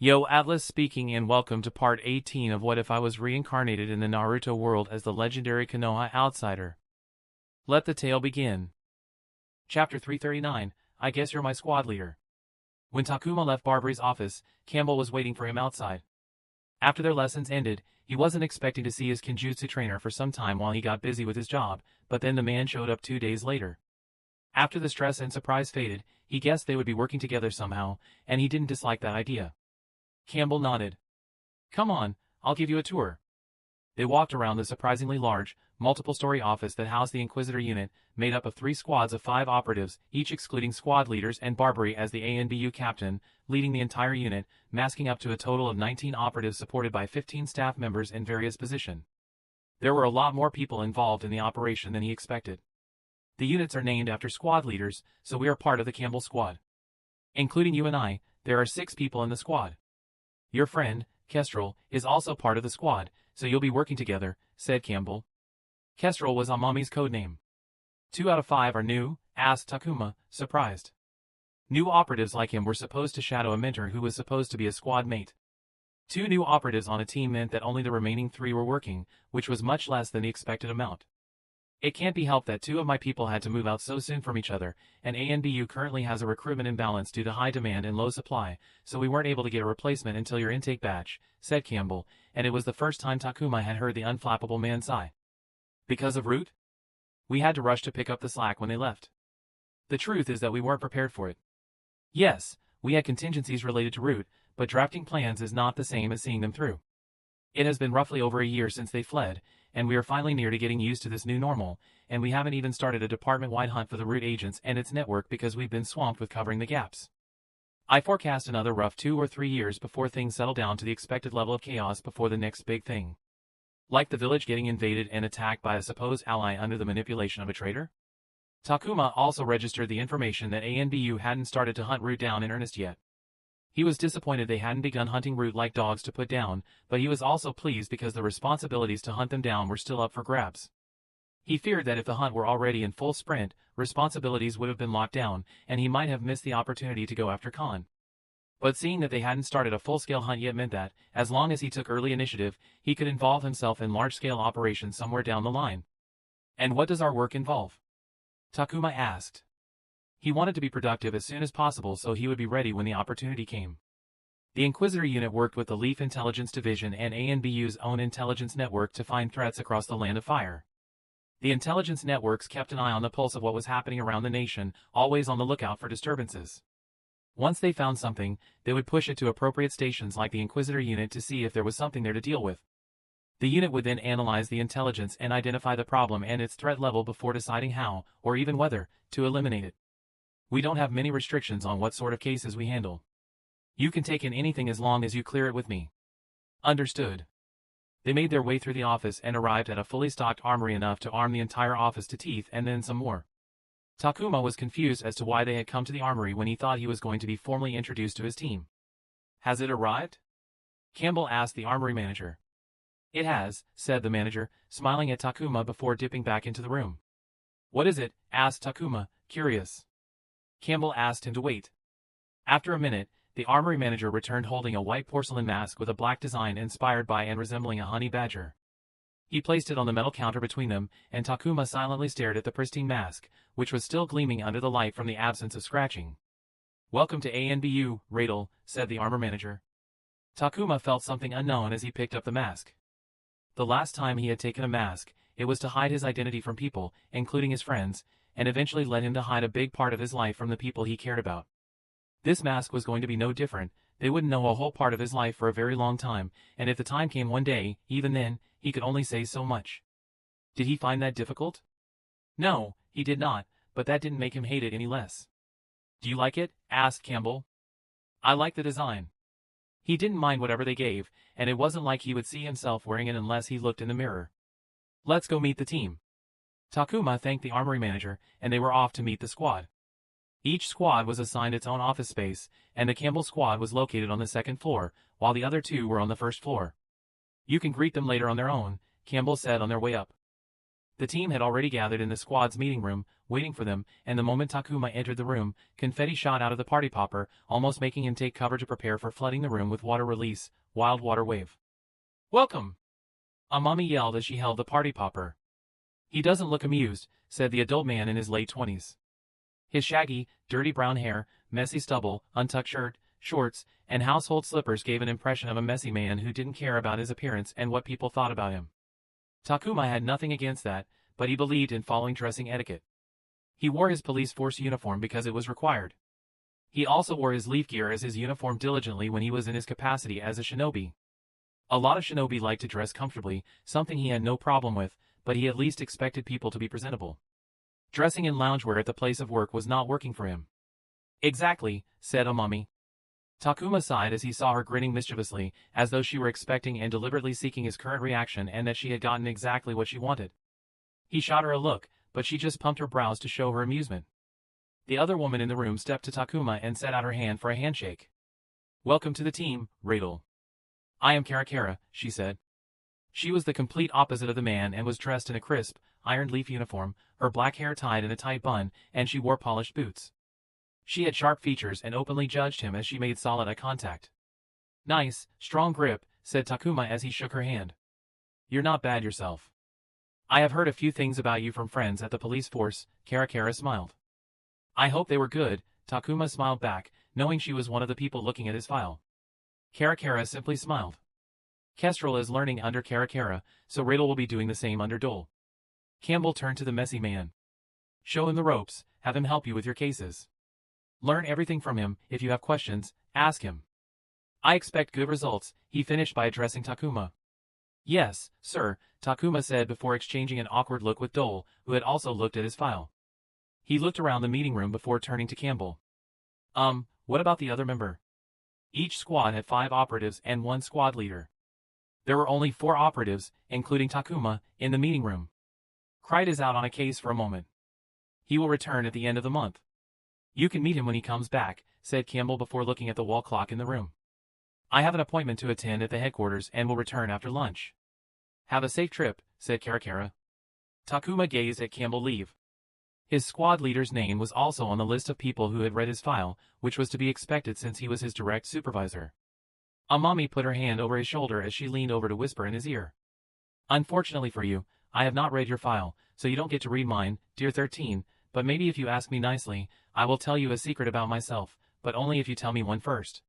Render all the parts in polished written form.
Yo, Atlas speaking, and welcome to part 18 of What If I Was Reincarnated in the Naruto world as the legendary Konoha outsider. Let the tale begin. Chapter 339, I guess you're my squad leader. When Takuma left Barbari's office, Campbell was waiting for him outside. After their lessons ended, he wasn't expecting to see his Kenjutsu trainer for some time while he got busy with his job, but then the man showed up 2 days later. After the stress and surprise faded, he guessed they would be working together somehow, and he didn't dislike that idea. Campbell nodded. Come on, I'll give you a tour. They walked around the surprisingly large, multiple-story office that housed the Inquisitor unit, made up of 3 squads of 5 operatives, each excluding squad leaders and Barbary as the ANBU captain, leading the entire unit, masking up to a total of 19 operatives supported by 15 staff members in various positions. There were a lot more people involved in the operation than he expected. The units are named after squad leaders, so we are part of the Campbell squad. Including you and I, there are 6 people in the squad. Your friend, Kestrel, is also part of the squad, so you'll be working together, said Campbell. Kestrel was Amami's codename. 2 out of 5 are new, asked Takuma, surprised. New operatives like him were supposed to shadow a mentor who was supposed to be a squad mate. 2 new operatives on a team meant that only the remaining 3 were working, which was much less than the expected amount. It can't be helped that 2 of my people had to move out so soon from each other, and ANBU currently has a recruitment imbalance due to high demand and low supply, so we weren't able to get a replacement until your intake batch, said Campbell, and it was the first time Takuma had heard the unflappable man sigh. Because of Root? We had to rush to pick up the slack when they left. The truth is that we weren't prepared for it. Yes, we had contingencies related to Root, but drafting plans is not the same as seeing them through. It has been roughly over a year since they fled, and we are finally near to getting used to this new normal, and we haven't even started a department-wide hunt for the Root agents and its network because we've been swamped with covering the gaps. I forecast another rough 2 or 3 years before things settle down to the expected level of chaos before the next big thing. Like the village getting invaded and attacked by a supposed ally under the manipulation of a traitor? Takuma also registered the information that ANBU hadn't started to hunt Root down in earnest yet. He was disappointed they hadn't begun hunting Root like dogs to put down, but he was also pleased because the responsibilities to hunt them down were still up for grabs. He feared that if the hunt were already in full sprint, responsibilities would have been locked down, and he might have missed the opportunity to go after Khan. But seeing that they hadn't started a full-scale hunt yet meant that, as long as he took early initiative, he could involve himself in large-scale operations somewhere down the line. And what does our work involve? Takuma asked. He wanted to be productive as soon as possible so he would be ready when the opportunity came. The Inquisitor unit worked with the Leaf Intelligence Division and ANBU's own intelligence network to find threats across the Land of Fire. The intelligence networks kept an eye on the pulse of what was happening around the nation, always on the lookout for disturbances. Once they found something, they would push it to appropriate stations like the Inquisitor unit to see if there was something there to deal with. The unit would then analyze the intelligence and identify the problem and its threat level before deciding how, or even whether, to eliminate it. We don't have many restrictions on what sort of cases we handle. You can take in anything as long as you clear it with me. Understood. They made their way through the office and arrived at a fully stocked armory enough to arm the entire office to teeth and then some more. Takuma was confused as to why they had come to the armory when he thought he was going to be formally introduced to his team. Has it arrived? Campbell asked the armory manager. It has, said the manager, smiling at Takuma before dipping back into the room. What is it? Asked Takuma, curious. Campbell asked him to wait. After a minute, the armory manager returned holding a white porcelain mask with a black design inspired by and resembling a honey badger. He placed it on the metal counter between them, and Takuma silently stared at the pristine mask, which was still gleaming under the light from the absence of scratching. Welcome to ANBU, Radel, said the armor manager. Takuma felt something unknown as he picked up the mask. The last time he had taken a mask, it was to hide his identity from people, including his friends, and eventually led him to hide a big part of his life from the people he cared about. This mask was going to be no different. They wouldn't know a whole part of his life for a very long time, and if the time came one day, even then, he could only say so much. Did he find that difficult? No, he did not, but that didn't make him hate it any less. Do you like it? Asked Campbell. I like the design. He didn't mind whatever they gave, and it wasn't like he would see himself wearing it unless he looked in the mirror. Let's go meet the team. Takuma thanked the armory manager, and they were off to meet the squad. Each squad was assigned its own office space, and the Campbell squad was located on the 2nd floor, while the other 2 were on the 1st floor. You can greet them later on their own, Campbell said on their way up. The team had already gathered in the squad's meeting room, waiting for them, and the moment Takuma entered the room, confetti shot out of the party popper, almost making him take cover to prepare for flooding the room with water release, wild water wave. "Welcome!" Amami yelled as she held the party popper. "He doesn't look amused," said the adult man in his late 20s. His shaggy, dirty brown hair, messy stubble, untucked shirt, shorts, and household slippers gave an impression of a messy man who didn't care about his appearance and what people thought about him. Takuma had nothing against that, but he believed in following dressing etiquette. He wore his police force uniform because it was required. He also wore his leaf gear as his uniform diligently when he was in his capacity as a shinobi. A lot of shinobi like to dress comfortably, something he had no problem with, but he at least expected people to be presentable. Dressing in loungewear at the place of work was not working for him. "Exactly," said Amami. Takuma sighed as he saw her grinning mischievously, as though she were expecting and deliberately seeking his current reaction and that she had gotten exactly what she wanted. He shot her a look, but she just pumped her brows to show her amusement. The other woman in the room stepped to Takuma and set out her hand for a handshake. "Welcome to the team, Radel. I am Karakara," she said. She was the complete opposite of the man and was dressed in a crisp, ironed leaf uniform, her black hair tied in a tight bun, and she wore polished boots. She had sharp features and openly judged him as she made solid eye contact. "Nice, strong grip," said Takuma as he shook her hand. "You're not bad yourself." "I have heard a few things about you from friends at the police force," Karakara smiled. "I hope they were good," Takuma smiled back, knowing she was one of the people looking at his file. Karakara simply smiled. Kestrel is learning under Karakara, so Radel will be doing the same under Dole. Campbell turned to the messy man. "Show him the ropes, have him help you with your cases. Learn everything from him, if you have questions, ask him. I expect good results," he finished by addressing Takuma. "Yes, sir," Takuma said before exchanging an awkward look with Dole, who had also looked at his file. He looked around the meeting room before turning to Campbell. What about the other member?" Each squad had 5 operatives and 1 squad leader. There were only 4 operatives, including Takuma, in the meeting room. "Kryde is out on a case for a moment. He will return at the end of the month. You can meet him when he comes back," said Campbell before looking at the wall clock in the room. "I have an appointment to attend at the headquarters and will return after lunch." "Have a safe trip," said Karakara. Takuma gazed at Campbell leave. His squad leader's name was also on the list of people who had read his file, which was to be expected since he was his direct supervisor. Amami put her hand over his shoulder as she leaned over to whisper in his ear. "Unfortunately for you, I have not read your file, so you don't get to read mine, dear 13, but maybe if you ask me nicely, I will tell you a secret about myself, but only if you tell me one first."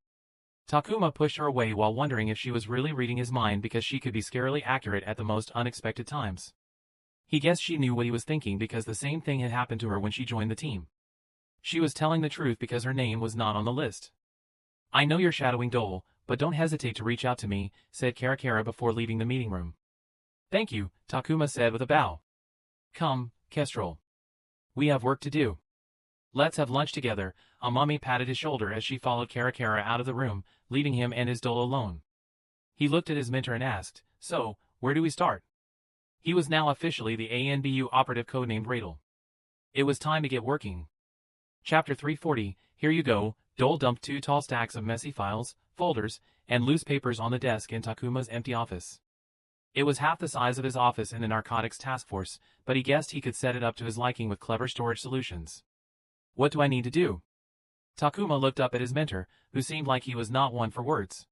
Takuma pushed her away while wondering if she was really reading his mind because she could be scarily accurate at the most unexpected times. He guessed she knew what he was thinking because the same thing had happened to her when she joined the team. She was telling the truth because her name was not on the list. "I know you're shadowing Dole, but don't hesitate to reach out to me," said Karakara before leaving the meeting room. "Thank you," Takuma said with a bow. "Come, Kestrel. We have work to do. Let's have lunch together." Amami patted his shoulder as she followed Karakara out of the room, leaving him and his Dole alone. He looked at his mentor and asked, "So, where do we start?" He was now officially the ANBU operative codenamed Radel. It was time to get working. Chapter 340, here you go. Dole dumped 2 tall stacks of messy files, folders, and loose papers on the desk in Takuma's empty office. It was half the size of his office in the narcotics task force, but he guessed he could set it up to his liking with clever storage solutions. "What do I need to do?" Takuma looked up at his mentor, who seemed like he was not one for words.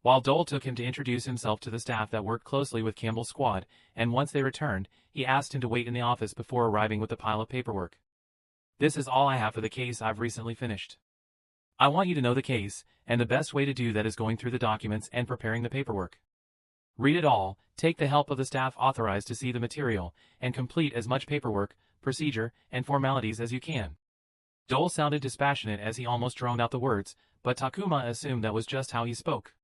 While Dole took him to introduce himself to the staff that worked closely with Campbell's squad, and once they returned, he asked him to wait in the office before arriving with a pile of paperwork. "This is all I have for the case I've recently finished. I want you to know the case, and the best way to do that is going through the documents and preparing the paperwork. Read it all, take the help of the staff authorized to see the material, and complete as much paperwork, procedure, and formalities as you can." Dole sounded dispassionate as he almost droned out the words, but Takuma assumed that was just how he spoke.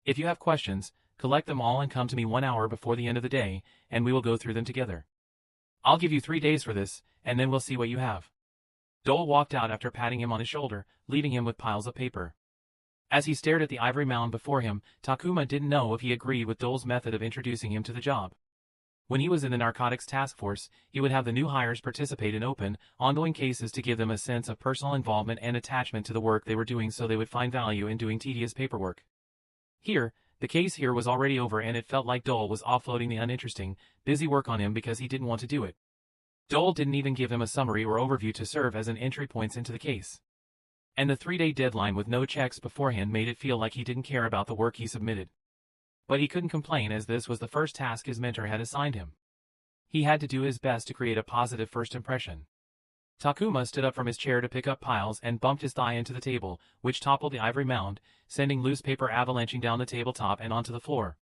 "If you have questions, collect them all and come to me 1 hour before the end of the day, and we will go through them together. I'll give you 3 days for this, and then we'll see what you have." Dole walked out after patting him on his shoulder, leaving him with piles of paper. As he stared at the ivory mound before him, Takuma didn't know if he agreed with Dole's method of introducing him to the job. When he was in the narcotics task force, he would have the new hires participate in open, ongoing cases to give them a sense of personal involvement and attachment to the work they were doing so they would find value in doing tedious paperwork. Here, The case here was already over and it felt like Dole was offloading the uninteresting, busy work on him because he didn't want to do it. Dole didn't even give him a summary or overview to serve as an entry points into the case. And the 3-day deadline with no checks beforehand made it feel like he didn't care about the work he submitted. But he couldn't complain as this was the first task his mentor had assigned him. He had to do his best to create a positive first impression. Takuma stood up from his chair to pick up piles and bumped his thigh into the table, which toppled the ivory mound, sending loose paper avalanching down the tabletop and onto the floor.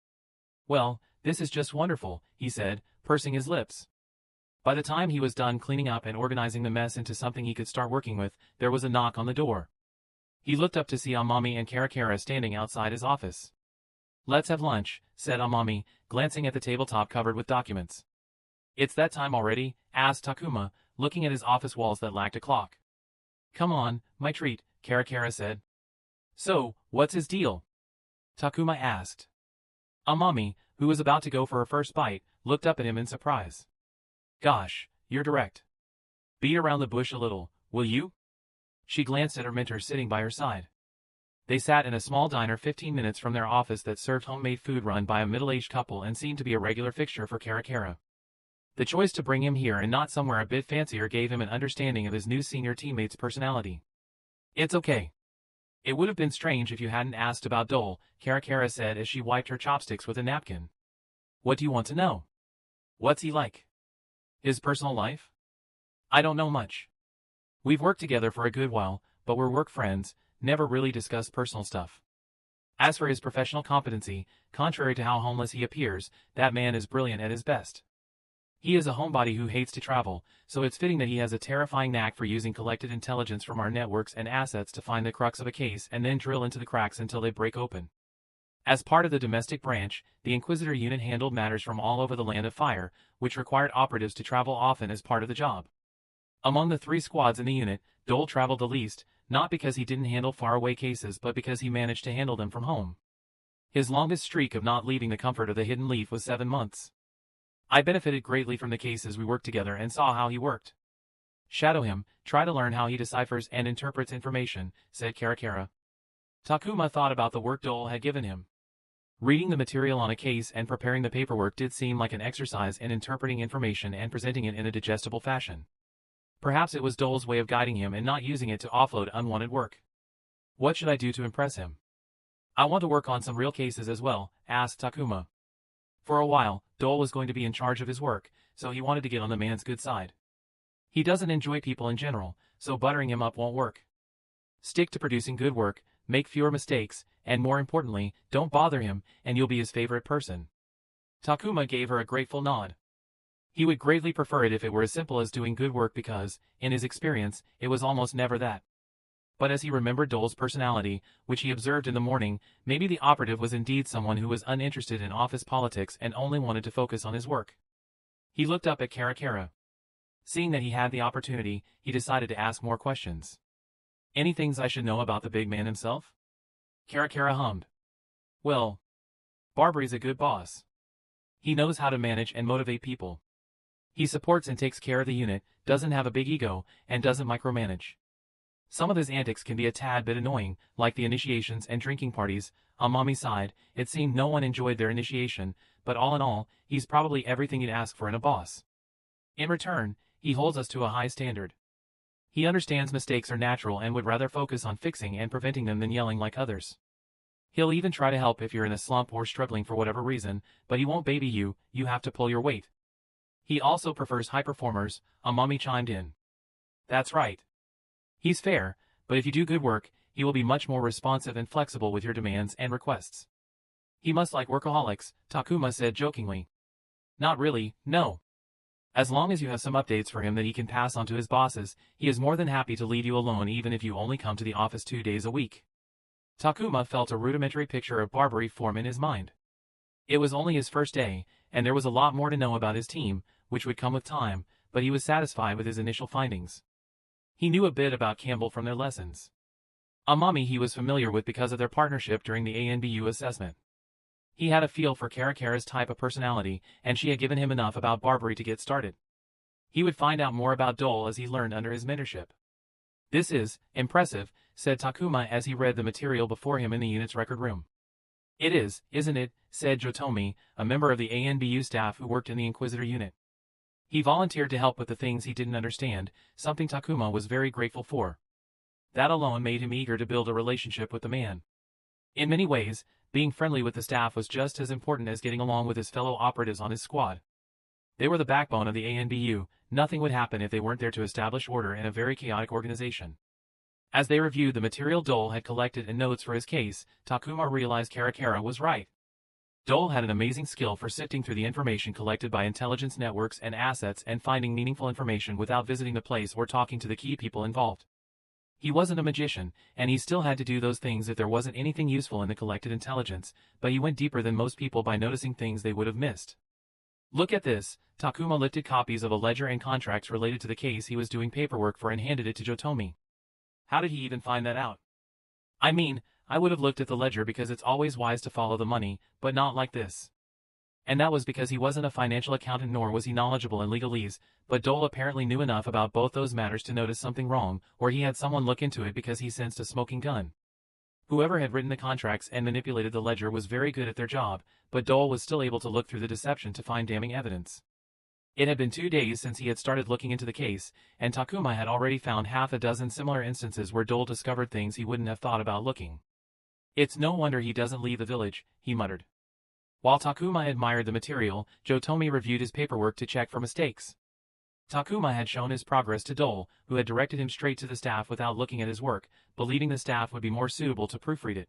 "Well, this is just wonderful," he said, pursing his lips. By the time he was done cleaning up and organizing the mess into something he could start working with, there was a knock on the door. He looked up to see Amami and Karakara standing outside his office. "Let's have lunch," said Amami, glancing at the tabletop covered with documents. "It's that time already?" asked Takuma, looking at his office walls that lacked a clock. "Come on, my treat," Karakara said. "So, what's his deal?" Takuma asked. Amami, who was about to go for her first bite, looked up at him in surprise. "Gosh, you're direct. Beat around the bush a little, will you?" She glanced at her mentor sitting by her side. They sat in a small diner 15 minutes from their office that served homemade food run by a middle-aged couple and seemed to be a regular fixture for Karakara. The choice to bring him here and not somewhere a bit fancier gave him an understanding of his new senior teammate's personality. "It's okay. It would have been strange if you hadn't asked about Dole," Karakara said as she wiped her chopsticks with a napkin. "What do you want to know? What's he like? His personal life? I don't know much. We've worked together for a good while, but we're work friends, never really discussed personal stuff. As for his professional competency, contrary to how homeless he appears, that man is brilliant at his best. He is a homebody who hates to travel, so it's fitting that he has a terrifying knack for using collected intelligence from our networks and assets to find the crux of a case and then drill into the cracks until they break open. As part of the domestic branch, the Inquisitor unit handled matters from all over the Land of Fire, which required operatives to travel often as part of the job. Among the 3 squads in the unit, Dole traveled the least, not because he didn't handle faraway cases but because he managed to handle them from home. His longest streak of not leaving the comfort of the Hidden Leaf was 7 months. "I benefited greatly from the cases we worked together and saw how he worked. Shadow him, try to learn how he deciphers and interprets information," said Karakara. Takuma thought about the work Dole had given him. Reading the material on a case and preparing the paperwork did seem like an exercise in interpreting information and presenting it in a digestible fashion. Perhaps it was Dole's way of guiding him and not using it to offload unwanted work. "What should I do to impress him?" "I want to work on some real cases as well," asked Takuma. For a while, Dole was going to be in charge of his work, so he wanted to get on the man's good side. He doesn't enjoy people in general, so buttering him up won't work. Stick to producing good work, make fewer mistakes, and more importantly, don't bother him, and you'll be his favorite person. Takuma gave her a grateful nod. He would greatly prefer it if it were as simple as doing good work because, in his experience, it was almost never that. But as he remembered Dole's personality, which he observed in the morning, maybe the operative was indeed someone who was uninterested in office politics and only wanted to focus on his work. He looked up at Karakara. Seeing that he had the opportunity, he decided to ask more questions. "Any things I should know about the big man himself?" Karakara hummed. "Well, Barbari's a good boss. He knows how to manage and motivate people. He supports and takes care of the unit, doesn't have a big ego, and doesn't micromanage. Some of his antics can be a tad bit annoying, like the initiations and drinking parties." On Mommy's side, it seemed no one enjoyed their initiation, but all in all, he's probably everything you'd ask for in a boss. In return, he holds us to a high standard. He understands mistakes are natural and would rather focus on fixing and preventing them than yelling like others. He'll even try to help if you're in a slump or struggling for whatever reason, but he won't baby you, you have to pull your weight. He also prefers high performers, Amami chimed in. "That's right. He's fair, but if you do good work, he will be much more responsive and flexible with your demands and requests." "He must like workaholics," Takuma said jokingly. "Not really, no. As long as you have some updates for him that he can pass on to his bosses, he is more than happy to leave you alone even if you only come to the office 2 days a week." Takuma felt a rudimentary picture of Barbary form in his mind. It was only his first day, and there was a lot more to know about his team, which would come with time, but he was satisfied with his initial findings. He knew a bit about Campbell from their lessons. Amami he was familiar with because of their partnership during the ANBU assessment. He had a feel for Karakara's type of personality, and she had given him enough about Barbary to get started. He would find out more about Dole as he learned under his mentorship. "This is impressive," said Takuma as he read the material before him in the unit's record room. It is, isn't it, said Jotomi, a member of the ANBU staff who worked in the Inquisitor unit. He volunteered to help with the things he didn't understand, something Takuma was very grateful for. That alone made him eager to build a relationship with the man. In many ways, being friendly with the staff was just as important as getting along with his fellow operatives on his squad. They were the backbone of the ANBU, nothing would happen if they weren't there to establish order in a very chaotic organization. As they reviewed the material Dole had collected and notes for his case, Takuma realized Karakara was right. Dole had an amazing skill for sifting through the information collected by intelligence networks and assets and finding meaningful information without visiting the place or talking to the key people involved. He wasn't a magician, and he still had to do those things if there wasn't anything useful in the collected intelligence, but he went deeper than most people by noticing things they would have missed. Look at this. Takuma lifted copies of a ledger and contracts related to the case he was doing paperwork for and handed it to Jotomi. How did he even find that out? I mean, I would have looked at the ledger because it's always wise to follow the money, but not like this. And that was because he wasn't a financial accountant nor was he knowledgeable in legalese, but Dole apparently knew enough about both those matters to notice something wrong, or he had someone look into it because he sensed a smoking gun. Whoever had written the contracts and manipulated the ledger was very good at their job, but Dole was still able to look through the deception to find damning evidence. It had been 2 days since he had started looking into the case, and Takuma had already found half a dozen similar instances where Dole discovered things he wouldn't have thought about looking. It's no wonder he doesn't leave the village, he muttered. While Takuma admired the material, Jotomi reviewed his paperwork to check for mistakes. Takuma had shown his progress to Dole, who had directed him straight to the staff without looking at his work, believing the staff would be more suitable to proofread it.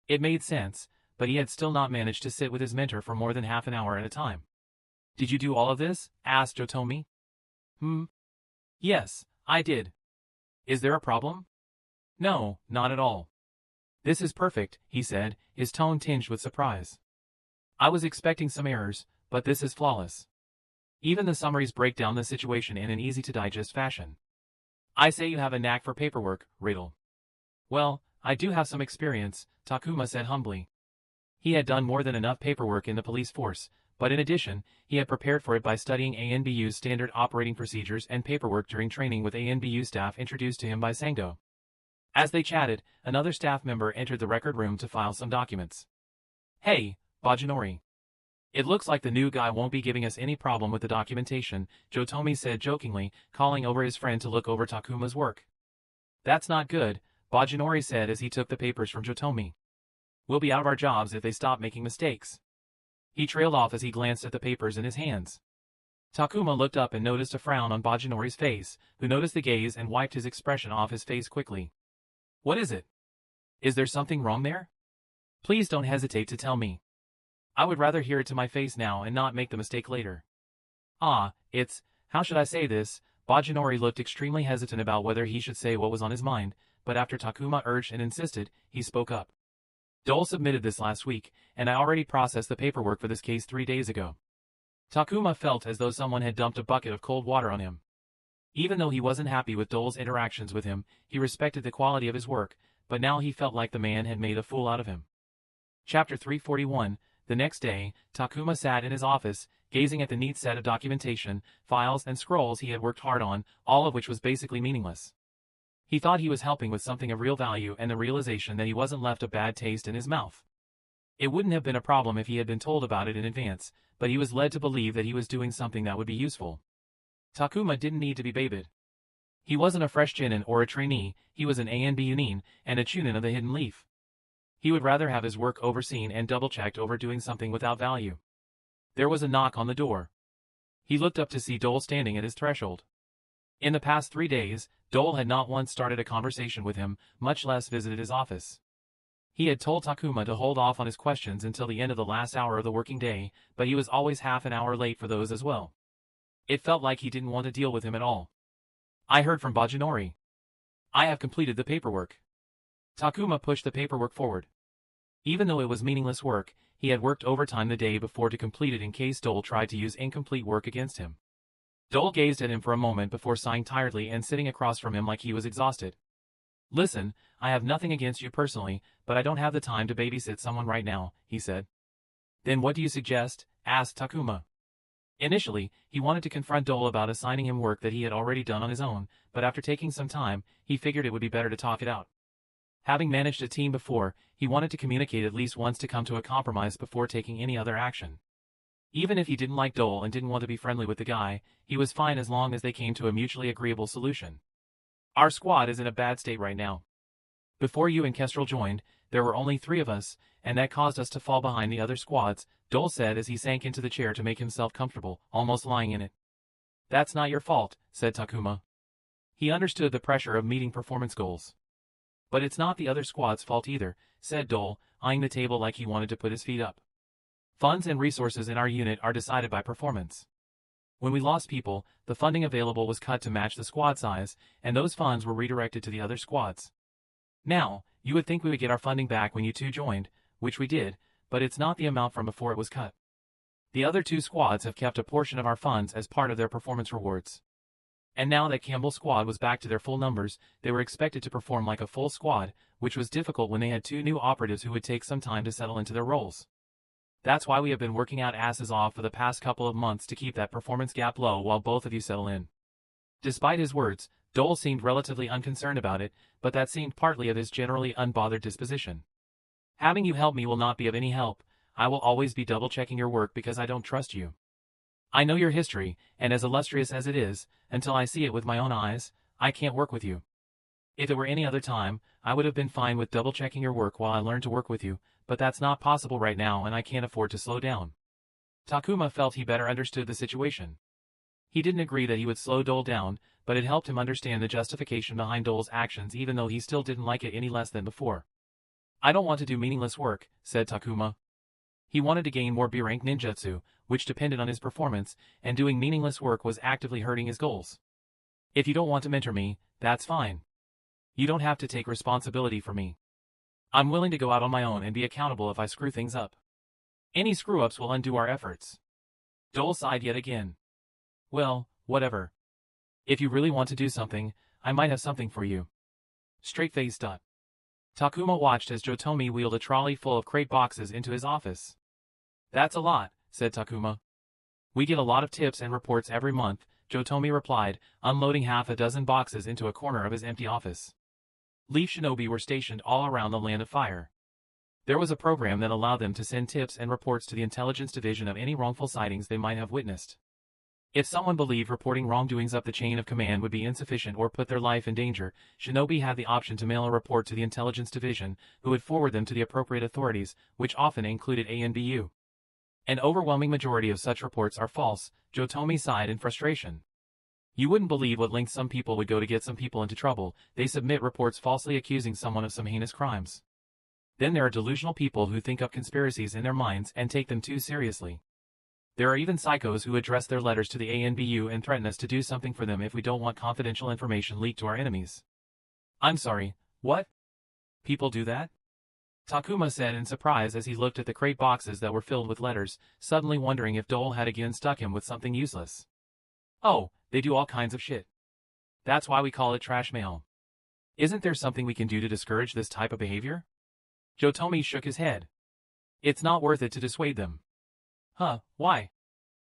It made sense, but he had still not managed to sit with his mentor for more than half an hour at a time. Did you do all of this? Asked Jotomi. Yes, I did. Is there a problem? No, not at all. This is perfect, he said, his tone tinged with surprise. I was expecting some errors, but this is flawless. Even the summaries break down the situation in an easy-to-digest fashion. I say you have a knack for paperwork, Riddle. Well, I do have some experience, Takuma said humbly. He had done more than enough paperwork in the police force, but in addition, he had prepared for it by studying ANBU's standard operating procedures and paperwork during training with ANBU staff introduced to him by Sango. As they chatted, another staff member entered the record room to file some documents. Hey, Bajinori. It looks like the new guy won't be giving us any problem with the documentation, Jotomi said jokingly, calling over his friend to look over Takuma's work. That's not good, Bajinori said as he took the papers from Jotomi. We'll be out of our jobs if they stop making mistakes. He trailed off as he glanced at the papers in his hands. Takuma looked up and noticed a frown on Bajinori's face, who noticed the gaze and wiped his expression off his face quickly. What is it? Is there something wrong there? Please don't hesitate to tell me. I would rather hear it to my face now and not make the mistake later. How should I say this? Bajinori looked extremely hesitant about whether he should say what was on his mind, but after Takuma urged and insisted, he spoke up. Dole submitted this last week, and I already processed the paperwork for this case 3 days ago. Takuma felt as though someone had dumped a bucket of cold water on him. Even though he wasn't happy with Dole's interactions with him, he respected the quality of his work, but now he felt like the man had made a fool out of him. Chapter 341. The next day, Takuma sat in his office, gazing at the neat set of documentation, files and scrolls he had worked hard on, all of which was basically meaningless. He thought he was helping with something of real value and the realization that he wasn't left a bad taste in his mouth. It wouldn't have been a problem if he had been told about it in advance, but he was led to believe that he was doing something that would be useful. Takuma didn't need to be baited. He wasn't a fresh Chunin or a trainee, he was an ANBUnin and a Chunin of the Hidden Leaf. He would rather have his work overseen and double-checked over doing something without value. There was a knock on the door. He looked up to see Dole standing at his threshold. In the past 3 days, Dole had not once started a conversation with him, much less visited his office. He had told Takuma to hold off on his questions until the end of the last hour of the working day, but he was always half an hour late for those as well. It felt like he didn't want to deal with him at all. I heard from Bajinori. I have completed the paperwork. Takuma pushed the paperwork forward. Even though it was meaningless work, he had worked overtime the day before to complete it in case Dole tried to use incomplete work against him. Dole gazed at him for a moment before sighing tiredly and sitting across from him like he was exhausted. Listen, I have nothing against you personally, but I don't have the time to babysit someone right now, he said. Then what do you suggest? Asked Takuma. Initially, he wanted to confront Dole about assigning him work that he had already done on his own, but after taking some time, he figured it would be better to talk it out. Having managed a team before, he wanted to communicate at least once to come to a compromise before taking any other action. Even if he didn't like Dole and didn't want to be friendly with the guy, he was fine as long as they came to a mutually agreeable solution. Our squad is in a bad state right now. Before you and Kestrel joined, there were only 3 of us, and that caused us to fall behind the other squads, Dole said as he sank into the chair to make himself comfortable, almost lying in it. That's not your fault, said Takuma. He understood the pressure of meeting performance goals. But it's not the other squad's fault either, said Dole, eyeing the table like he wanted to put his feet up. Funds and resources in our unit are decided by performance. When we lost people, the funding available was cut to match the squad size, and those funds were redirected to the other squads. Now, you would think we would get our funding back when you 2 joined, which we did, but it's not the amount from before it was cut. The other 2 squads have kept a portion of our funds as part of their performance rewards. And now that Campbell's squad was back to their full numbers, they were expected to perform like a full squad, which was difficult when they had 2 new operatives who would take some time to settle into their roles. That's why we have been working out asses off for the past couple of months to keep that performance gap low while both of you settle in. Despite his words, Dole seemed relatively unconcerned about it, but that seemed partly of his generally unbothered disposition. Having you help me will not be of any help. I will always be double-checking your work because I don't trust you. I know your history, and as illustrious as it is, until I see it with my own eyes, I can't work with you. If it were any other time, I would have been fine with double-checking your work while I learn to work with you, but that's not possible right now and I can't afford to slow down. Takuma felt he better understood the situation. He didn't agree that he would slow Dole down, but it helped him understand the justification behind Dole's actions even though he still didn't like it any less than before. I don't want to do meaningless work, said Takuma. He wanted to gain more B-rank ninjutsu, which depended on his performance, and doing meaningless work was actively hurting his goals. If you don't want to mentor me, that's fine. You don't have to take responsibility for me. I'm willing to go out on my own and be accountable if I screw things up. Any screw-ups will undo our efforts. Dole sighed yet again. Well, whatever. If you really want to do something, I might have something for you. Straight-faced. Takuma watched as Jotomi wheeled a trolley full of crate boxes into his office. That's a lot, said Takuma. We get a lot of tips and reports every month, Jotomi replied, unloading half a dozen boxes into a corner of his empty office. Leaf shinobi were stationed all around the Land of Fire. There was a program that allowed them to send tips and reports to the intelligence division of any wrongful sightings they might have witnessed. If someone believed reporting wrongdoings up the chain of command would be insufficient or put their life in danger, shinobi had the option to mail a report to the intelligence division, who would forward them to the appropriate authorities, which often included ANBU. An overwhelming majority of such reports are false, Jotomi sighed in frustration. You wouldn't believe what lengths some people would go to get some people into trouble. They submit reports falsely accusing someone of some heinous crimes. Then there are delusional people who think up conspiracies in their minds and take them too seriously. There are even psychos who address their letters to the ANBU and threaten us to do something for them if we don't want confidential information leaked to our enemies. I'm sorry, what? People do that? Takuma said in surprise as he looked at the crate boxes that were filled with letters, suddenly wondering if Dole had again stuck him with something useless. Oh, they do all kinds of shit. That's why we call it trash mail. Isn't there something we can do to discourage this type of behavior? Jotomi shook his head. It's not worth it to dissuade them. Huh, why?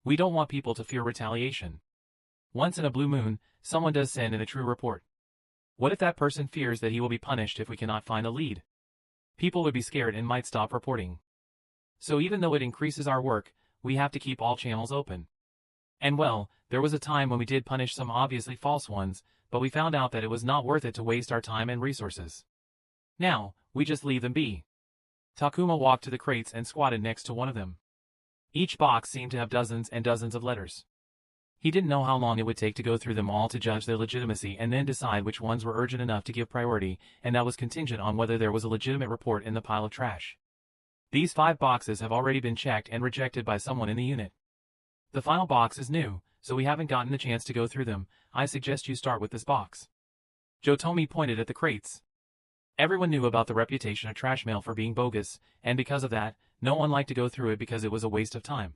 We don't want people to fear retaliation. Once in a blue moon, someone does send in a true report. What if that person fears that he will be punished if we cannot find a lead? People would be scared and might stop reporting. So even though it increases our work, we have to keep all channels open. And well, there was a time when we did punish some obviously false ones, but we found out that it was not worth it to waste our time and resources. Now, we just leave them be. Takuma walked to the crates and squatted next to one of them. Each box seemed to have dozens and dozens of letters. He didn't know how long it would take to go through them all to judge their legitimacy and then decide which ones were urgent enough to give priority, and that was contingent on whether there was a legitimate report in the pile of trash. These 5 boxes have already been checked and rejected by someone in the unit. The final box is new, so we haven't gotten the chance to go through them. I suggest you start with this box. Jotomi pointed at the crates. Everyone knew about the reputation of trash mail for being bogus, and because of that, no one liked to go through it because it was a waste of time.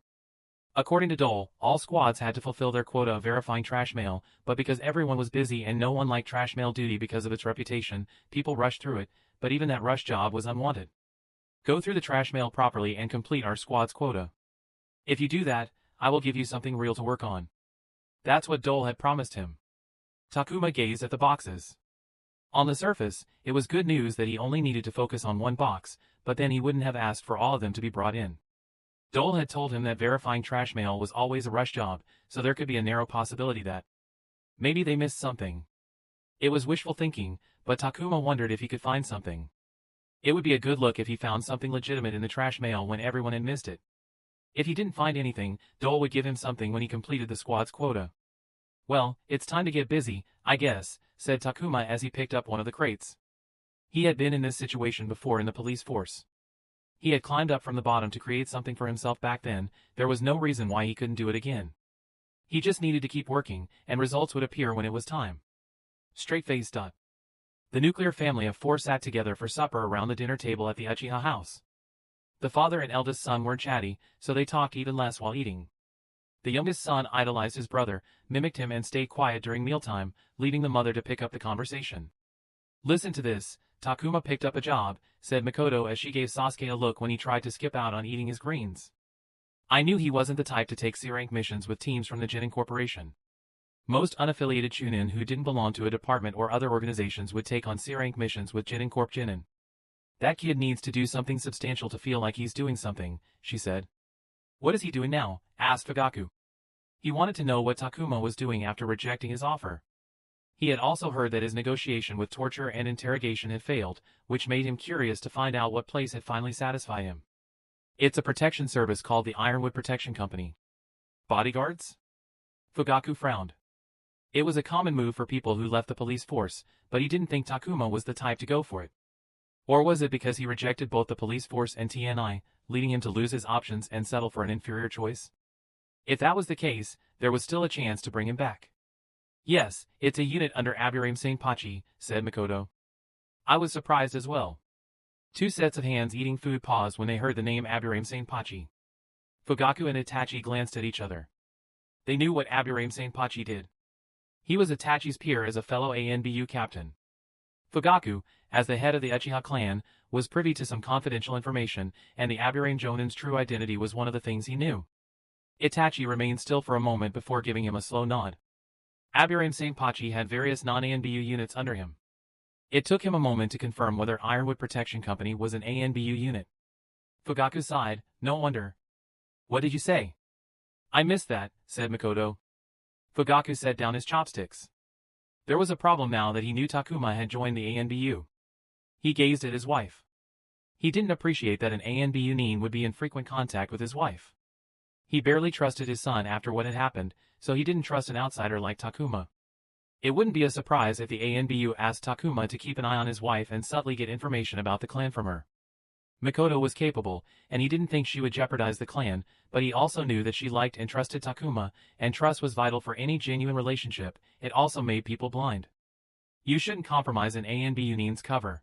According to Dole, all squads had to fulfill their quota of verifying trash mail, but because everyone was busy and no one liked trash mail duty because of its reputation, people rushed through it, but even that rush job was unwanted. Go through the trash mail properly and complete our squad's quota. If you do that, I will give you something real to work on. That's what Dole had promised him. Takuma gazed at the boxes. On the surface, it was good news that he only needed to focus on one box, but then he wouldn't have asked for all of them to be brought in. Dole had told him that verifying trash mail was always a rush job, so there could be a narrow possibility that maybe they missed something. It was wishful thinking, but Takuma wondered if he could find something. It would be a good look if he found something legitimate in the trash mail when everyone had missed it. If he didn't find anything, Dole would give him something when he completed the squad's quota. Well, it's time to get busy, I guess, said Takuma as he picked up one of the crates. He had been in this situation before in the police force. He had climbed up from the bottom to create something for himself back then. There was no reason why he couldn't do it again. He just needed to keep working, and results would appear when it was time. Straight-faced. The nuclear family of 4 sat together for supper around the dinner table at the Uchiha house. The father and eldest son were chatty, so they talked even less while eating. The youngest son idolized his brother, mimicked him and stayed quiet during mealtime, leaving the mother to pick up the conversation. Listen to this, Takuma picked up a job, said Makoto as she gave Sasuke a look when he tried to skip out on eating his greens. I knew he wasn't the type to take C-rank missions with teams from the Genin Corporation. Most unaffiliated Chunin who didn't belong to a department or other organizations would take on C-rank missions with Genin Corp Genin. That kid needs to do something substantial to feel like he's doing something, she said. What is he doing now? Asked Fugaku. He wanted to know what Takuma was doing after rejecting his offer. He had also heard that his negotiation with torture and interrogation had failed, which made him curious to find out what place had finally satisfied him. It's a protection service called the Ironwood Protection Company. Bodyguards? Fugaku frowned. It was a common move for people who left the police force, but he didn't think Takuma was the type to go for it. Or was it because he rejected both the police force and TNI, leading him to lose his options and settle for an inferior choice? If that was the case, there was still a chance to bring him back. Yes, it's a unit under Aburame Senpachi, said Makoto. I was surprised as well. 2 sets of hands eating food paused when they heard the name Aburame Senpachi. Fugaku and Itachi glanced at each other. They knew what Aburame Senpachi did. He was Itachi's peer as a fellow ANBU captain. Fugaku, as the head of the Uchiha clan, was privy to some confidential information, and the Aburame Jonin's true identity was one of the things he knew. Itachi remained still for a moment before giving him a slow nod. Aburame Senpachi had various non-ANBU units under him. It took him a moment to confirm whether Ironwood Protection Company was an ANBU unit. Fugaku sighed, no wonder. What did you say? I missed that, said Makoto. Fugaku set down his chopsticks. There was a problem now that he knew Takuma had joined the ANBU. He gazed at his wife. He didn't appreciate that an ANBU nin would be in frequent contact with his wife. He barely trusted his son after what had happened, so he didn't trust an outsider like Takuma. It wouldn't be a surprise if the ANBU asked Takuma to keep an eye on his wife and subtly get information about the clan from her. Makoto was capable, and he didn't think she would jeopardize the clan, but he also knew that she liked and trusted Takuma, and trust was vital for any genuine relationship. It also made people blind. You shouldn't compromise an ANBU nin's cover.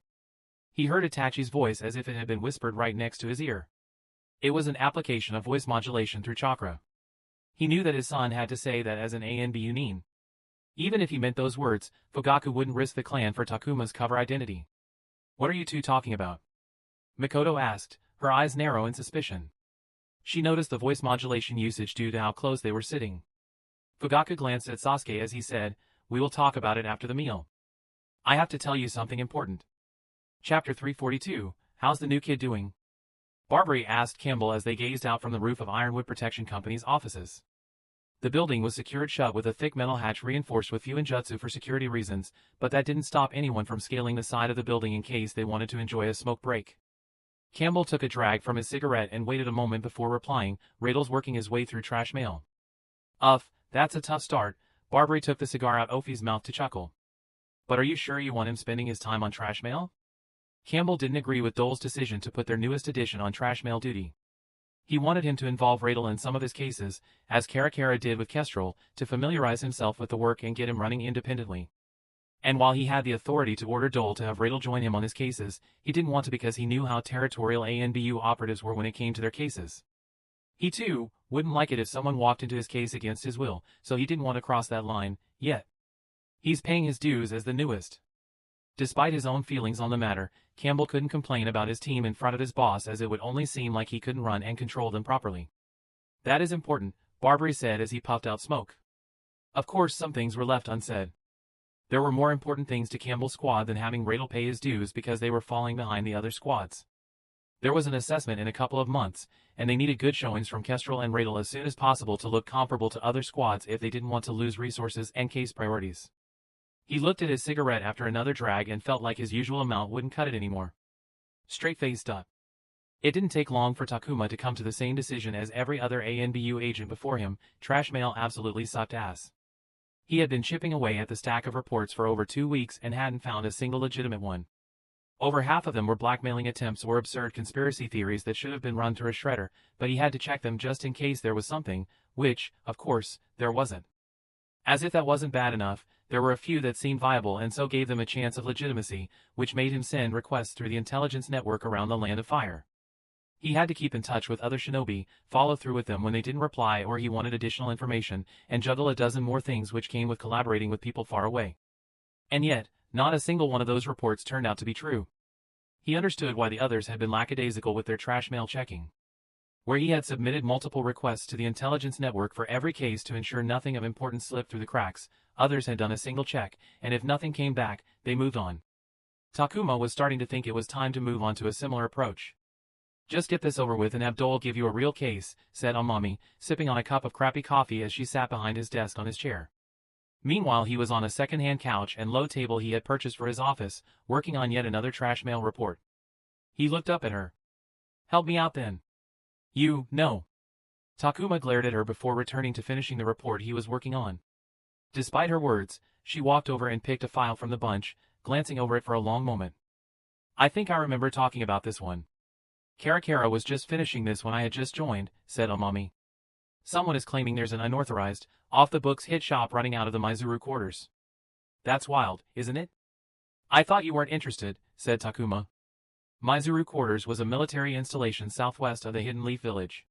He heard Itachi's voice as if it had been whispered right next to his ear. It was an application of voice modulation through chakra. He knew that his son had to say that as an ANBU nin. Even if he meant those words, Fugaku wouldn't risk the clan for Takuma's cover identity. What are you two talking about? Makoto asked, her eyes narrow in suspicion. She noticed the voice modulation usage due to how close they were sitting. Fugaku glanced at Sasuke as he said, we will talk about it after the meal. I have to tell you something important. Chapter 342, how's the new kid doing? Barbary asked Campbell as they gazed out from the roof of Ironwood Protection Company's offices. The building was secured shut with a thick metal hatch reinforced with Fuinjutsu for security reasons, but that didn't stop anyone from scaling the side of the building in case they wanted to enjoy a smoke break. Campbell took a drag from his cigarette and waited a moment before replying, Radl's working his way through trash mail. That's a tough start. Barbary took the cigar out Ophi's mouth to chuckle. But are you sure you want him spending his time on trash mail? Campbell didn't agree with Dole's decision to put their newest addition on trash mail duty. He wanted him to involve Radl in some of his cases, as Karakara did with Kestrel, to familiarize himself with the work and get him running independently. And while he had the authority to order Dole to have Radl join him on his cases, he didn't want to because he knew how territorial ANBU operatives were when it came to their cases. He too wouldn't like it if someone walked into his case against his will, so he didn't want to cross that line, yet. He's paying his dues as the newest. Despite his own feelings on the matter, Campbell couldn't complain about his team in front of his boss as it would only seem like he couldn't run and control them properly. That is important, Barbary said as he puffed out smoke. Of course some things were left unsaid. There were more important things to Campbell's squad than having Radel pay his dues because they were falling behind the other squads. There was an assessment in a couple of months, and they needed good showings from Kestrel and Radel as soon as possible to look comparable to other squads if they didn't want to lose resources and case priorities. He looked at his cigarette after another drag and felt like his usual amount wouldn't cut it anymore. Straight-faced up. It didn't take long for Takuma to come to the same decision as every other ANBU agent before him. Trash mail absolutely sucked ass. He had been chipping away at the stack of reports for over 2 weeks and hadn't found a single legitimate one. Over half of them were blackmailing attempts or absurd conspiracy theories that should have been run through a shredder, but he had to check them just in case there was something, which, of course, there wasn't. As if that wasn't bad enough, there were a few that seemed viable and so gave them a chance of legitimacy, which made him send requests through the intelligence network around the Land of Fire. He had to keep in touch with other shinobi, follow through with them when they didn't reply or he wanted additional information, and juggle a dozen more things which came with collaborating with people far away. And yet, not a single one of those reports turned out to be true. He understood why the others had been lackadaisical with their trash mail checking. Where he had submitted multiple requests to the intelligence network for every case to ensure nothing of importance slipped through the cracks, others had done a single check, and if nothing came back, they moved on. Takuma was starting to think it was time to move on to a similar approach. "Just get this over with and Abdul give you a real case," said Amami, sipping on a cup of crappy coffee as she sat behind his desk on his chair. Meanwhile he was on a second-hand couch and low table he had purchased for his office, working on yet another trash mail report. He looked up at her. "Help me out then." No. Takuma glared at her before returning to finishing the report he was working on. Despite her words, she walked over and picked a file from the bunch, glancing over it for a long moment. "I think I remember talking about this one. Karakara was just finishing this when I had just joined," said Amami. "Someone is claiming there's an unauthorized, off-the-books hit shop running out of the Mizuru quarters. That's wild, isn't it?" "I thought you weren't interested," said Takuma. Mizuru quarters was a military installation southwest of the Hidden Leaf village.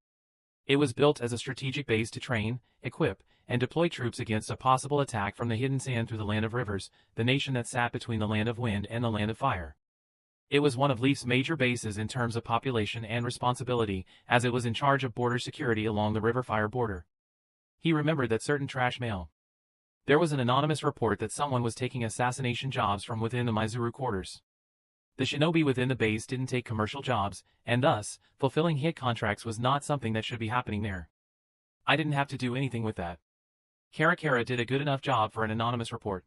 It was built as a strategic base to train, equip, and deploy troops against a possible attack from the Hidden Sand through the Land of Rivers, the nation that sat between the Land of Wind and the Land of Fire. It was one of Leaf's major bases in terms of population and responsibility, as it was in charge of border security along the River Fire border. He remembered that certain trash mail. There was an anonymous report that someone was taking assassination jobs from within the Mizuru quarters. The shinobi within the base didn't take commercial jobs, and thus, fulfilling hit contracts was not something that should be happening there. I didn't have to do anything with that. Karakara did a good enough job for an anonymous report.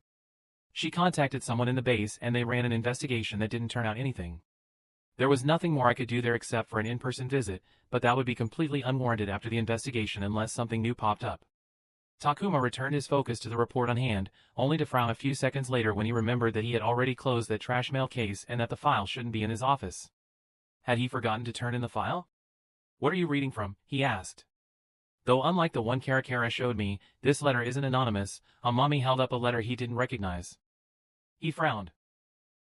She contacted someone in the base and they ran an investigation that didn't turn out anything. There was nothing more I could do there except for an in-person visit, but that would be completely unwarranted after the investigation unless something new popped up. Takuma returned his focus to the report on hand, only to frown a few seconds later when he remembered that he had already closed that trash mail case and that the file shouldn't be in his office. Had he forgotten to turn in the file? "What are you reading from?" he asked. Though unlike the one Karakara showed me, this letter isn't anonymous. Amami held up a letter he didn't recognize. He frowned.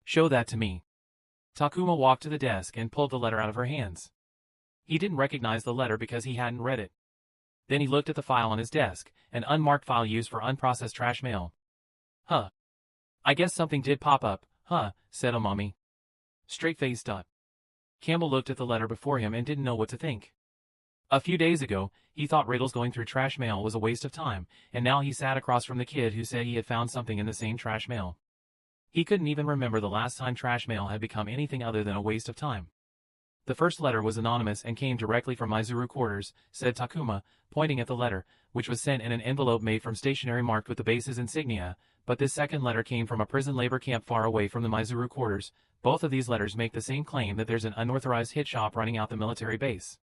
"Show that to me." Takuma walked to the desk and pulled the letter out of her hands. He didn't recognize the letter because he hadn't read it. Then he looked at the file on his desk, an unmarked file used for unprocessed trash mail. "Huh. I guess something did pop up, huh," said Amami. Straight-faced up. Campbell looked at the letter before him and didn't know what to think. A few days ago, he thought Radel's going through trash mail was a waste of time, and now he sat across from the kid who said he had found something in the same trash mail. He couldn't even remember the last time trash mail had become anything other than a waste of time. "The first letter was anonymous and came directly from Mizuru quarters," said Takuma, pointing at the letter, which was sent in an envelope made from stationery marked with the base's insignia, but this second letter came from a prison labor camp far away from the Mizuru quarters. Both of these letters make the same claim that there's an unauthorized hit shop running out the military base.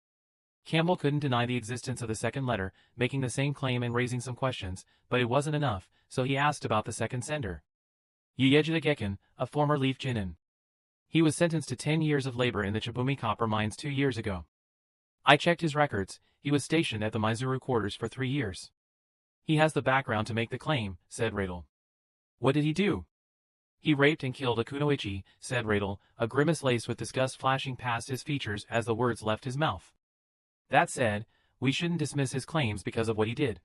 Campbell couldn't deny the existence of the second letter, making the same claim and raising some questions, but it wasn't enough, so he asked about the second sender. Yuyeji Gekken, a former Leaf Jinin. He was sentenced to 10 years of labor in the Chibumi copper mines 2 years ago. I checked his records. He was stationed at the Mizuru quarters for 3 years. He has the background to make the claim, said Radel. What did he do? He raped and killed a kunoichi, said Radel, a grimace laced with disgust flashing past his features as the words left his mouth. That said, we shouldn't dismiss his claims because of what he did.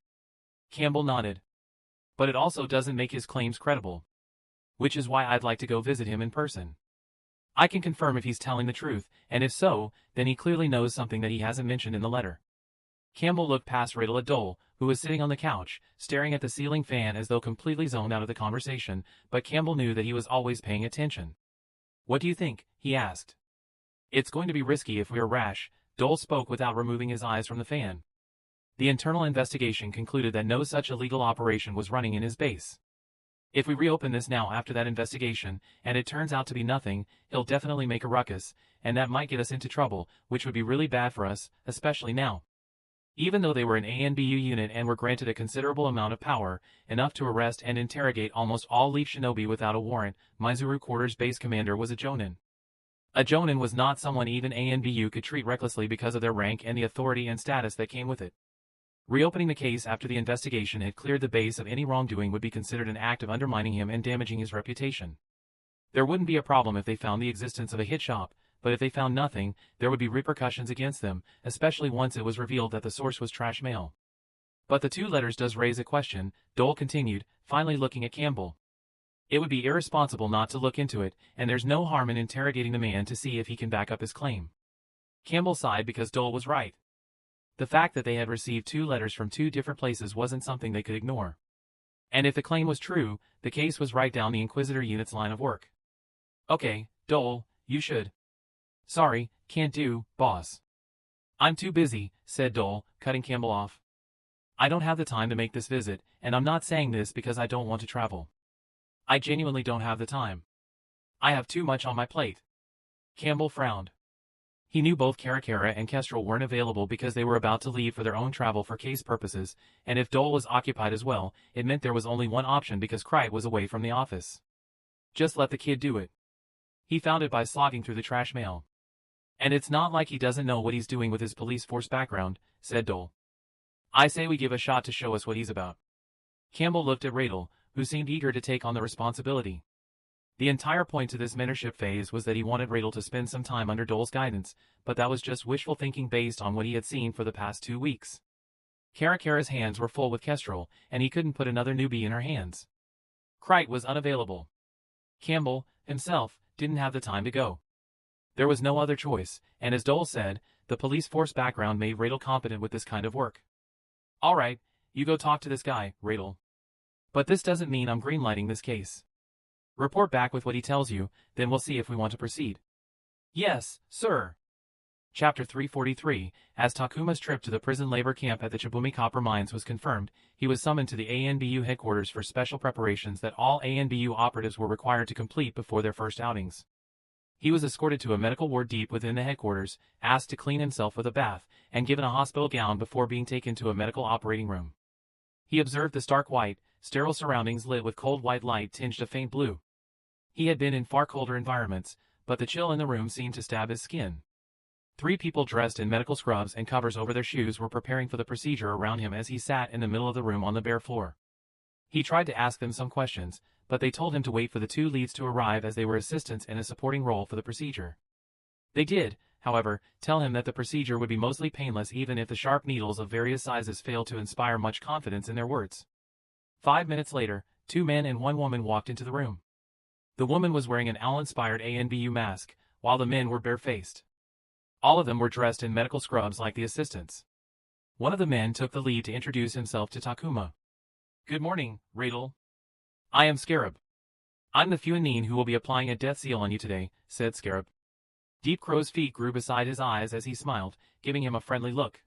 Campbell nodded. But it also doesn't make his claims credible. Which is why I'd like to go visit him in person. I can confirm if he's telling the truth, and if so, then he clearly knows something that he hasn't mentioned in the letter. Campbell looked past Riddle at Dole, who was sitting on the couch, staring at the ceiling fan as though completely zoned out of the conversation, but Campbell knew that he was always paying attention. "What do you think?" he asked. "It's going to be risky if we are rash," Dole spoke without removing his eyes from the fan. The internal investigation concluded that no such illegal operation was running in his base. If we reopen this now after that investigation, and it turns out to be nothing, he'll definitely make a ruckus, and that might get us into trouble, which would be really bad for us, especially now. Even though they were an ANBU unit and were granted a considerable amount of power, enough to arrest and interrogate almost all Leaf Shinobi without a warrant, Mizuru Quarters base commander was a Jonin. A Jonin was not someone even ANBU could treat recklessly because of their rank and the authority and status that came with it. Reopening the case after the investigation had cleared the base of any wrongdoing would be considered an act of undermining him and damaging his reputation. There wouldn't be a problem if they found the existence of a hit shop, but if they found nothing, there would be repercussions against them, especially once it was revealed that the source was trash mail. "But the 2 letters does raise a question," Dole continued, finally looking at Campbell. "It would be irresponsible not to look into it, and there's no harm in interrogating the man to see if he can back up his claim." Campbell sighed because Dole was right. The fact that they had received 2 letters from 2 different places wasn't something they could ignore. And if the claim was true, the case was right down the Inquisitor unit's line of work. "Okay, Dole, you should." "Sorry, can't do, boss." "I'm too busy," said Dole, cutting Campbell off. "I don't have the time to make this visit, and I'm not saying this because I don't want to travel. I genuinely don't have the time. I have too much on my plate." Campbell frowned. He knew both Karakara and Kestrel weren't available because they were about to leave for their own travel for case purposes, and if Dole was occupied as well, it meant there was only one option because Krite was away from the office. Just let the kid do it. He found it by slogging through the trash mail. "And it's not like he doesn't know what he's doing with his police force background," said Dole. "I say we give a shot to show us what he's about." Campbell looked at Radel, who seemed eager to take on the responsibility. The entire point to this mentorship phase was that he wanted Radel to spend some time under Dole's guidance, but that was just wishful thinking based on what he had seen for the past 2 weeks. Karakara's hands were full with Kestrel, and he couldn't put another newbie in her hands. Krite was unavailable. Campbell, himself, didn't have the time to go. There was no other choice, and as Dole said, the police force background made Radel competent with this kind of work. "All right, you go talk to this guy, Radel. But this doesn't mean I'm greenlighting this case. Report back with what he tells you, then we'll see if we want to proceed." "Yes, sir." Chapter 343, as Takuma's trip to the prison labor camp at the Chibumi copper mines was confirmed, he was summoned to the ANBU headquarters for special preparations that all ANBU operatives were required to complete before their first outings. He was escorted to a medical ward deep within the headquarters, asked to clean himself with a bath, and given a hospital gown before being taken to a medical operating room. He observed the stark white, sterile surroundings lit with cold white light tinged a faint blue. He had been in far colder environments, but the chill in the room seemed to stab his skin. 3 people dressed in medical scrubs and covers over their shoes were preparing for the procedure around him as he sat in the middle of the room on the bare floor. He tried to ask them some questions, but they told him to wait for the 2 leads to arrive as they were assistants in a supporting role for the procedure. They did, however, tell him that the procedure would be mostly painless even if the sharp needles of various sizes failed to inspire much confidence in their words. 5 minutes later, 2 men and 1 woman walked into the room. The woman was wearing an owl-inspired ANBU mask, while the men were barefaced. All of them were dressed in medical scrubs like the assistants. One of the men took the lead to introduce himself to Takuma. "Good morning, Radel. I am Scarab. I'm the Fuenin who will be applying a death seal on you today," said Scarab. Deep crow's feet grew beside his eyes as he smiled, giving him a friendly look.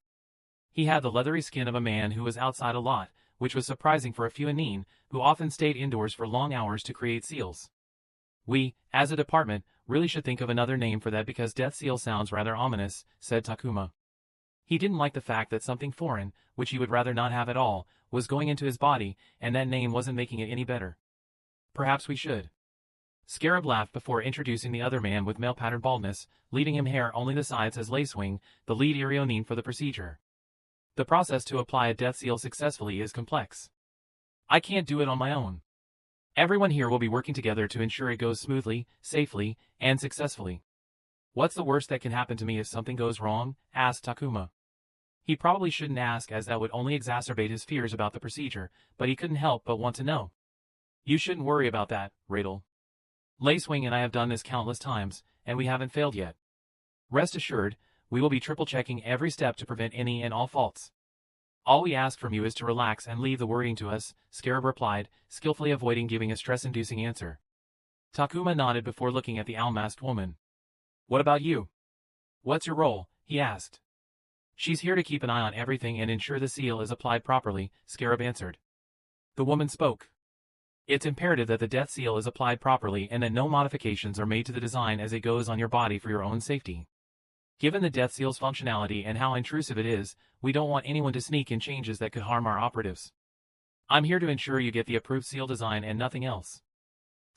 He had the leathery skin of a man who was outside a lot, which was surprising for a Fuenin, who often stayed indoors for long hours to create seals. "We, as a department, really should think of another name for that because death seal sounds rather ominous," said Takuma. He didn't like the fact that something foreign, which he would rather not have at all, was going into his body, and that name wasn't making it any better. "Perhaps we should." Scarab laughed before introducing the other man with male-patterned baldness, leaving him hair only the sides as lacewing, the lead Irionin for the procedure. "The process to apply a death seal successfully is complex. I can't do it on my own. Everyone here will be working together to ensure it goes smoothly, safely, and successfully." "What's the worst that can happen to me if something goes wrong?" asked Takuma. He probably shouldn't ask as that would only exacerbate his fears about the procedure, but he couldn't help but want to know. "You shouldn't worry about that, Radel. Lacewing and I have done this countless times, and we haven't failed yet. Rest assured, we will be triple-checking every step to prevent any and all faults." All we ask from you is to relax and leave the worrying to us, Scarab replied, skillfully avoiding giving a stress-inducing answer. Takuma nodded before looking at the owl-masked woman. What about you? What's your role? He asked. She's here to keep an eye on everything and ensure the seal is applied properly, Scarab answered. The woman spoke. It's imperative that the death seal is applied properly and that no modifications are made to the design as it goes on your body for your own safety. Given the death seal's functionality and how intrusive it is, we don't want anyone to sneak in changes that could harm our operatives. I'm here to ensure you get the approved seal design and nothing else.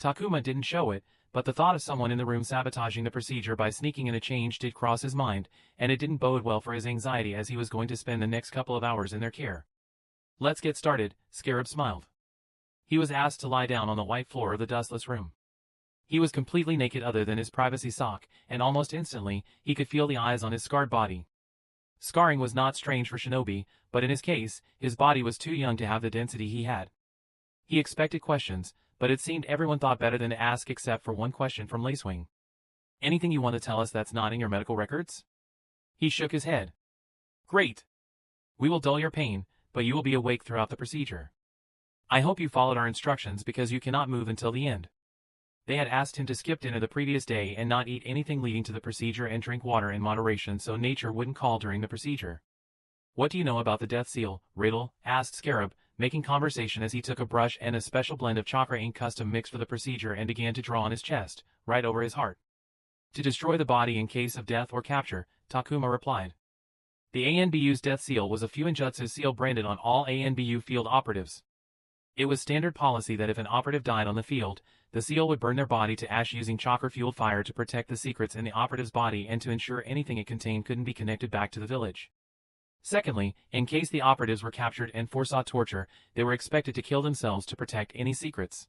Takuma didn't show it, but the thought of someone in the room sabotaging the procedure by sneaking in a change did cross his mind, and it didn't bode well for his anxiety as he was going to spend the next couple of hours in their care. Let's get started, Scarab smiled. He was asked to lie down on the white floor of the dustless room. He was completely naked other than his privacy sock, and almost instantly, he could feel the eyes on his scarred body. Scarring was not strange for shinobi, but in his case, his body was too young to have the density he had. He expected questions, but it seemed everyone thought better than to ask except for one question from Lacewing. Anything you want to tell us that's not in your medical records? He shook his head. Great. We will dull your pain, but you will be awake throughout the procedure. I hope you followed our instructions because you cannot move until the end. They had asked him to skip dinner the previous day and not eat anything leading to the procedure and drink water in moderation so nature wouldn't call during the procedure. What do you know about the death seal, Riddle? Asked Scarab, making conversation as he took a brush and a special blend of chakra ink custom mixed for the procedure and began to draw on his chest, right over his heart. To destroy the body in case of death or capture, Takuma replied. The ANBU's death seal was a Fuinjutsu seal branded on all ANBU field operatives. It was standard policy that if an operative died on the field, the seal would burn their body to ash using chakra-fueled fire to protect the secrets in the operative's body and to ensure anything it contained couldn't be connected back to the village. Secondly, in case the operatives were captured and foresaw torture, they were expected to kill themselves to protect any secrets.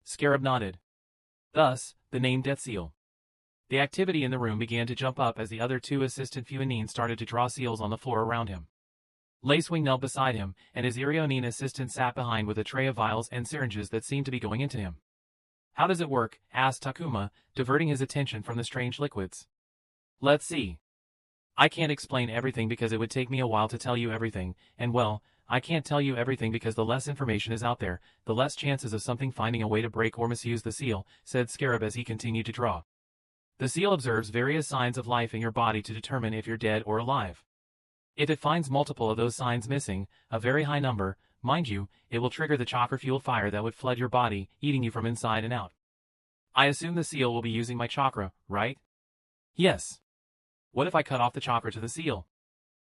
Scarab nodded. Thus, the name Death Seal. The activity in the room began to jump up as the other two assistant Fuinine started to draw seals on the floor around him. Lacewing knelt beside him, and his Irionine assistant sat behind with a tray of vials and syringes that seemed to be going into him. How does it work? Asked Takuma, diverting his attention from the strange liquids. Let's see. I can't explain everything because it would take me a while to tell you everything, and well, I can't tell you everything because the less information is out there, the less chances of something finding a way to break or misuse the seal, said Scarab as he continued to draw. The seal observes various signs of life in your body to determine if you're dead or alive. If it finds multiple of those signs missing, a very high number, mind you, it will trigger the chakra-fueled fire that would flood your body, eating you from inside and out. I assume the seal will be using my chakra, right? Yes. What if I cut off the chakra to the seal?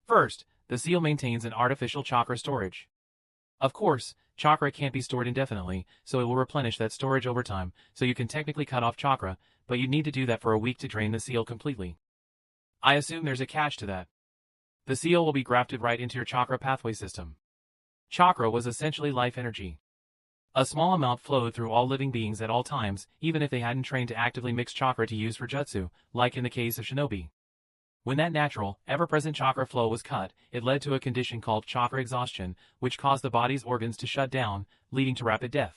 First, the seal maintains an artificial chakra storage. Of course, chakra can't be stored indefinitely, so it will replenish that storage over time, so you can technically cut off chakra, but you'd need to do that for a week to drain the seal completely. I assume there's a catch to that. The seal will be grafted right into your chakra pathway system. Chakra was essentially life energy. A small amount flowed through all living beings at all times, even if they hadn't trained to actively mix chakra to use for jutsu, like in the case of shinobi. When that natural, ever-present chakra flow was cut, it led to a condition called chakra exhaustion, which caused the body's organs to shut down, leading to rapid death.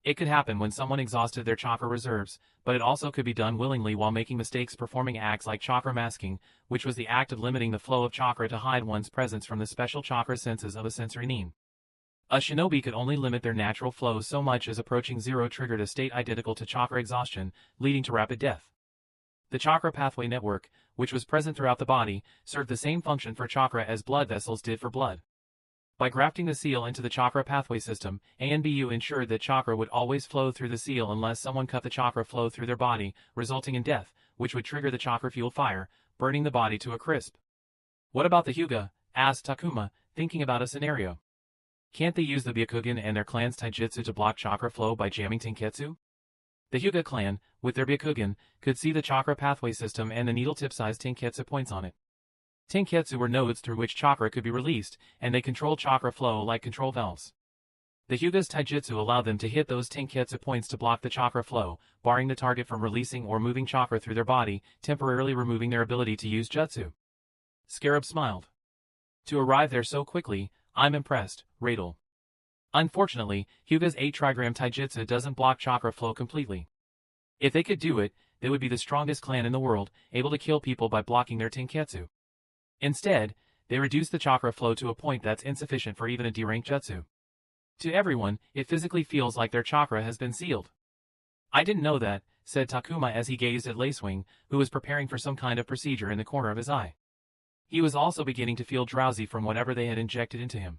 It could happen when someone exhausted their chakra reserves, but it also could be done willingly while making mistakes performing acts like chakra masking, which was the act of limiting the flow of chakra to hide one's presence from the special chakra senses of a sensory neem. A shinobi could only limit their natural flow so much as approaching zero triggered a state identical to chakra exhaustion, leading to rapid death. The chakra pathway network, which was present throughout the body, served the same function for chakra as blood vessels did for blood. By grafting the seal into the chakra pathway system, ANBU ensured that chakra would always flow through the seal unless someone cut the chakra flow through their body, resulting in death, which would trigger the chakra-fueled fire, burning the body to a crisp. What about the Hyuga? Asked Takuma, thinking about a scenario. Can't they use the Byakugan and their clan's taijutsu to block chakra flow by jamming Tenketsu? The Hyuga clan, with their Byakugan, could see the chakra pathway system and the needle-tip-sized Tenketsu points on it. Tenketsu were nodes through which chakra could be released, and they controlled chakra flow like control valves. The Hyuga's taijutsu allowed them to hit those Tenketsu points to block the chakra flow, barring the target from releasing or moving chakra through their body, temporarily removing their ability to use jutsu. Scarab smiled. To arrive there so quickly, I'm impressed, Radel. Unfortunately, Hyuga's 8-trigram taijutsu doesn't block chakra flow completely. If they could do it, they would be the strongest clan in the world, able to kill people by blocking their Tenketsu. Instead, they reduce the chakra flow to a point that's insufficient for even a D-rank jutsu. To everyone, it physically feels like their chakra has been sealed. I didn't know that, said Takuma as he gazed at Lacewing, who was preparing for some kind of procedure in the corner of his eye. He was also beginning to feel drowsy from whatever they had injected into him.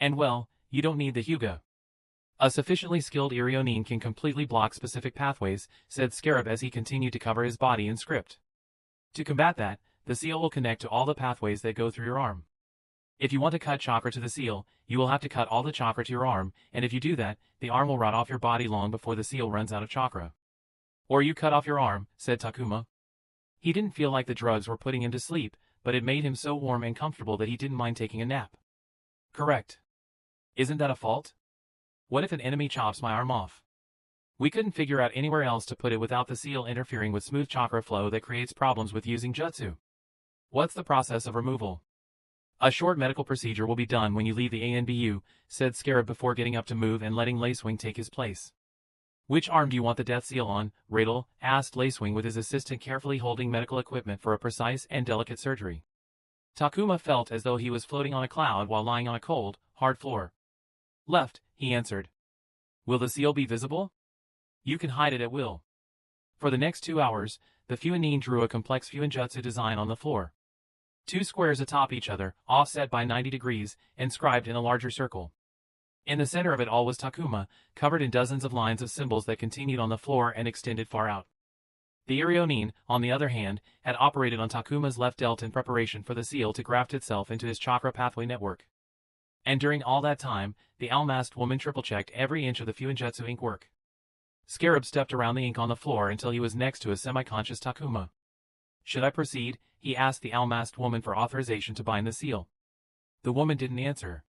And well, you don't need the Hyuga. A sufficiently skilled Irionin can completely block specific pathways, said Scarab as he continued to cover his body in script. To combat that, the seal will connect to all the pathways that go through your arm. If you want to cut chakra to the seal, you will have to cut all the chakra to your arm, and if you do that, the arm will rot off your body long before the seal runs out of chakra. Or you cut off your arm, said Takuma. He didn't feel like the drugs were putting him to sleep, but it made him so warm and comfortable that he didn't mind taking a nap. Correct. Isn't that a fault? What if an enemy chops my arm off? We couldn't figure out anywhere else to put it without the seal interfering with smooth chakra flow that creates problems with using jutsu. What's the process of removal? A short medical procedure will be done when you leave the ANBU, said Scarab before getting up to move and letting Lacewing take his place. Which arm do you want the death seal on, Radel? Asked Lacewing with his assistant carefully holding medical equipment for a precise and delicate surgery. Takuma felt as though he was floating on a cloud while lying on a cold, hard floor. Left, he answered. Will the seal be visible? You can hide it at will. For the next 2 hours, the Fuinin drew a complex Fuinjutsu design on the floor. 2 squares atop each other, offset by 90 degrees, inscribed in a larger circle. In the center of it all was Takuma, covered in dozens of lines of symbols that continued on the floor and extended far out. The Irionin, on the other hand, had operated on Takuma's left delt in preparation for the seal to graft itself into his chakra pathway network. And during all that time, the owl-masked woman triple-checked every inch of the Fuinjutsu ink work. Scarab stepped around the ink on the floor until he was next to a semi-conscious Takuma. Should I proceed? He asked the owl-masked woman for authorization to bind the seal. The woman didn't answer.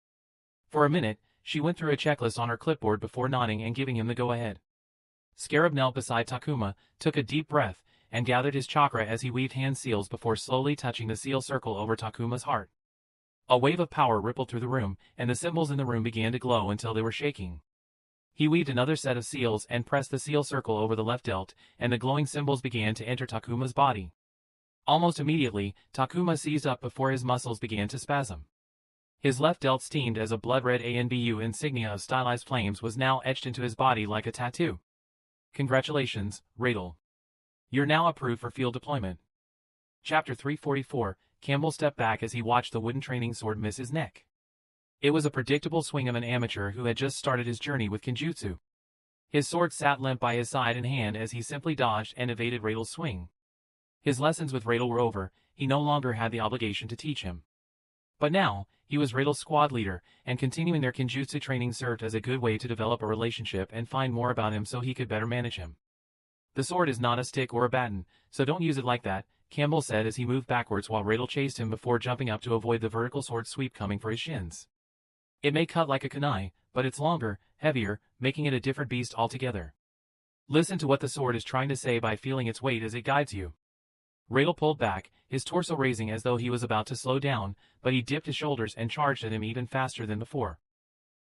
For a minute, she went through a checklist on her clipboard before nodding and giving him the go-ahead. Scarab knelt beside Takuma, took a deep breath, and gathered his chakra as he weaved hand seals before slowly touching the seal circle over Takuma's heart. A wave of power rippled through the room, and the symbols in the room began to glow until they were shaking. He weaved another set of seals and pressed the seal circle over the left delt, and the glowing symbols began to enter Takuma's body. Almost immediately, Takuma seized up before his muscles began to spasm. His left delt steamed as a blood-red ANBU insignia of stylized flames was now etched into his body like a tattoo. Congratulations, Radel. You're now approved for field deployment. Chapter 344, Campbell stepped back as he watched the wooden training sword miss his neck. It was a predictable swing of an amateur who had just started his journey with Kenjutsu. His sword sat limp by his side and hand as he simply dodged and evaded Radel's swing. His lessons with Radel were over, he no longer had the obligation to teach him. But now, he was Radel's squad leader, and continuing their Kenjutsu training served as a good way to develop a relationship and find more about him so he could better manage him. The sword is not a stick or a baton, so don't use it like that, Campbell said as he moved backwards while Radel chased him before jumping up to avoid the vertical sword sweep coming for his shins. It may cut like a kunai, but it's longer, heavier, making it a different beast altogether. Listen to what the sword is trying to say by feeling its weight as it guides you. Radel pulled back, his torso raising as though he was about to slow down, but he dipped his shoulders and charged at him even faster than before.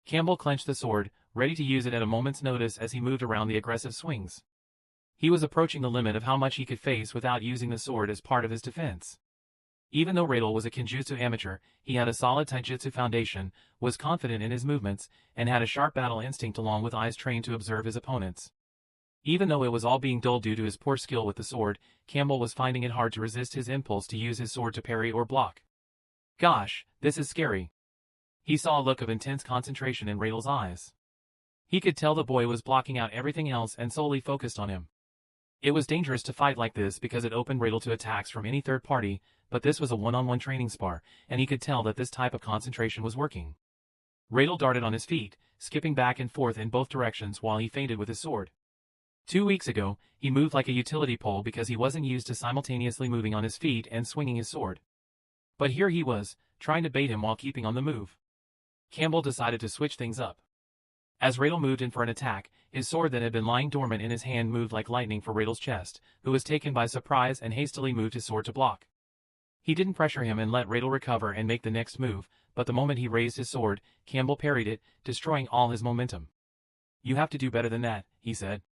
Campbell clenched the sword, ready to use it at a moment's notice as he moved around the aggressive swings. He was approaching the limit of how much he could face without using the sword as part of his defense. Even though Radel was a Kenjutsu amateur, he had a solid taijutsu foundation, was confident in his movements, and had a sharp battle instinct along with eyes trained to observe his opponents. Even though it was all being dulled due to his poor skill with the sword, Campbell was finding it hard to resist his impulse to use his sword to parry or block. Gosh, this is scary. He saw a look of intense concentration in Radel's eyes. He could tell the boy was blocking out everything else and solely focused on him. It was dangerous to fight like this because it opened Radel to attacks from any third party, but this was a one-on-one training spar, and he could tell that this type of concentration was working. Radel darted on his feet, skipping back and forth in both directions while he feinted with his sword. 2 weeks ago, he moved like a utility pole because he wasn't used to simultaneously moving on his feet and swinging his sword. But here he was, trying to bait him while keeping on the move. Campbell decided to switch things up. As Radel moved in for an attack, his sword that had been lying dormant in his hand moved like lightning for Radel's chest, who was taken by surprise and hastily moved his sword to block. He didn't pressure him and let Radel recover and make the next move, but the moment he raised his sword, Campbell parried it, destroying all his momentum. You have to do better than that, he said.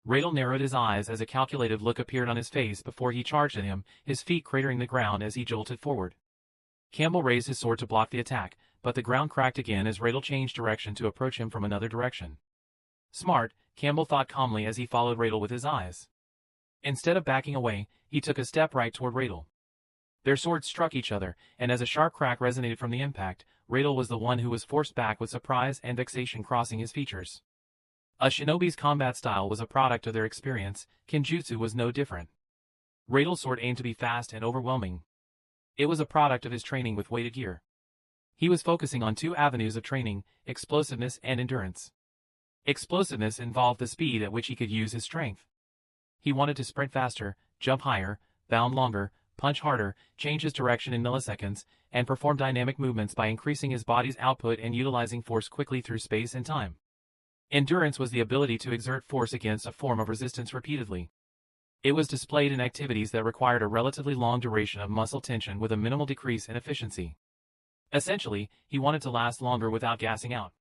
Radel narrowed his eyes as a calculative look appeared on his face before he charged at him, his feet cratering the ground as he jolted forward. Campbell raised his sword to block the attack, but the ground cracked again as Radel changed direction to approach him from another direction. Smart, Campbell thought calmly as he followed Radel with his eyes. Instead of backing away, he took a step right toward Radel. Their swords struck each other, and as a sharp crack resonated from the impact, Radel was the one who was forced back with surprise and vexation crossing his features. A shinobi's combat style was a product of their experience, Kenjutsu was no different. Radel's sword aimed to be fast and overwhelming. It was a product of his training with weighted gear. He was focusing on two avenues of training, explosiveness and endurance. Explosiveness involved the speed at which he could use his strength. He wanted to sprint faster, jump higher, bound longer, punch harder, change his direction in milliseconds, and perform dynamic movements by increasing his body's output and utilizing force quickly through space and time. Endurance was the ability to exert force against a form of resistance repeatedly. It was displayed in activities that required a relatively long duration of muscle tension with a minimal decrease in efficiency. Essentially, he wanted to last longer without gassing out.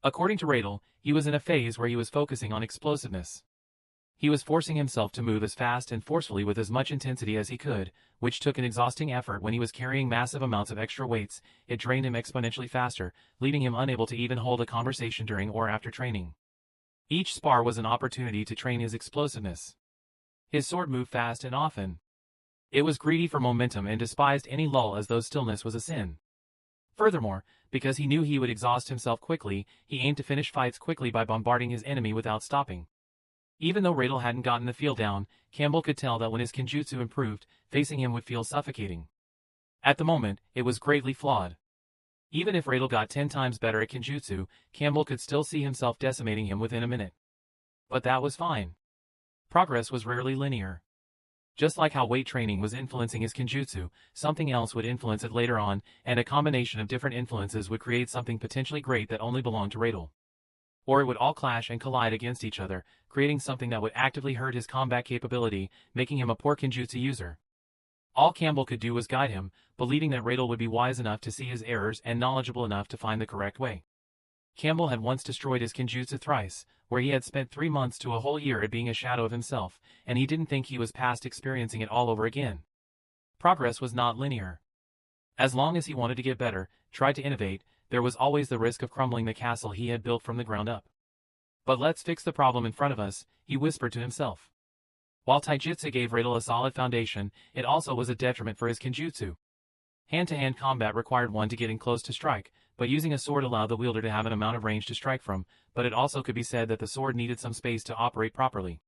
According to Radel, he was in a phase where he was focusing on explosiveness. He was forcing himself to move as fast and forcefully with as much intensity as he could, which took an exhausting effort when he was carrying massive amounts of extra weights. It drained him exponentially faster, leaving him unable to even hold a conversation during or after training. Each spar was an opportunity to train his explosiveness. His sword moved fast and often. It was greedy for momentum and despised any lull as though stillness was a sin. Furthermore, because he knew he would exhaust himself quickly, he aimed to finish fights quickly by bombarding his enemy without stopping. Even though Radel hadn't gotten the feel down, Campbell could tell that when his Kenjutsu improved, facing him would feel suffocating. At the moment, it was greatly flawed. Even if Radel got 10 times better at Kenjutsu, Campbell could still see himself decimating him within a minute. But that was fine. Progress was rarely linear. Just like how weight training was influencing his Kenjutsu, something else would influence it later on, and a combination of different influences would create something potentially great that only belonged to Radel. Or it would all clash and collide against each other, creating something that would actively hurt his combat capability, making him a poor Kenjutsu user. All Campbell could do was guide him, believing that Radel would be wise enough to see his errors and knowledgeable enough to find the correct way. Campbell had once destroyed his Kenjutsu thrice, where he had spent 3 months to a whole year at being a shadow of himself, and he didn't think he was past experiencing it all over again. Progress was not linear. As long as he wanted to get better, tried to innovate, there was always the risk of crumbling the castle he had built from the ground up. But let's fix the problem in front of us, he whispered to himself. While Taijutsu gave Radel a solid foundation, it also was a detriment for his Kenjutsu. Hand-to-hand combat required one to get in close to strike, but using a sword allowed the wielder to have an amount of range to strike from, but it also could be said that the sword needed some space to operate properly.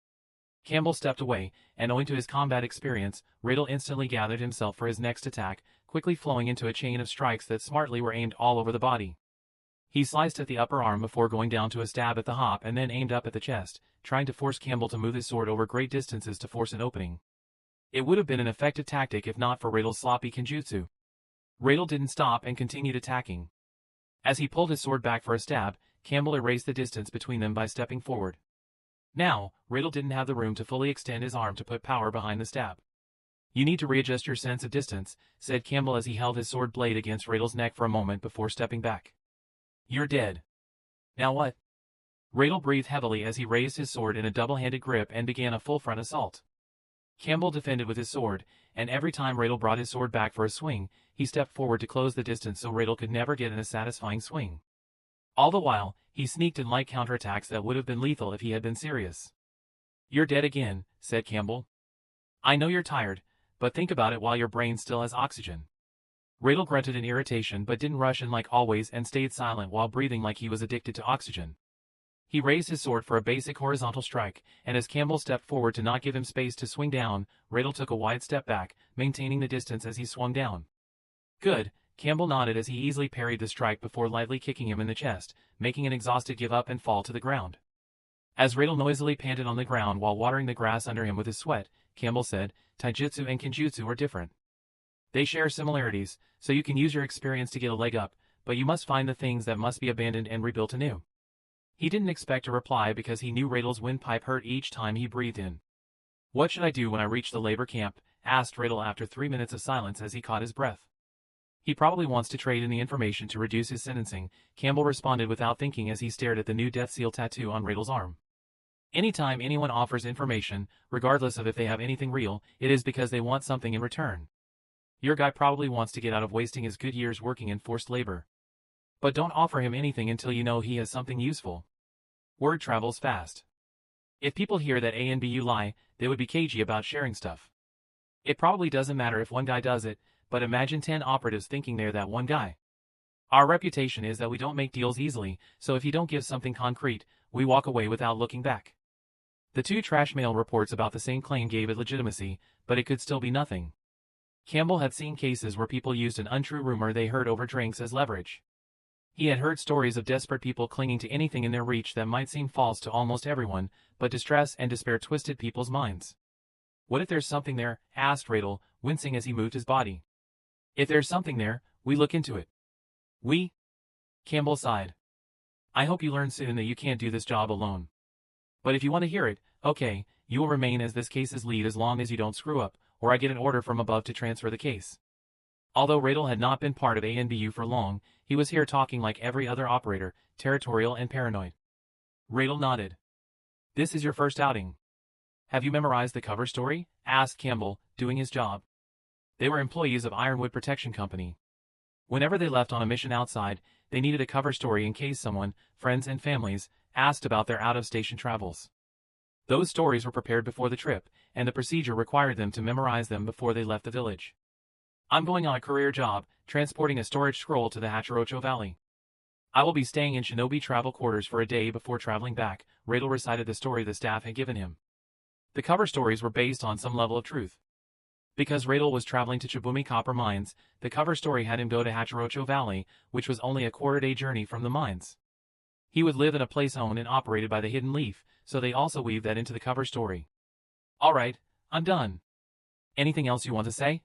Campbell stepped away, and owing to his combat experience, Radel instantly gathered himself for his next attack, quickly flowing into a chain of strikes that smartly were aimed all over the body. He sliced at the upper arm before going down to a stab at the hop and then aimed up at the chest, trying to force Campbell to move his sword over great distances to force an opening. It would have been an effective tactic if not for Radel's sloppy Kenjutsu. Radel didn't stop and continued attacking. As he pulled his sword back for a stab, Campbell erased the distance between them by stepping forward. Now, Radel didn't have the room to fully extend his arm to put power behind the stab. "You need to readjust your sense of distance," said Campbell as he held his sword blade against Radel's neck for a moment before stepping back. "You're dead. Now what?" Radel breathed heavily as he raised his sword in a double-handed grip and began a full front assault. Campbell defended with his sword, and every time Radel brought his sword back for a swing, he stepped forward to close the distance so Radel could never get in a satisfying swing. All the while, he sneaked in light counterattacks that would have been lethal if he had been serious. "You're dead again," said Campbell. "I know you're tired, but think about it while your brain still has oxygen." Radel grunted in irritation but didn't rush in like always and stayed silent while breathing like he was addicted to oxygen. He raised his sword for a basic horizontal strike, and as Campbell stepped forward to not give him space to swing down, Radel took a wide step back, maintaining the distance as he swung down. "Good," Campbell nodded as he easily parried the strike before lightly kicking him in the chest, making an exhausted give up and fall to the ground. As Radel noisily panted on the ground while watering the grass under him with his sweat, Campbell said, "Taijutsu and Kenjutsu are different. They share similarities, so you can use your experience to get a leg up, but you must find the things that must be abandoned and rebuilt anew." He didn't expect a reply because he knew Radel's windpipe hurt each time he breathed in. "What should I do when I reach the labor camp?" asked Radel after 3 minutes of silence as he caught his breath. "He probably wants to trade in the information to reduce his sentencing," Campbell responded without thinking as he stared at the new death seal tattoo on Radel's arm. Anytime anyone offers information, regardless of if they have anything real, it is because they want something in return. Your guy probably wants to get out of wasting his good years working in forced labor. But don't offer him anything until you know he has something useful. Word travels fast. If people hear that A and B you lie, they would be cagey about sharing stuff. It probably doesn't matter if one guy does it, but imagine 10 operatives thinking they're that one guy. Our reputation is that we don't make deals easily, so if you don't give something concrete, we walk away without looking back. The 2 trash mail reports about the same claim gave it legitimacy, but it could still be nothing. Campbell had seen cases where people used an untrue rumor they heard over drinks as leverage. He had heard stories of desperate people clinging to anything in their reach that might seem false to almost everyone, but distress and despair twisted people's minds. What if there's something there? Asked Radel, wincing as he moved his body. If there's something there, we look into it. We? Campbell sighed. I hope you learn soon that you can't do this job alone. But if you want to hear it, okay, you will remain as this case's lead as long as you don't screw up, or I get an order from above to transfer the case. Although Radel had not been part of ANBU for long, he was here talking like every other operator, territorial and paranoid. Radel nodded. This is your first outing. Have you memorized the cover story? Asked Campbell, doing his job. They were employees of Ironwood Protection Company. Whenever they left on a mission outside, they needed a cover story in case someone, friends and families, asked about their out-of-station travels. Those stories were prepared before the trip, and the procedure required them to memorize them before they left the village. I'm going on a career job, transporting a storage scroll to the Hachirocho Valley. I will be staying in Shinobi travel quarters for a day before traveling back. Radel recited the story the staff had given him. The cover stories were based on some level of truth. Because Radel was traveling to Chibumi copper mines, the cover story had him go to Hachirocho Valley, which was only a quarter-day journey from the mines. He would live in a place owned and operated by the Hidden Leaf, so they also weaved that into the cover story. All right, I'm done. Anything else you want to say?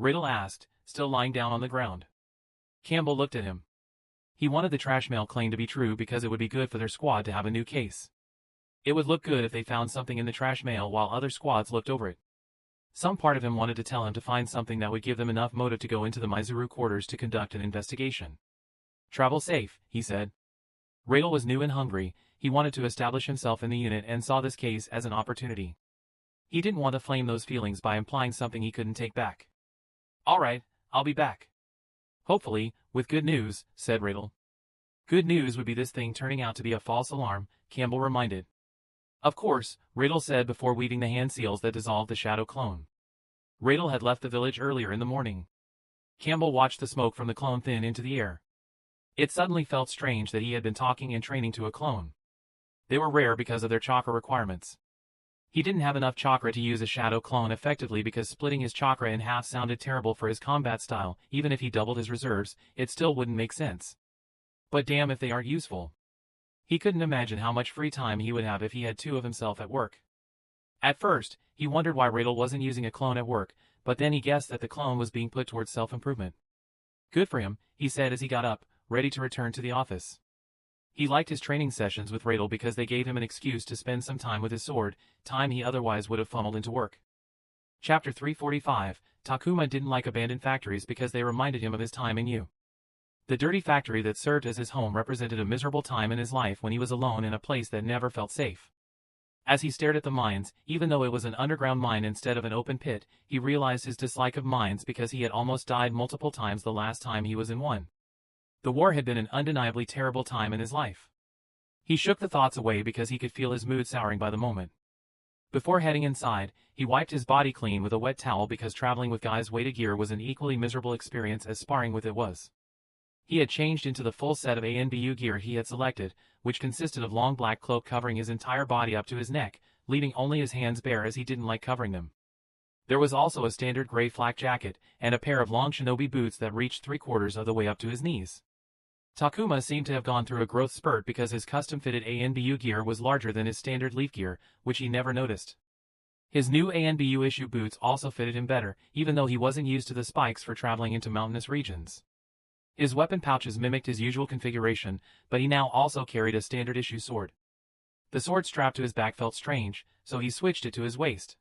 Radel asked, still lying down on the ground. Campbell looked at him. He wanted the trash mail claim to be true because it would be good for their squad to have a new case. It would look good if they found something in the trash mail while other squads looked over it. Some part of him wanted to tell him to find something that would give them enough motive to go into the Mizuru quarters to conduct an investigation. Travel safe, he said. Radel was new and hungry. He wanted to establish himself in the unit and saw this case as an opportunity. He didn't want to flame those feelings by implying something he couldn't take back. All right, I'll be back. Hopefully, with good news, said Radel. Good news would be this thing turning out to be a false alarm, Campbell reminded. Of course, Radel said before weaving the hand seals that dissolved the shadow clone. Radel had left the village earlier in the morning. Campbell watched the smoke from the clone thin into the air. It suddenly felt strange that he had been talking and training to a clone. They were rare because of their chakra requirements. He didn't have enough chakra to use a shadow clone effectively because splitting his chakra in half sounded terrible for his combat style. Even if he doubled his reserves, it still wouldn't make sense. But damn if they aren't useful. He couldn't imagine how much free time he would have if he had 2 of himself at work. At first, he wondered why Radel wasn't using a clone at work, but then he guessed that the clone was being put towards self-improvement. Good for him, he said as he got up, ready to return to the office. He liked his training sessions with Radel because they gave him an excuse to spend some time with his sword, time he otherwise would have funneled into work. Chapter 345, Takuma didn't like abandoned factories because they reminded him of his time in U. The dirty factory that served as his home represented a miserable time in his life when he was alone in a place that never felt safe. As he stared at the mines, even though it was an underground mine instead of an open pit, he realized his dislike of mines because he had almost died multiple times the last time he was in one. The war had been an undeniably terrible time in his life. He shook the thoughts away because he could feel his mood souring by the moment. Before heading inside, he wiped his body clean with a wet towel because traveling with guys' weighted gear was an equally miserable experience as sparring with it was. He had changed into the full set of ANBU gear he had selected, which consisted of long black cloak covering his entire body up to his neck, leaving only his hands bare as he didn't like covering them. There was also a standard gray flak jacket, and a pair of long shinobi boots that reached 3/4 of the way up to his knees. Takuma seemed to have gone through a growth spurt because his custom-fitted ANBU gear was larger than his standard leaf gear, which he never noticed. His new ANBU issue boots also fitted him better, even though he wasn't used to the spikes for traveling into mountainous regions. His weapon pouches mimicked his usual configuration, but he now also carried a standard issue sword. The sword strapped to his back felt strange, so he switched it to his waist.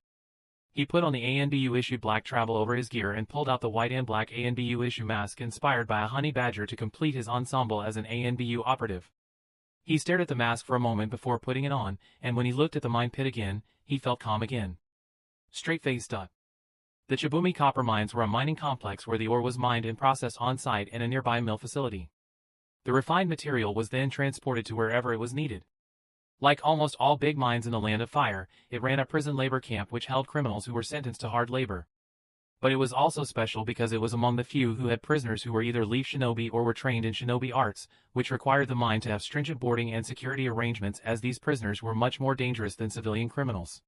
He put on the ANBU issued black travel over his gear and pulled out the white and black ANBU issue mask inspired by a honey badger to complete his ensemble as an ANBU operative. He stared at the mask for a moment before putting it on, and when he looked at the mine pit again, he felt calm again. Straight-faced. The Chibumi copper mines were a mining complex where the ore was mined and processed on-site in a nearby mill facility. The refined material was then transported to wherever it was needed. Like almost all big mines in the Land of Fire, it ran a prison labor camp which held criminals who were sentenced to hard labor. But it was also special because it was among the few who had prisoners who were either leaf shinobi or were trained in shinobi arts, which required the mine to have stringent boarding and security arrangements, as these prisoners were much more dangerous than civilian criminals.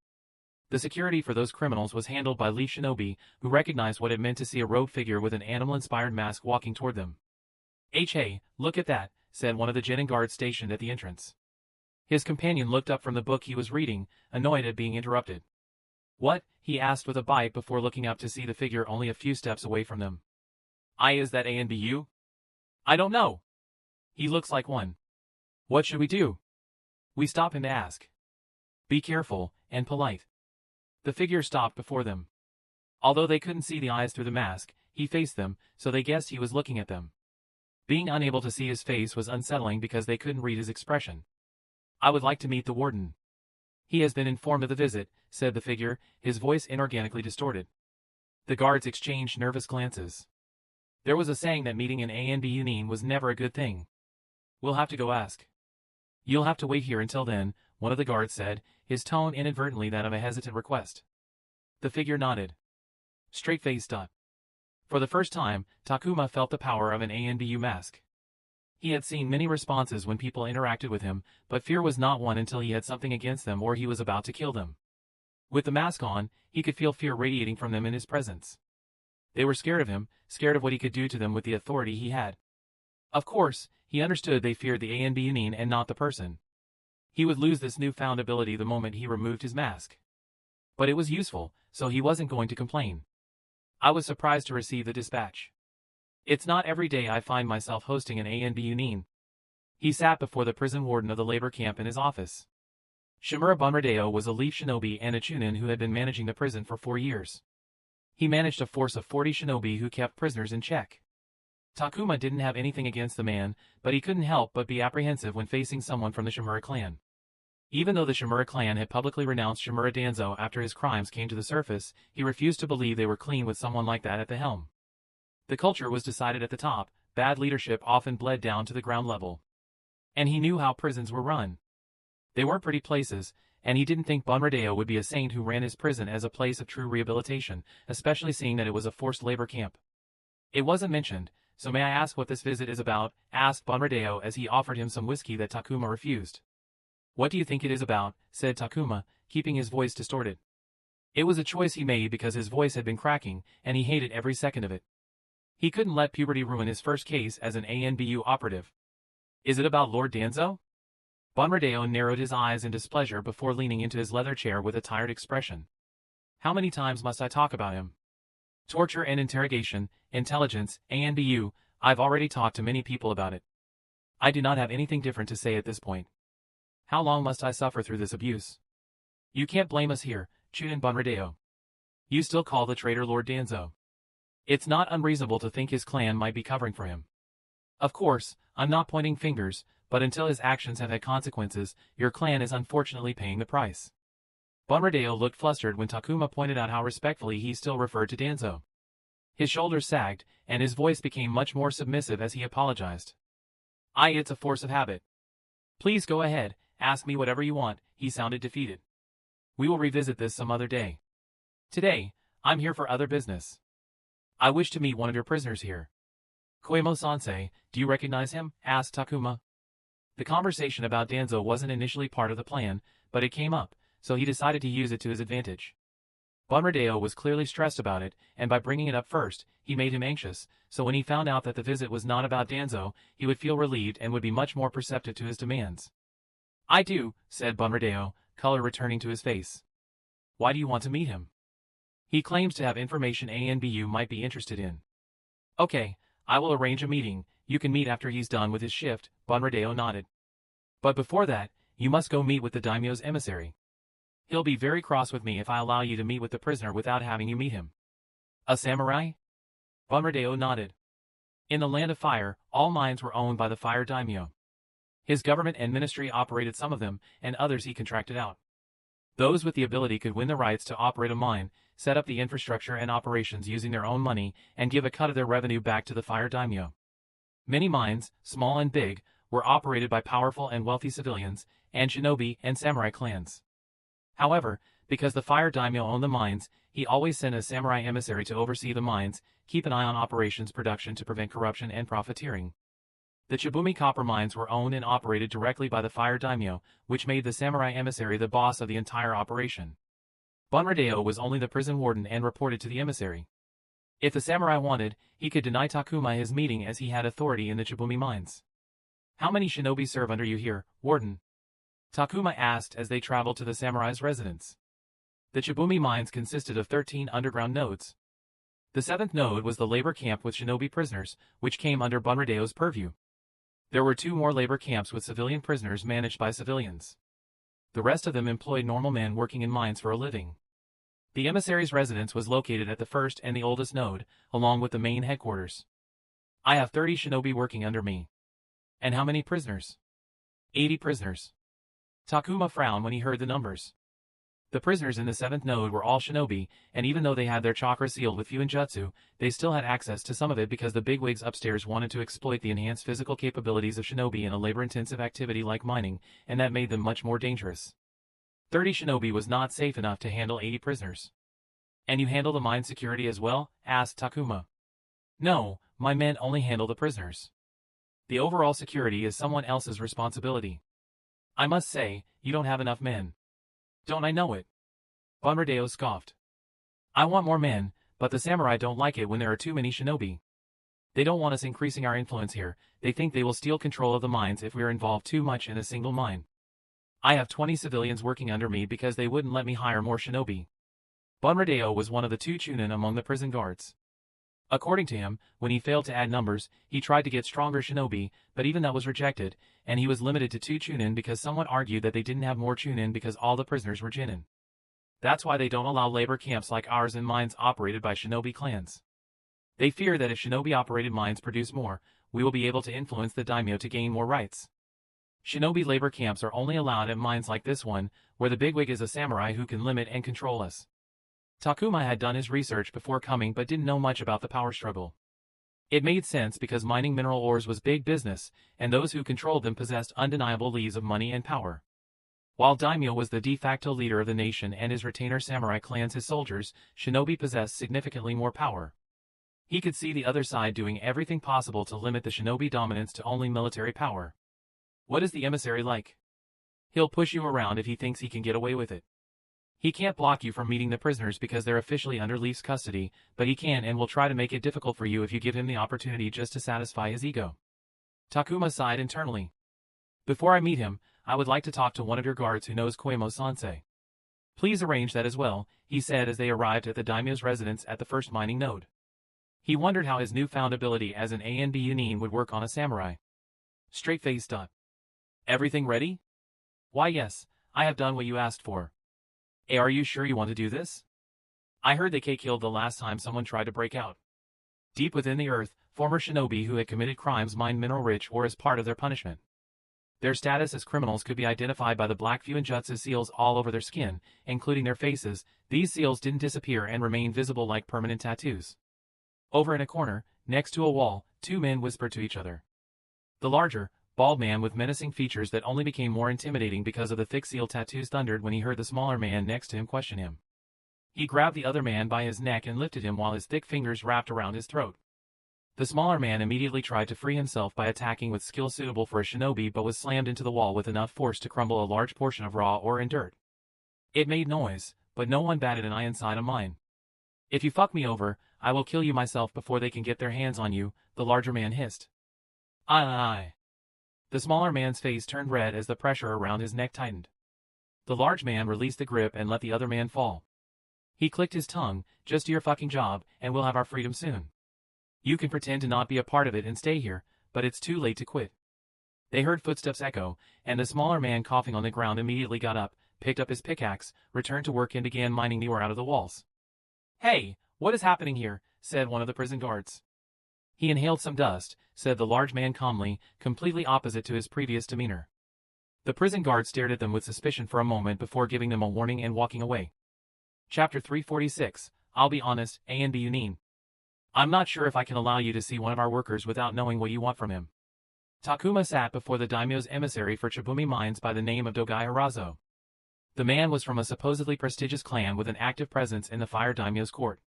The security for those criminals was handled by leaf shinobi, who recognized what it meant to see a robed figure with an animal-inspired mask walking toward them. Hey, look at that, said one of the genin guards stationed at the entrance. His companion looked up from the book he was reading, annoyed at being interrupted. What? He asked with a bite before looking up to see the figure only a few steps away from them. Is that ANBU? I don't know. He looks like one. What should we do? We stop him to ask. Be careful, and polite. The figure stopped before them. Although they couldn't see the eyes through the mask, he faced them, so they guessed he was looking at them. Being unable to see his face was unsettling because they couldn't read his expression. I would like to meet the warden. He has been informed of the visit, said the figure, his voice inorganically distorted. The guards exchanged nervous glances. There was a saying that meeting an ANBU was never a good thing. We'll have to go ask. You'll have to wait here until then, one of the guards said, his tone inadvertently that of a hesitant request. The figure nodded. Straight-faced. For the first time, Takuma felt the power of an ANBU mask. He had seen many responses when people interacted with him, but fear was not one until he had something against them or he was about to kill them. With the mask on, he could feel fear radiating from them in his presence. They were scared of him, scared of what he could do to them with the authority he had. Of course, he understood they feared the ANBU and not the person. He would lose this newfound ability the moment he removed his mask. But it was useful, so he wasn't going to complain. I was surprised to receive the dispatch. It's not every day I find myself hosting an ANBU. He sat before the prison warden of the labor camp in his office. Shimura Bunradeo was a leaf shinobi and a chunin who had been managing the prison for 4 years. He managed a force of 40 shinobi who kept prisoners in check. Takuma didn't have anything against the man, but he couldn't help but be apprehensive when facing someone from the Shimura clan. Even though the Shimura clan had publicly renounced Shimura Danzo after his crimes came to the surface, he refused to believe they were clean with someone like that at the helm. The culture was decided at the top, bad leadership often bled down to the ground level. And he knew how prisons were run. They weren't pretty places, and he didn't think Bunradeo would be a saint who ran his prison as a place of true rehabilitation, especially seeing that it was a forced labor camp. It wasn't mentioned, so may I ask what this visit is about, asked Bunradeo as he offered him some whiskey that Takuma refused. What do you think it is about, said Takuma, keeping his voice distorted. It was a choice he made because his voice had been cracking, and he hated every second of it. He couldn't let puberty ruin his first case as an ANBU operative. Is it about Lord Danzo? Bunradeo narrowed his eyes in displeasure before leaning into his leather chair with a tired expression. How many times must I talk about him? Torture and interrogation, intelligence, ANBU, I've already talked to many people about it. I do not have anything different to say at this point. How long must I suffer through this abuse? You can't blame us here, Chunin Bunradeo. You still call the traitor Lord Danzo. It's not unreasonable to think his clan might be covering for him. Of course, I'm not pointing fingers, but until his actions have had consequences, your clan is unfortunately paying the price. Bunradeo looked flustered when Takuma pointed out how respectfully he still referred to Danzo. His shoulders sagged, and his voice became much more submissive as he apologized. It's a force of habit. Please go ahead, ask me whatever you want, he sounded defeated. We will revisit this some other day. Today, I'm here for other business. I wish to meet one of your prisoners here. Koemo-sensei, do you recognize him? Asked Takuma. The conversation about Danzo wasn't initially part of the plan, but it came up, so he decided to use it to his advantage. Bunradeo was clearly stressed about it, and by bringing it up first, he made him anxious, so when he found out that the visit was not about Danzo, he would feel relieved and would be much more perceptive to his demands. I do, said Bunradeo, color returning to his face. Why do you want to meet him? He claims to have information ANBU might be interested in. Okay, I will arrange a meeting. You can meet after he's done with his shift, Bunradeo nodded. But before that, you must go meet with the daimyo's emissary. He'll be very cross with me if I allow you to meet with the prisoner without having you meet him. A samurai? Bunradeo nodded. In the Land of Fire, all mines were owned by the Fire Daimyo. His government and ministry operated some of them, and others he contracted out. Those with the ability could win the rights to operate a mine, set up the infrastructure and operations using their own money, and give a cut of their revenue back to the fire daimyo. Many mines, small and big, were operated by powerful and wealthy civilians, and shinobi and samurai clans. However, because the fire daimyo owned the mines, he always sent a samurai emissary to oversee the mines, keep an eye on operations production to prevent corruption and profiteering. The Chibumi copper mines were owned and operated directly by the fire daimyo, which made the samurai emissary the boss of the entire operation. Bunradeo was only the prison warden and reported to the emissary. If the samurai wanted, he could deny Takuma his meeting as he had authority in the Chibumi mines. "How many shinobi serve under you here, warden?" Takuma asked as they traveled to the samurai's residence. The Chibumi mines consisted of 13 underground nodes. The 7th node was the labor camp with shinobi prisoners, which came under Bunradeo's purview. There were 2 more labor camps with civilian prisoners managed by civilians. The rest of them employed normal men working in mines for a living. The emissary's residence was located at the first and the oldest node, along with the main headquarters. "I have 30 shinobi working under me." "And how many prisoners?" 80 prisoners. Takuma frowned when he heard the numbers. The prisoners in the 7th node were all shinobi, and even though they had their chakra sealed with Fuinjutsu, they still had access to some of it because the bigwigs upstairs wanted to exploit the enhanced physical capabilities of shinobi in a labor-intensive activity like mining, and that made them much more dangerous. 30 shinobi was not safe enough to handle 80 prisoners. "And you handle the mine security as well?" asked Takuma. "No, my men only handle the prisoners. The overall security is someone else's responsibility." "I must say, you don't have enough men." "Don't I know it?" Bunradeo scoffed. "I want more men, but the samurai don't like it when there are too many shinobi. They don't want us increasing our influence here. They think they will steal control of the mines if we are involved too much in a single mine. I have 20 civilians working under me because they wouldn't let me hire more shinobi." Bunradeo was one of the 2 chunin among the prison guards. According to him, when he failed to add numbers, he tried to get stronger shinobi, but even that was rejected, and he was limited to 2 chunin because someone argued that they didn't have more chunin because all the prisoners were jinin. That's why they don't allow labor camps like ours in mines operated by shinobi clans. They fear that if shinobi-operated mines produce more, we will be able to influence the daimyo to gain more rights. Shinobi labor camps are only allowed at mines like this one, where the bigwig is a samurai who can limit and control us. Takuma had done his research before coming but didn't know much about the power struggle. It made sense because mining mineral ores was big business, and those who controlled them possessed undeniable lees of money and power. While daimyo was the de facto leader of the nation and his retainer samurai clans his soldiers, shinobi possessed significantly more power. He could see the other side doing everything possible to limit the shinobi dominance to only military power. "What is the emissary like?" "He'll push you around if he thinks he can get away with it. He can't block you from meeting the prisoners because they're officially under Leaf's custody, but he can and will try to make it difficult for you if you give him the opportunity just to satisfy his ego." Takuma sighed internally. "Before I meet him, I would like to talk to one of your guards who knows Koemo-sensei." "Please arrange that as well," he said as they arrived at the daimyo's residence at the first mining node. He wondered how his newfound ability as an ANB Yunin would work on a samurai. Straight-faced. "Everything ready?" "Why yes, I have done what you asked for." "Hey, are you sure you want to do this? I heard they killed the last time someone tried to break out." Deep within the earth, former shinobi who had committed crimes mined mineral-rich ore as part of their punishment. Their status as criminals could be identified by the black Fuinjutsu seals all over their skin, including their faces. These seals didn't disappear and remained visible like permanent tattoos. Over in a corner, next to a wall, 2 men whispered to each other. The larger, bald man with menacing features that only became more intimidating because of the thick seal tattoos thundered when he heard the smaller man next to him question him. He grabbed the other man by his neck and lifted him while his thick fingers wrapped around his throat. The smaller man immediately tried to free himself by attacking with skill suitable for a shinobi but was slammed into the wall with enough force to crumble a large portion of raw ore and dirt. It made noise, but no one batted an eye inside a mine. "If you fuck me over, I will kill you myself before they can get their hands on you," the larger man hissed. Aye. The smaller man's face turned red as the pressure around his neck tightened. The large man released the grip and let the other man fall. He clicked his tongue, "Just do your fucking job, and we'll have our freedom soon. You can pretend to not be a part of it and stay here, but it's too late to quit." They heard footsteps echo, and the smaller man coughing on the ground immediately got up, picked up his pickaxe, returned to work and began mining the ore out of the walls. "Hey, what is happening here?" said one of the prison guards. "He inhaled some dust," said the large man calmly, completely opposite to his previous demeanor. The prison guard stared at them with suspicion for a moment before giving them a warning and walking away. Chapter 346, I'll be honest, A&B Yunin. I'm not sure if I can allow you to see one of our workers without knowing what you want from him. Takuma sat before the daimyo's emissary for Chibumi Mines by the name of Dogai Arazo. The man was from a supposedly prestigious clan with an active presence in the Fire Daimyo's court.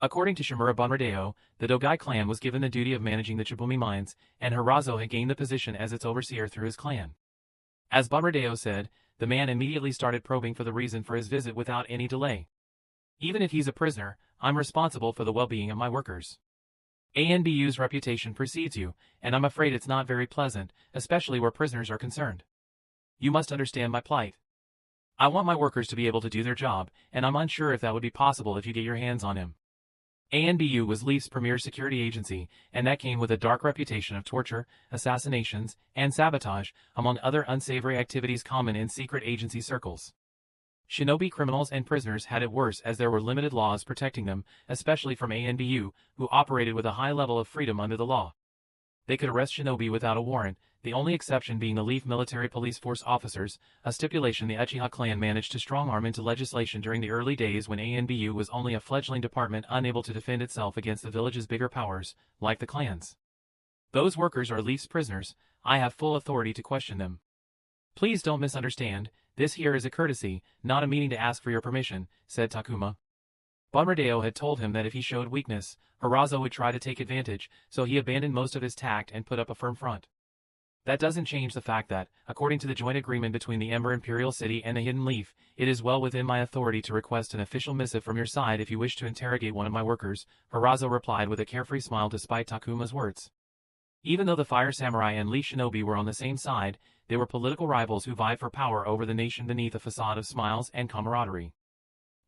According to Shimura Bunradeo, the Dogai clan was given the duty of managing the Chibumi Mines, and Hirazo had gained the position as its overseer through his clan. As Bunradeo said, the man immediately started probing for the reason for his visit without any delay. Even if he's a prisoner, I'm responsible for the well-being of my workers. ANBU's reputation precedes you, and I'm afraid it's not very pleasant, especially where prisoners are concerned. You must understand my plight. I want my workers to be able to do their job, and I'm unsure if that would be possible if you get your hands on him. ANBU was Leaf's premier security agency, and that came with a dark reputation of torture, assassinations, and sabotage, among other unsavory activities common in secret agency circles. Shinobi criminals and prisoners had it worse as there were limited laws protecting them, especially from ANBU, who operated with a high level of freedom under the law. They could arrest shinobi without a warrant, the only exception being the Leaf military police force officers, a stipulation the Uchiha clan managed to strong-arm into legislation during the early days when ANBU was only a fledgling department unable to defend itself against the village's bigger powers, like the clans. Those workers are Leaf's prisoners, I have full authority to question them. Please don't misunderstand, this here is a courtesy, not a meeting to ask for your permission, said Takuma. Bunradeo had told him that if he showed weakness, Hirazo would try to take advantage, so he abandoned most of his tact and put up a firm front. That doesn't change the fact that, according to the joint agreement between the Ember Imperial City and the Hidden Leaf, it is well within my authority to request an official missive from your side if you wish to interrogate one of my workers, Hirazo replied with a carefree smile despite Takuma's words. Even though the Fire Samurai and Leaf Shinobi were on the same side, they were political rivals who vied for power over the nation beneath a facade of smiles and camaraderie.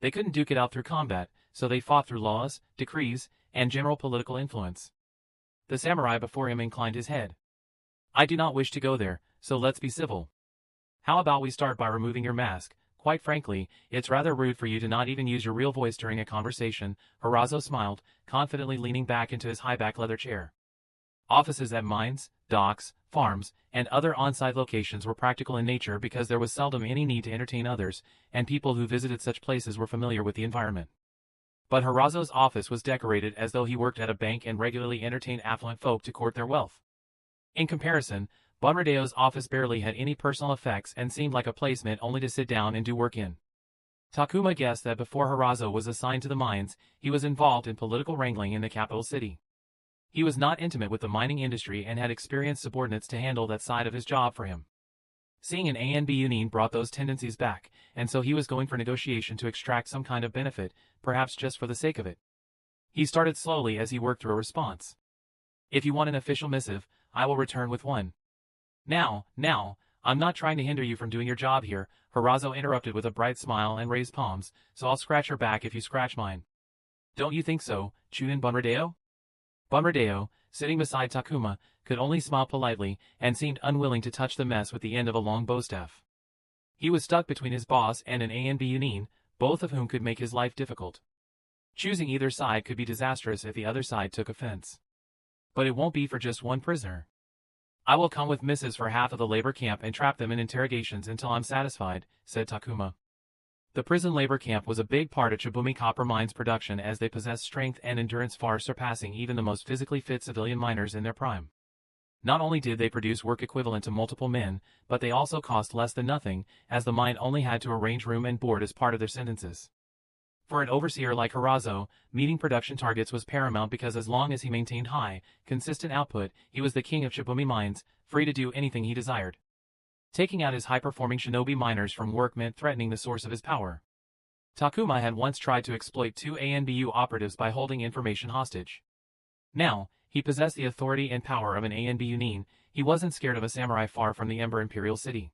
They couldn't duke it out through combat, so they fought through laws, decrees, and general political influence. The samurai before him inclined his head. I do not wish to go there, so let's be civil. How about we start by removing your mask? Quite frankly, it's rather rude for you to not even use your real voice during a conversation, Hirazo smiled, confidently leaning back into his high-back leather chair. Offices at mines, docks, farms, and other on-site locations were practical in nature because there was seldom any need to entertain others, and people who visited such places were familiar with the environment. But Hirazo's office was decorated as though he worked at a bank and regularly entertained affluent folk to court their wealth. In comparison, Bunradeo's office barely had any personal effects and seemed like a place meant only to sit down and do work in. Takuma guessed that before Hirazo was assigned to the mines, he was involved in political wrangling in the capital city. He was not intimate with the mining industry and had experienced subordinates to handle that side of his job for him. Seeing an ANB Union brought those tendencies back, and so he was going for negotiation to extract some kind of benefit, perhaps just for the sake of it. He started slowly as he worked through a response. If you want an official missive, I will return with one. Now, I'm not trying to hinder you from doing your job here, Hirazo interrupted with a bright smile and raised palms, so I'll scratch your back if you scratch mine. Don't you think so, Chunin Bunradeo? Bunradeo, sitting beside Takuma, could only smile politely and seemed unwilling to touch the mess with the end of a long bowstaff. He was stuck between his boss and an ANB Union, both of whom could make his life difficult. Choosing either side could be disastrous if the other side took offense. But it won't be for just one prisoner. I will come with missives for half of the labor camp and trap them in interrogations until I'm satisfied, said Takuma. The prison labor camp was a big part of Chibumi Copper Mine's production as they possessed strength and endurance far surpassing even the most physically fit civilian miners in their prime. Not only did they produce work equivalent to multiple men, but they also cost less than nothing, as the mine only had to arrange room and board as part of their sentences. For an overseer like Hirazo, meeting production targets was paramount because as long as he maintained high, consistent output, he was the king of Chibumi Mines, free to do anything he desired. Taking out his high-performing shinobi miners from work meant threatening the source of his power. Takuma had once tried to exploit two ANBU operatives by holding information hostage. Now, he possessed the authority and power of an ANB Union. He wasn't scared of a samurai far from the Ember Imperial City.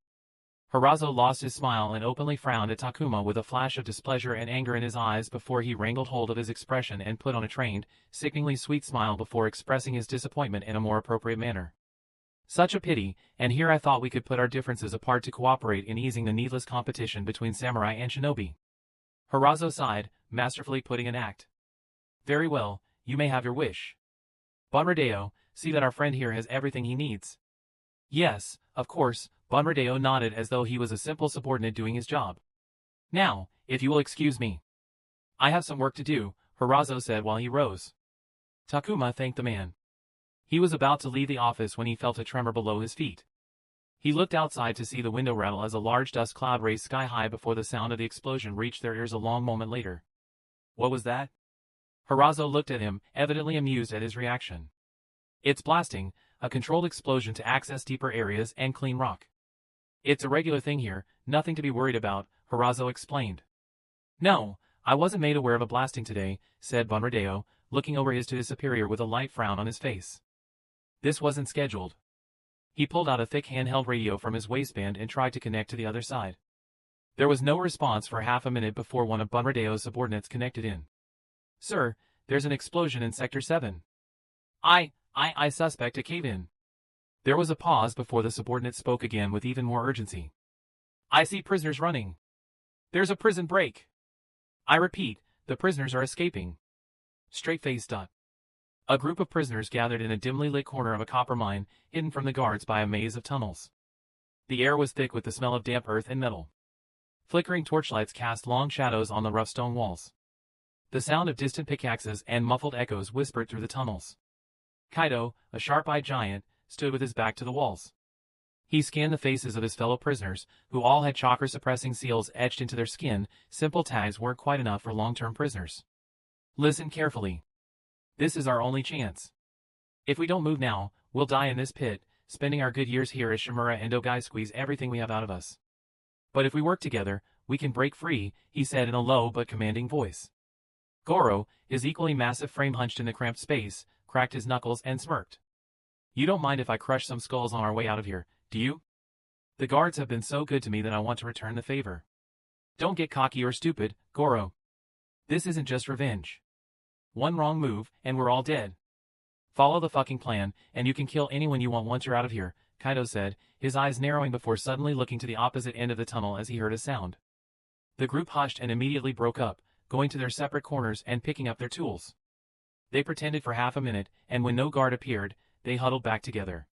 Hirazo lost his smile and openly frowned at Takuma with a flash of displeasure and anger in his eyes before he wrangled hold of his expression and put on a trained, sickeningly sweet smile before expressing his disappointment in a more appropriate manner. Such a pity, and here I thought we could put our differences apart to cooperate in easing the needless competition between samurai and shinobi. Hirazo sighed, masterfully putting an act. Very well, you may have your wish. Bunradeo, see that our friend here has everything he needs. Yes, of course, Bunradeo nodded as though he was a simple subordinate doing his job. Now, if you will excuse me. I have some work to do, Hirazo said while he rose. Takuma thanked the man. He was about to leave the office when he felt a tremor below his feet. He looked outside to see the window rattle as a large dust cloud raised sky-high before the sound of the explosion reached their ears a long moment later. What was that? Hirazo looked at him, evidently amused at his reaction. It's blasting, a controlled explosion to access deeper areas and clean rock. It's a regular thing here, nothing to be worried about, Hirazo explained. No, I wasn't made aware of a blasting today, said Bunradeo, looking over to his superior with a light frown on his face. This wasn't scheduled. He pulled out a thick handheld radio from his waistband and tried to connect to the other side. There was no response for half a minute before one of Bunradeo's subordinates connected in. Sir, there's an explosion in Sector 7. I suspect a cave-in. There was a pause before the subordinate spoke again with even more urgency. I see prisoners running. There's a prison break. I repeat, the prisoners are escaping. Straight-faced. A group of prisoners gathered in a dimly lit corner of a copper mine, hidden from the guards by a maze of tunnels. The air was thick with the smell of damp earth and metal. Flickering torchlights cast long shadows on the rough stone walls. The sound of distant pickaxes and muffled echoes whispered through the tunnels. Kaido, a sharp-eyed giant, stood with his back to the walls. He scanned the faces of his fellow prisoners, who all had chakra-suppressing seals etched into their skin. Simple tags weren't quite enough for long-term prisoners. Listen carefully. This is our only chance. If we don't move now, we'll die in this pit, spending our good years here as Shimura and Ogai squeeze everything we have out of us. But if we work together, we can break free, he said in a low but commanding voice. Goro, his equally massive frame hunched in the cramped space, cracked his knuckles and smirked. You don't mind if I crush some skulls on our way out of here, do you? The guards have been so good to me that I want to return the favor. Don't get cocky or stupid, Goro. This isn't just revenge. One wrong move, and we're all dead. Follow the fucking plan, and you can kill anyone you want once you're out of here, Kaido said, his eyes narrowing before suddenly looking to the opposite end of the tunnel as he heard a sound. The group hushed and immediately broke up, going to their separate corners and picking up their tools. They pretended for half a minute, and when no guard appeared, they huddled back together.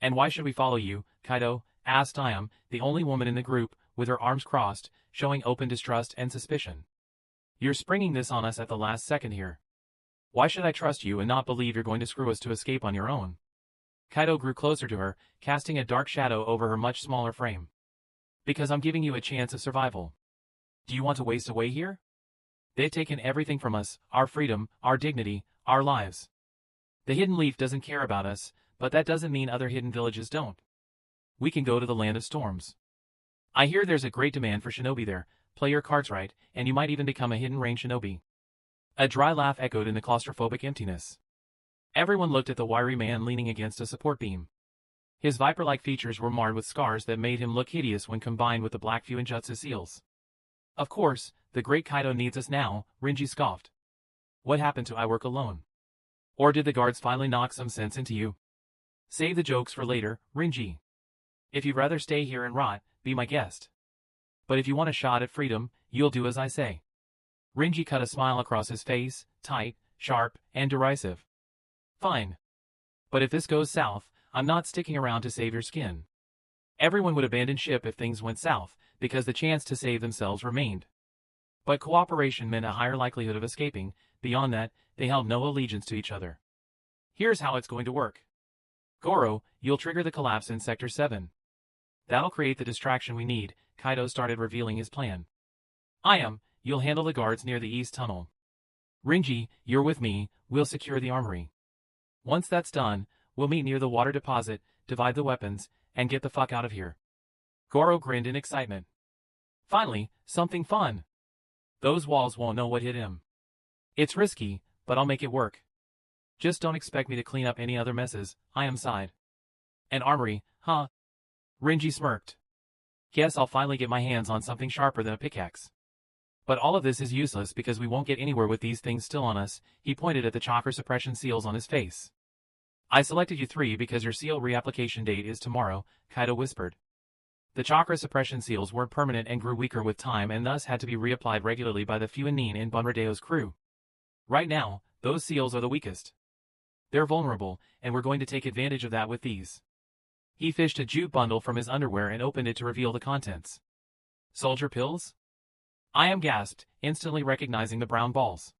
And why should we follow you, Kaido? Asked Ayam, the only woman in the group, with her arms crossed, showing open distrust and suspicion. You're springing this on us at the last second here. Why should I trust you and not believe you're going to screw us to escape on your own? Kaido grew closer to her, casting a dark shadow over her much smaller frame. Because I'm giving you a chance of survival. Do you want to waste away here? They've taken everything from us, our freedom, our dignity, our lives. The Hidden Leaf doesn't care about us, but that doesn't mean other hidden villages don't. We can go to the Land of Storms. I hear there's a great demand for shinobi there. Play your cards right, and you might even become a hidden range shinobi. A dry laugh echoed in the claustrophobic emptiness. Everyone looked at the wiry man leaning against a support beam. His viper-like features were marred with scars that made him look hideous when combined with the black Fuinjutsu seals. Of course, the great Kaido needs us now, Rinji scoffed. What happened to I work alone? Or did the guards finally knock some sense into you? Save the jokes for later, Rinji. If you'd rather stay here and rot, be my guest. But if you want a shot at freedom, you'll do as I say. Rinji cut a smile across his face, tight, sharp, and derisive. Fine. But if this goes south, I'm not sticking around to save your skin. Everyone would abandon ship if things went south, because the chance to save themselves remained. But cooperation meant a higher likelihood of escaping. Beyond that, they held no allegiance to each other. Here's how it's going to work. Goro, you'll trigger the collapse in Sector 7. That'll create the distraction we need. Kaido started revealing his plan. Ayam, you'll handle the guards near the east tunnel. Rinji, you're with me, we'll secure the armory. Once that's done, we'll meet near the water deposit, divide the weapons, and get the fuck out of here. Goro grinned in excitement. Finally, something fun. Those walls won't know what hit him. It's risky, but I'll make it work. Just don't expect me to clean up any other messes, Ayam sighed. An armory, huh? Rinji smirked. Guess I'll finally get my hands on something sharper than a pickaxe. But all of this is useless because we won't get anywhere with these things still on us. He pointed at the chakra suppression seals on his face. I selected you three because your seal reapplication date is tomorrow, Kaido whispered. The chakra suppression seals weren't permanent and grew weaker with time and thus had to be reapplied regularly by the Fuenin in Bunradeo's crew. Right now, those seals are the weakest. They're vulnerable, and we're going to take advantage of that with these. He fished a jute bundle from his underwear and opened it to reveal the contents. Soldier pills? I am gasped, instantly recognizing the brown balls.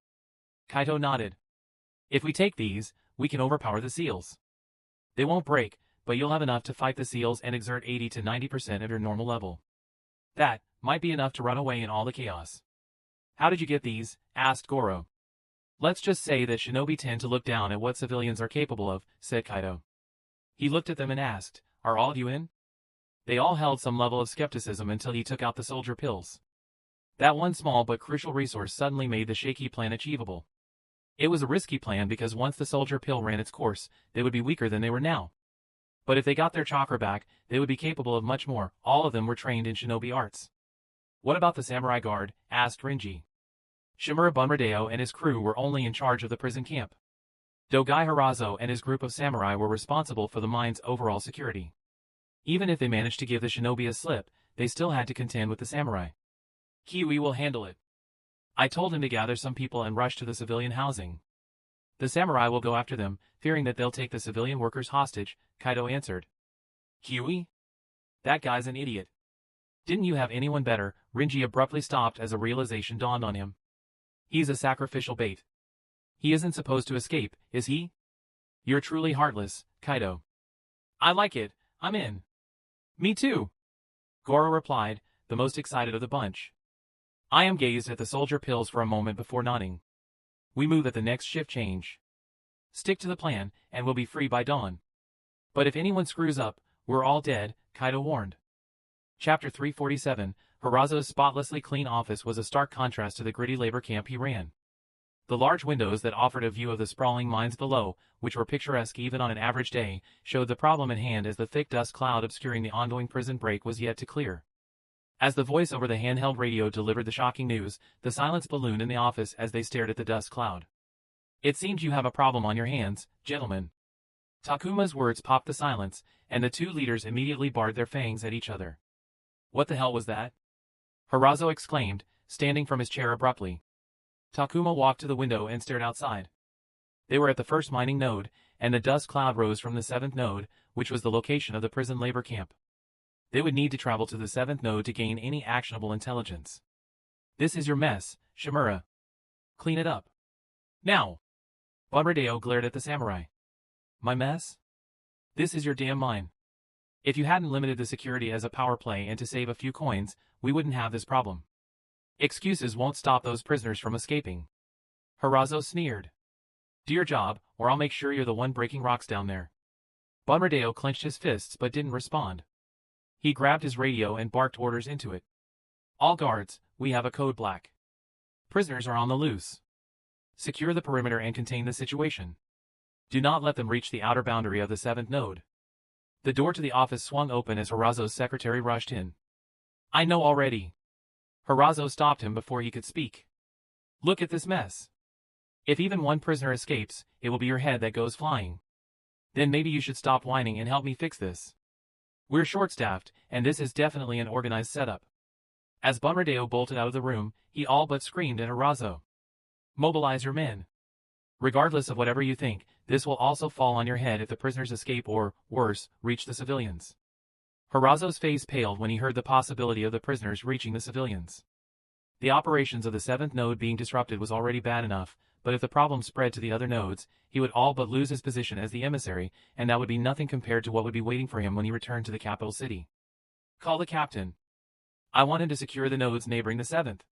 Kaito nodded. If we take these, we can overpower the seals. They won't break, but you'll have enough to fight the seals and exert 80 to 90% of your normal level. That might be enough to run away in all the chaos. How did you get these? Asked Goro. Let's just say that shinobi tend to look down at what civilians are capable of, said Kaito. He looked at them and asked, are all of you in? They all held some level of skepticism until he took out the soldier pills. That one small but crucial resource suddenly made the shaky plan achievable. It was a risky plan because once the soldier pill ran its course, they would be weaker than they were now. But if they got their chakra back, they would be capable of much more. All of them were trained in shinobi arts. What about the samurai guard? Asked Rinji. Shimura Bunradeo and his crew were only in charge of the prison camp. Dogai Hirazo and his group of samurai were responsible for the mine's overall security. Even if they managed to give the shinobi a slip, they still had to contend with the samurai. Kiwi will handle it. I told him to gather some people and rush to the civilian housing. The samurai will go after them, fearing that they'll take the civilian workers hostage, Kaito answered. Kiwi? That guy's an idiot. Didn't you have anyone better? Rinji abruptly stopped as a realization dawned on him. He's a sacrificial bait. He isn't supposed to escape, is he? You're truly heartless, Kaito. I like it, I'm in. Me too. Goro replied, the most excited of the bunch. I am gazed at the soldier pills for a moment before nodding. We move at the next shift change. Stick to the plan, and we'll be free by dawn. But if anyone screws up, we're all dead, Kaito warned. Chapter 347, Hirazo's spotlessly clean office was a stark contrast to the gritty labor camp he ran. The large windows that offered a view of the sprawling mines below, which were picturesque even on an average day, showed the problem at hand as the thick dust cloud obscuring the ongoing prison break was yet to clear. As the voice over the handheld radio delivered the shocking news, the silence ballooned in the office as they stared at the dust cloud. It seems you have a problem on your hands, gentlemen. Takuma's words popped the silence, and the two leaders immediately bared their fangs at each other. What the hell was that? Hirazo exclaimed, standing from his chair abruptly. Takuma walked to the window and stared outside. They were at the first mining node, and the dust cloud rose from the seventh node, which was the location of the prison labor camp. They would need to travel to the seventh node to gain any actionable intelligence. This is your mess, Shimura. Clean it up. Now! Bunradeo glared at the samurai. My mess? This is your damn mine. If you hadn't limited the security as a power play and to save a few coins, we wouldn't have this problem. Excuses won't stop those prisoners from escaping. Hirazo sneered. Do your job, or I'll make sure you're the one breaking rocks down there. Bunradeo clenched his fists but didn't respond. He grabbed his radio and barked orders into it. All guards, we have a code black. Prisoners are on the loose. Secure the perimeter and contain the situation. Do not let them reach the outer boundary of the seventh node. The door to the office swung open as Hirazo's secretary rushed in. I know already. Hirazo stopped him before he could speak. Look at this mess. If even one prisoner escapes, it will be your head that goes flying. Then maybe you should stop whining and help me fix this. We're short-staffed, and this is definitely an organized setup. As Bunradeo bolted out of the room, he all but screamed at Hirazo. Mobilize your men. Regardless of whatever you think, this will also fall on your head if the prisoners escape or, worse, reach the civilians. Hirazo's face paled when he heard the possibility of the prisoners reaching the civilians. The operations of the seventh node being disrupted was already bad enough, but if the problem spread to the other nodes, he would all but lose his position as the emissary, and that would be nothing compared to what would be waiting for him when he returned to the capital city. Call the captain. I want him to secure the nodes neighboring the seventh.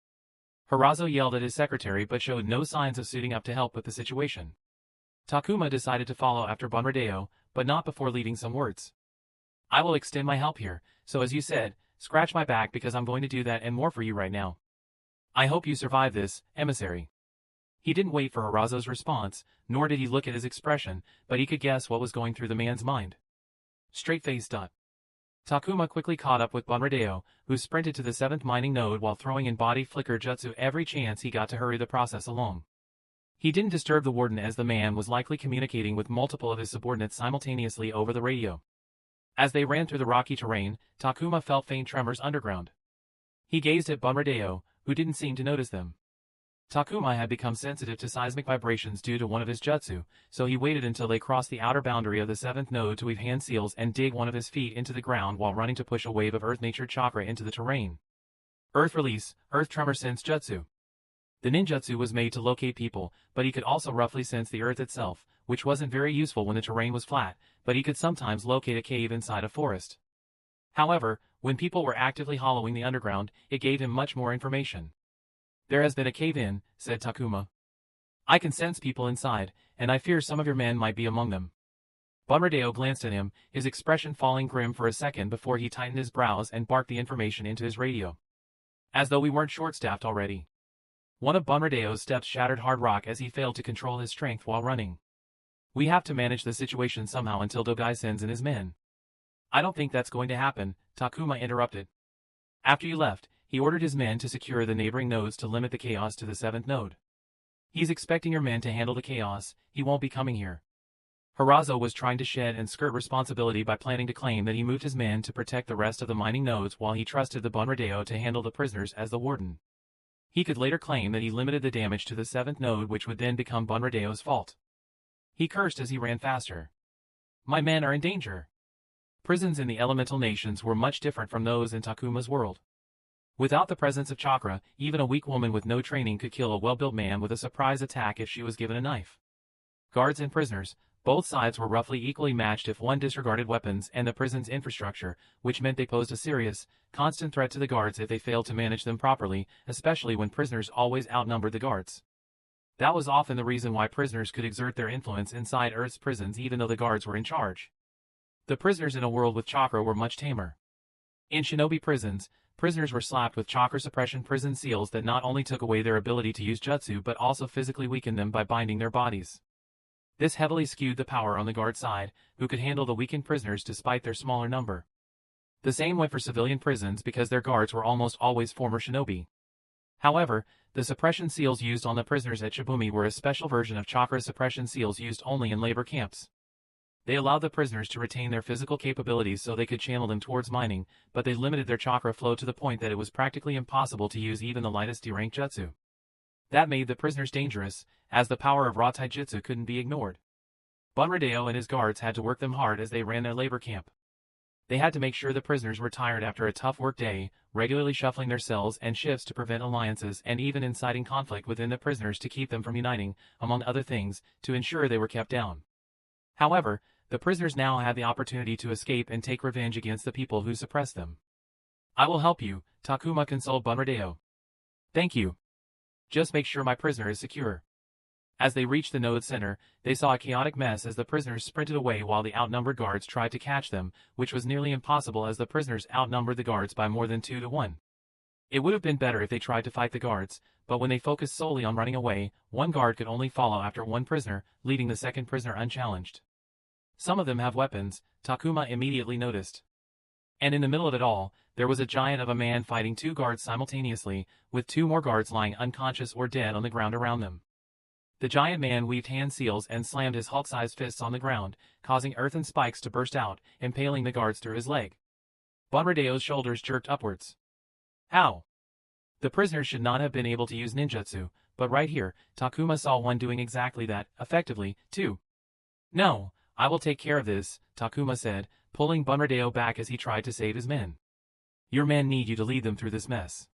Hirazo yelled at his secretary but showed no signs of suiting up to help with the situation. Takuma decided to follow after Bunradeo, but not before leaving some words. I will extend my help here, so as you said, scratch my back because I'm going to do that and more for you right now. I hope you survive this, emissary. He didn't wait for Hirazo's response, nor did he look at his expression, but he could guess what was going through the man's mind. Straight-faced. Takuma quickly caught up with Bunradeo, who sprinted to the seventh mining node while throwing in body flicker jutsu every chance he got to hurry the process along. He didn't disturb the warden as the man was likely communicating with multiple of his subordinates simultaneously over the radio. As they ran through the rocky terrain, Takuma felt faint tremors underground. He gazed at Bunradeo, who didn't seem to notice them. Takuma had become sensitive to seismic vibrations due to one of his jutsu, so he waited until they crossed the outer boundary of the seventh node to weave hand seals and dig one of his feet into the ground while running to push a wave of earth-natured chakra into the terrain. Earth Release, Earth Tremor Sense Jutsu. The ninjutsu was made to locate people, but he could also roughly sense the earth itself, which wasn't very useful when the terrain was flat, but he could sometimes locate a cave inside a forest. However, when people were actively hollowing the underground, it gave him much more information. There has been a cave-in, said Takuma. I can sense people inside, and I fear some of your men might be among them. Bunradeo glanced at him, his expression falling grim for a second before he tightened his brows and barked the information into his radio. As though we weren't short-staffed already. One of Bunradeo's steps shattered hard rock as he failed to control his strength while running. We have to manage the situation somehow until Dogai sends in his men. I don't think that's going to happen, Takuma interrupted. After you left, he ordered his men to secure the neighboring nodes to limit the chaos to the 7th node. He's expecting your men to handle the chaos, he won't be coming here. Harazo was trying to shed and skirt responsibility by planning to claim that he moved his men to protect the rest of the mining nodes while he trusted the Bunradeo to handle the prisoners as the warden. He could later claim that he limited the damage to the 7th node, which would then become Bunradeo's fault. He cursed as he ran faster. My men are in danger. Prisons in the elemental nations were much different from those in Takuma's world. Without the presence of chakra, even a weak woman with no training could kill a well-built man with a surprise attack if she was given a knife. Guards and prisoners, both sides were roughly equally matched if one disregarded weapons and the prison's infrastructure, which meant they posed a serious, constant threat to the guards if they failed to manage them properly, especially when prisoners always outnumbered the guards. That was often the reason why prisoners could exert their influence inside Earth's prisons even though the guards were in charge. The prisoners in a world with chakra were much tamer. In shinobi prisons, prisoners were slapped with chakra suppression prison seals that not only took away their ability to use jutsu but also physically weakened them by binding their bodies. This heavily skewed the power on the guard side, who could handle the weakened prisoners despite their smaller number. The same went for civilian prisons because their guards were almost always former shinobi. However, the suppression seals used on the prisoners at Shibumi were a special version of chakra suppression seals used only in labor camps. They allowed the prisoners to retain their physical capabilities so they could channel them towards mining, but they limited their chakra flow to the point that it was practically impossible to use even the lightest D-rank jutsu. That made the prisoners dangerous, as the power of raw taijutsu couldn't be ignored. Bunradeo and his guards had to work them hard as they ran their labor camp. They had to make sure the prisoners were tired after a tough work day, regularly shuffling their cells and shifts to prevent alliances and even inciting conflict within the prisoners to keep them from uniting, among other things, to ensure they were kept down. However, the prisoners now had the opportunity to escape and take revenge against the people who suppressed them. I will help you, Takuma consoled Bunradeo. Thank you. Just make sure my prisoner is secure. As they reached the node center, they saw a chaotic mess as the prisoners sprinted away while the outnumbered guards tried to catch them, which was nearly impossible as the prisoners outnumbered the guards by more than 2 to 1. It would have been better if they tried to fight the guards, but when they focused solely on running away, one guard could only follow after one prisoner, leaving the second prisoner unchallenged. Some of them have weapons, Takuma immediately noticed. And in the middle of it all, there was a giant of a man fighting 2 guards simultaneously, with 2 more guards lying unconscious or dead on the ground around them. The giant man weaved hand seals and slammed his Hulk-sized fists on the ground, causing earthen spikes to burst out, impaling the guards through his leg. Bunradeo's shoulders jerked upwards. How? The prisoners should not have been able to use ninjutsu, but right here, Takuma saw one doing exactly that, effectively, too. No, I will take care of this, Takuma said, pulling Bunradeo back as he tried to save his men. Your men need you to lead them through this mess.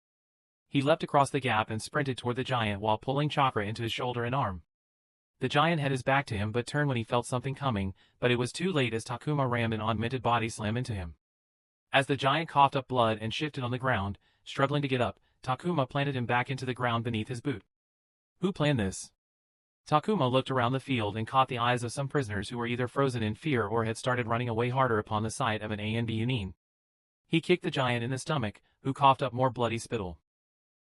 He leapt across the gap and sprinted toward the giant while pulling chakra into his shoulder and arm. The giant had his back to him but turned when he felt something coming, but it was too late as Takuma rammed an augmented body slam into him. As the giant coughed up blood and shifted on the ground, struggling to get up, Takuma planted him back into the ground beneath his boot. Who planned this? Takuma looked around the field and caught the eyes of some prisoners who were either frozen in fear or had started running away harder upon the sight of an ANB Yunin. He kicked the giant in the stomach, who coughed up more bloody spittle.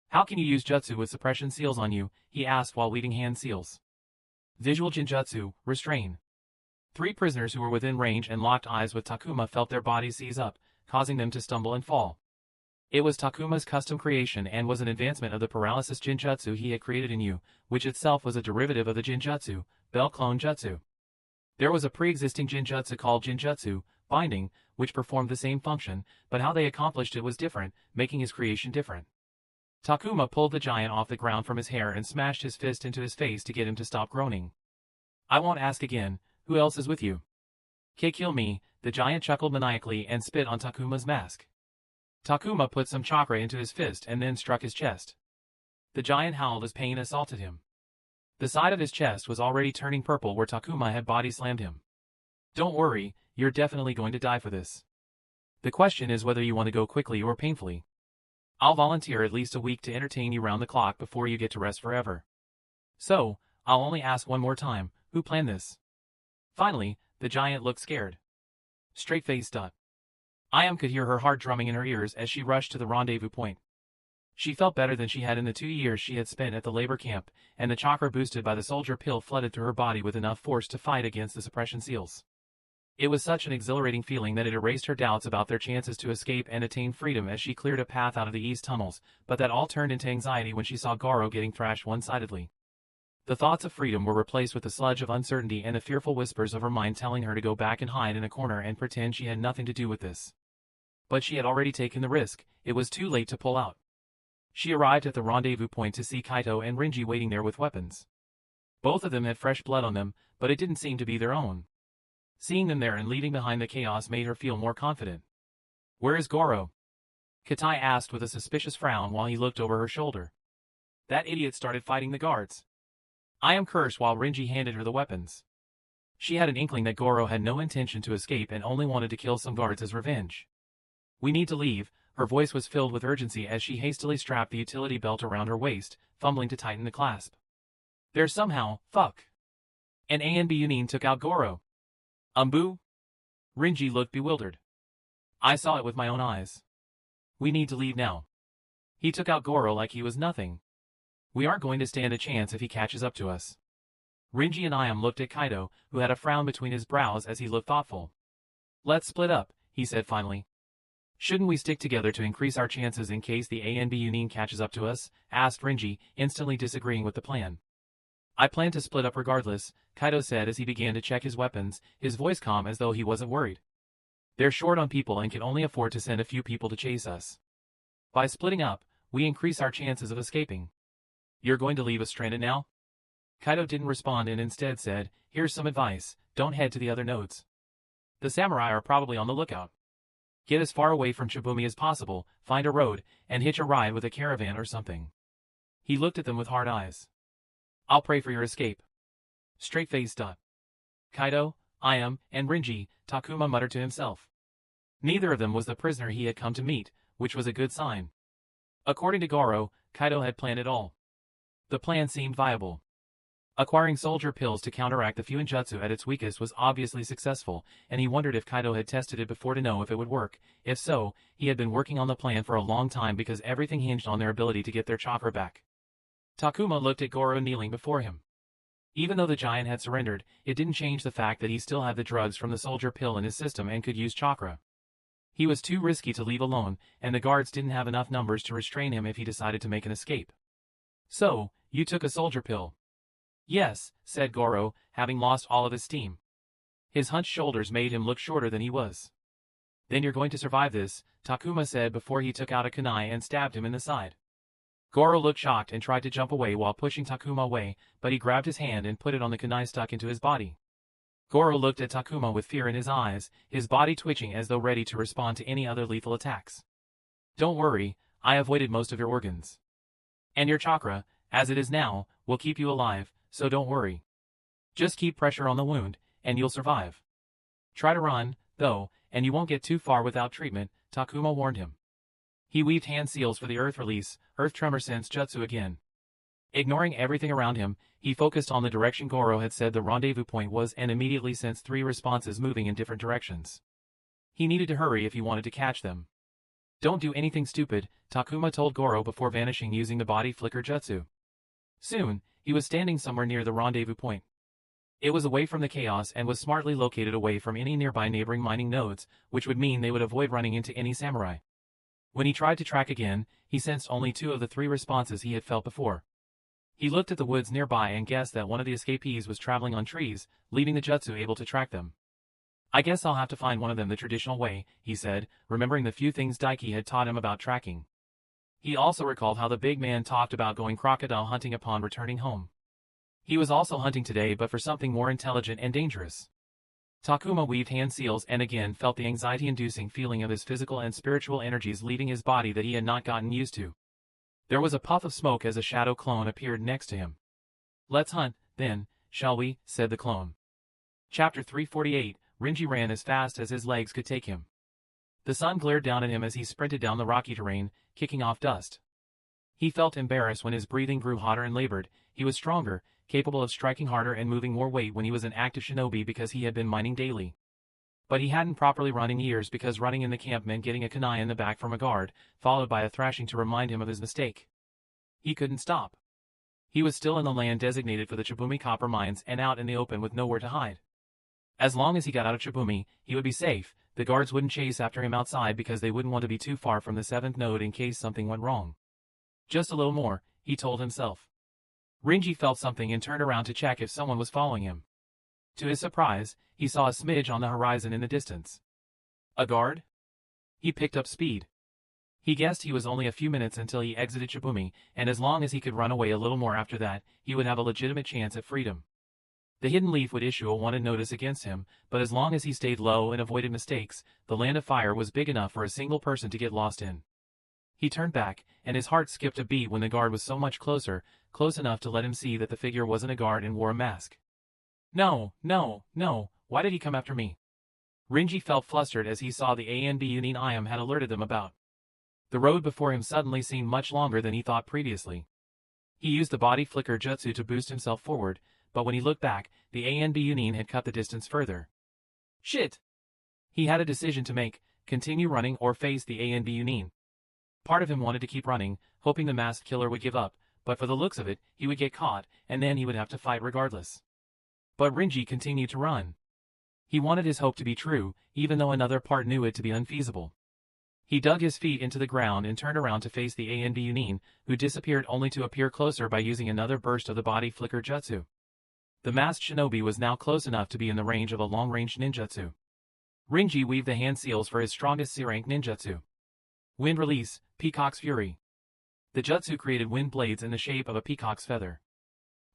How can you use jutsu with suppression seals on you? He asked while weaving hand seals. Visual Jinjutsu, restrain. 3 prisoners who were within range and locked eyes with Takuma felt their bodies seize up, causing them to stumble and fall. It was Takuma's custom creation and was an advancement of the paralysis Jinjutsu he had created in you, which itself was a derivative of the Jinjutsu, Bell Clone Jutsu. There was a pre-existing Jinjutsu called Jinjutsu, Binding, which performed the same function, but how they accomplished it was different, making his creation different. Takuma pulled the giant off the ground from his hair and smashed his fist into his face to get him to stop groaning. I won't ask again, who else is with you? Kill me, the giant chuckled maniacally and spit on Takuma's mask. Takuma put some chakra into his fist and then struck his chest. The giant howled as pain assaulted him. The side of his chest was already turning purple where Takuma had body slammed him. Don't worry, you're definitely going to die for this. The question is whether you want to go quickly or painfully. I'll volunteer at least a week to entertain you round the clock before you get to rest forever. So, I'll only ask one more time, who planned this? Finally, the giant looked scared. Straight-faced. Ayam could hear her heart drumming in her ears as she rushed to the rendezvous point. She felt better than she had in the 2 years she had spent at the labor camp, and the chakra boosted by the soldier pill flooded through her body with enough force to fight against the suppression seals. It was such an exhilarating feeling that it erased her doubts about their chances to escape and attain freedom as she cleared a path out of the east tunnels, but that all turned into anxiety when she saw Goro getting thrashed one-sidedly. The thoughts of freedom were replaced with the sludge of uncertainty and the fearful whispers of her mind telling her to go back and hide in a corner and pretend she had nothing to do with this. But she had already taken the risk, it was too late to pull out. She arrived at the rendezvous point to see Kaito and Renji waiting there with weapons. Both of them had fresh blood on them, but it didn't seem to be their own. Seeing them there and leaving behind the chaos made her feel more confident. Where is Goro? Katai asked with a suspicious frown while he looked over her shoulder. That idiot started fighting the guards. Ayam cursed while Renji handed her the weapons. She had an inkling that Goro had no intention to escape and only wanted to kill some guards as revenge. We need to leave. Her voice was filled with urgency as she hastily strapped the utility belt around her waist, fumbling to tighten the clasp. There's somehow, fuck. And ANB Yunin took out Goro. Umbu? Renji looked bewildered. I saw it with my own eyes. We need to leave now. He took out Goro like he was nothing. We aren't going to stand a chance if he catches up to us. Renji and Ayam looked at Kaito, who had a frown between his brows as he looked thoughtful. Let's split up, he said finally. Shouldn't we stick together to increase our chances in case the ANB Yunin catches up to us? Asked Renji, instantly disagreeing with the plan. I plan to split up regardless, Kaito said as he began to check his weapons, his voice calm as though he wasn't worried. They're short on people and can only afford to send a few people to chase us. By splitting up, we increase our chances of escaping. You're going to leave us stranded now? Kaito didn't respond and instead said, here's some advice, don't head to the other nodes. The samurai are probably on the lookout. Get as far away from Shibumi as possible, find a road, and hitch a ride with a caravan or something. He looked at them with hard eyes. I'll pray for your escape. Straight-faced. Kaito, Ayam, and Renji, Takuma muttered to himself. Neither of them was the prisoner he had come to meet, which was a good sign. According to Goro, Kaito had planned it all. The plan seemed viable. Acquiring soldier pills to counteract the Fuinjutsu at its weakest was obviously successful, and he wondered if Kaito had tested it before to know if it would work. If so, he had been working on the plan for a long time because everything hinged on their ability to get their chakra back. Takuma looked at Goro kneeling before him. Even though the giant had surrendered, it didn't change the fact that he still had the drugs from the soldier pill in his system and could use chakra. He was too risky to leave alone, and the guards didn't have enough numbers to restrain him if he decided to make an escape. So, you took a soldier pill. Yes, said Goro, having lost all of his steam. His hunched shoulders made him look shorter than he was. Then you're going to survive this, Takuma said before he took out a kunai and stabbed him in the side. Goro looked shocked and tried to jump away while pushing Takuma away, but he grabbed his hand and put it on the kunai stuck into his body. Goro looked at Takuma with fear in his eyes, his body twitching as though ready to respond to any other lethal attacks. Don't worry, I avoided most of your organs. And your chakra, as it is now, will keep you alive, so don't worry. Just keep pressure on the wound, and you'll survive. Try to run, though, and you won't get too far without treatment, Takuma warned him. He weaved hand seals for the earth release, earth tremor sense jutsu again. Ignoring everything around him, he focused on the direction Goro had said the rendezvous point was and immediately sensed 3 responses moving in different directions. He needed to hurry if he wanted to catch them. Don't do anything stupid, Takuma told Goro before vanishing using the body flicker jutsu. Soon, he was standing somewhere near the rendezvous point. It was away from the chaos and was smartly located away from any nearby neighboring mining nodes, which would mean they would avoid running into any samurai. When he tried to track again, he sensed only 2 of the 3 responses he had felt before. He looked at the woods nearby and guessed that one of the escapees was traveling on trees, leaving the jutsu able to track them. I guess I'll have to find one of them the traditional way, he said, remembering the few things Daiki had taught him about tracking. He also recalled how the big man talked about going crocodile hunting upon returning home. He was also hunting today but for something more intelligent and dangerous. Takuma weaved hand seals and again felt the anxiety-inducing feeling of his physical and spiritual energies leaving his body that he had not gotten used to. There was a puff of smoke as a shadow clone appeared next to him. "Let's hunt, then, shall we?" said the clone. Chapter 348, Renji ran as fast as his legs could take him. The sun glared down at him as he sprinted down the rocky terrain, kicking off dust. He felt embarrassed when his breathing grew hotter and labored. He was stronger, capable of striking harder and moving more weight when he was an active shinobi because he had been mining daily. But he hadn't properly run in years because running in the camp meant getting a kunai in the back from a guard, followed by a thrashing to remind him of his mistake. He couldn't stop. He was still in the land designated for the Chibumi copper mines and out in the open with nowhere to hide. As long as he got out of Chibumi, he would be safe. The guards wouldn't chase after him outside because they wouldn't want to be too far from the 7th node in case something went wrong. Just a little more, he told himself. Renji felt something and turned around to check if someone was following him. To his surprise, he saw a smidge on the horizon in the distance. A guard? He picked up speed. He guessed he was only a few minutes until he exited Chibumi, and as long as he could run away a little more after that, he would have a legitimate chance at freedom. The Hidden Leaf would issue a wanted notice against him, but as long as he stayed low and avoided mistakes, the Land of Fire was big enough for a single person to get lost in. He turned back, and his heart skipped a beat when the guard was so much closer, close enough to let him see that the figure wasn't a guard and wore a mask. No, why did he come after me? Renji felt flustered as he saw the ANB Union Iam had alerted them about. The road before him suddenly seemed much longer than he thought previously. He used the body flicker jutsu to boost himself forward, but when he looked back, the ANB Union had cut the distance further. Shit! He had a decision to make, continue running or face the ANB Union. Part of him wanted to keep running, hoping the masked killer would give up, but for the looks of it, he would get caught, and then he would have to fight regardless. But Renji continued to run. He wanted his hope to be true, even though another part knew it to be unfeasible. He dug his feet into the ground and turned around to face the ANB Union, who disappeared only to appear closer by using another burst of the body flicker jutsu. The masked shinobi was now close enough to be in the range of a long-range ninjutsu. Renji weaved the hand seals for his strongest C-rank ninjutsu. Wind Release, Peacock's Fury. The jutsu created wind blades in the shape of a peacock's feather.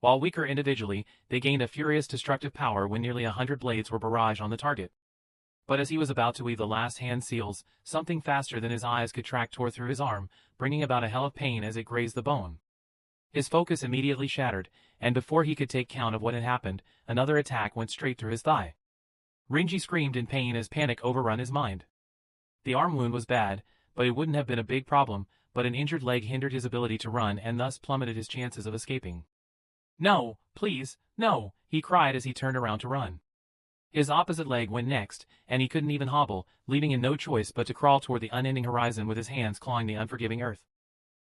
While weaker individually, they gained a furious destructive power when nearly 100 blades were barraged on the target. But as he was about to weave the last hand seals, something faster than his eyes could track tore through his arm, bringing about a hell of pain as it grazed the bone. His focus immediately shattered, and before he could take count of what had happened, another attack went straight through his thigh. Renji screamed in pain as panic overrun his mind. The arm wound was bad, but it wouldn't have been a big problem, but an injured leg hindered his ability to run and thus plummeted his chances of escaping. No, please, no, he cried as he turned around to run. His opposite leg went next, and he couldn't even hobble, leaving him no choice but to crawl toward the unending horizon with his hands clawing the unforgiving earth.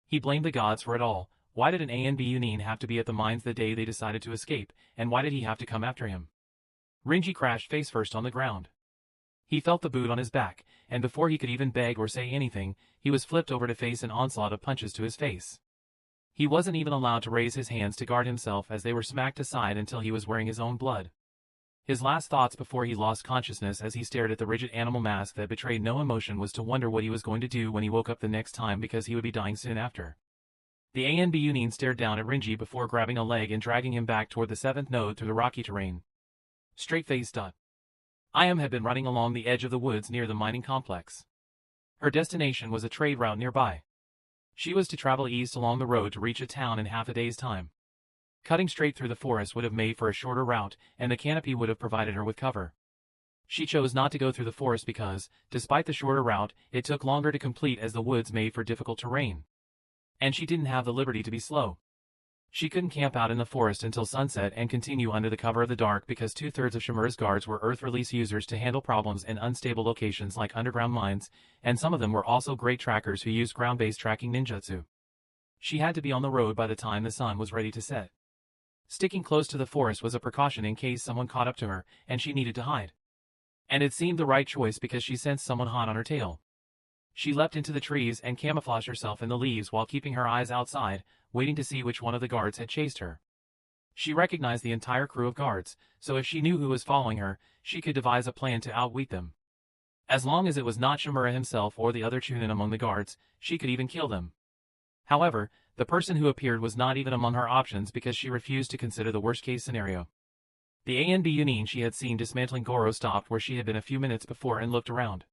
He blamed the gods for it all. Why did an ANB Union have to be at the mines the day they decided to escape, and why did he have to come after him? Renji crashed face first on the ground. He felt the boot on his back, and before he could even beg or say anything, he was flipped over to face an onslaught of punches to his face. He wasn't even allowed to raise his hands to guard himself as they were smacked aside until he was wearing his own blood. His last thoughts before he lost consciousness as he stared at the rigid animal mask that betrayed no emotion was to wonder what he was going to do when he woke up the next time because he would be dying soon after. The ANB Union stared down at Renji before grabbing a leg and dragging him back toward the 7th node through the rocky terrain. Straight-faced. Iam had been running along the edge of the woods near the mining complex. Her destination was a trade route nearby. She was to travel east along the road to reach a town in half a day's time. Cutting straight through the forest would have made for a shorter route, and the canopy would have provided her with cover. She chose not to go through the forest because, despite the shorter route, it took longer to complete as the woods made for difficult terrain. And she didn't have the liberty to be slow. She couldn't camp out in the forest until sunset and continue under the cover of the dark because 2/3 of Shimura's guards were Earth release users to handle problems in unstable locations like underground mines, and some of them were also great trackers who used ground-based tracking ninjutsu. She had to be on the road by the time the sun was ready to set. Sticking close to the forest was a precaution in case someone caught up to her, and she needed to hide. And it seemed the right choice because she sensed someone hot on her tail. She leapt into the trees and camouflaged herself in the leaves while keeping her eyes outside, waiting to see which one of the guards had chased her. She recognized the entire crew of guards, so if she knew who was following her, she could devise a plan to outwit them. As long as it was not Shimura himself or the other Chunin among the guards, she could even kill them. However, the person who appeared was not even among her options because she refused to consider the worst-case scenario. The ANB Yunin she had seen dismantling Goro stopped where she had been a few minutes before and looked around.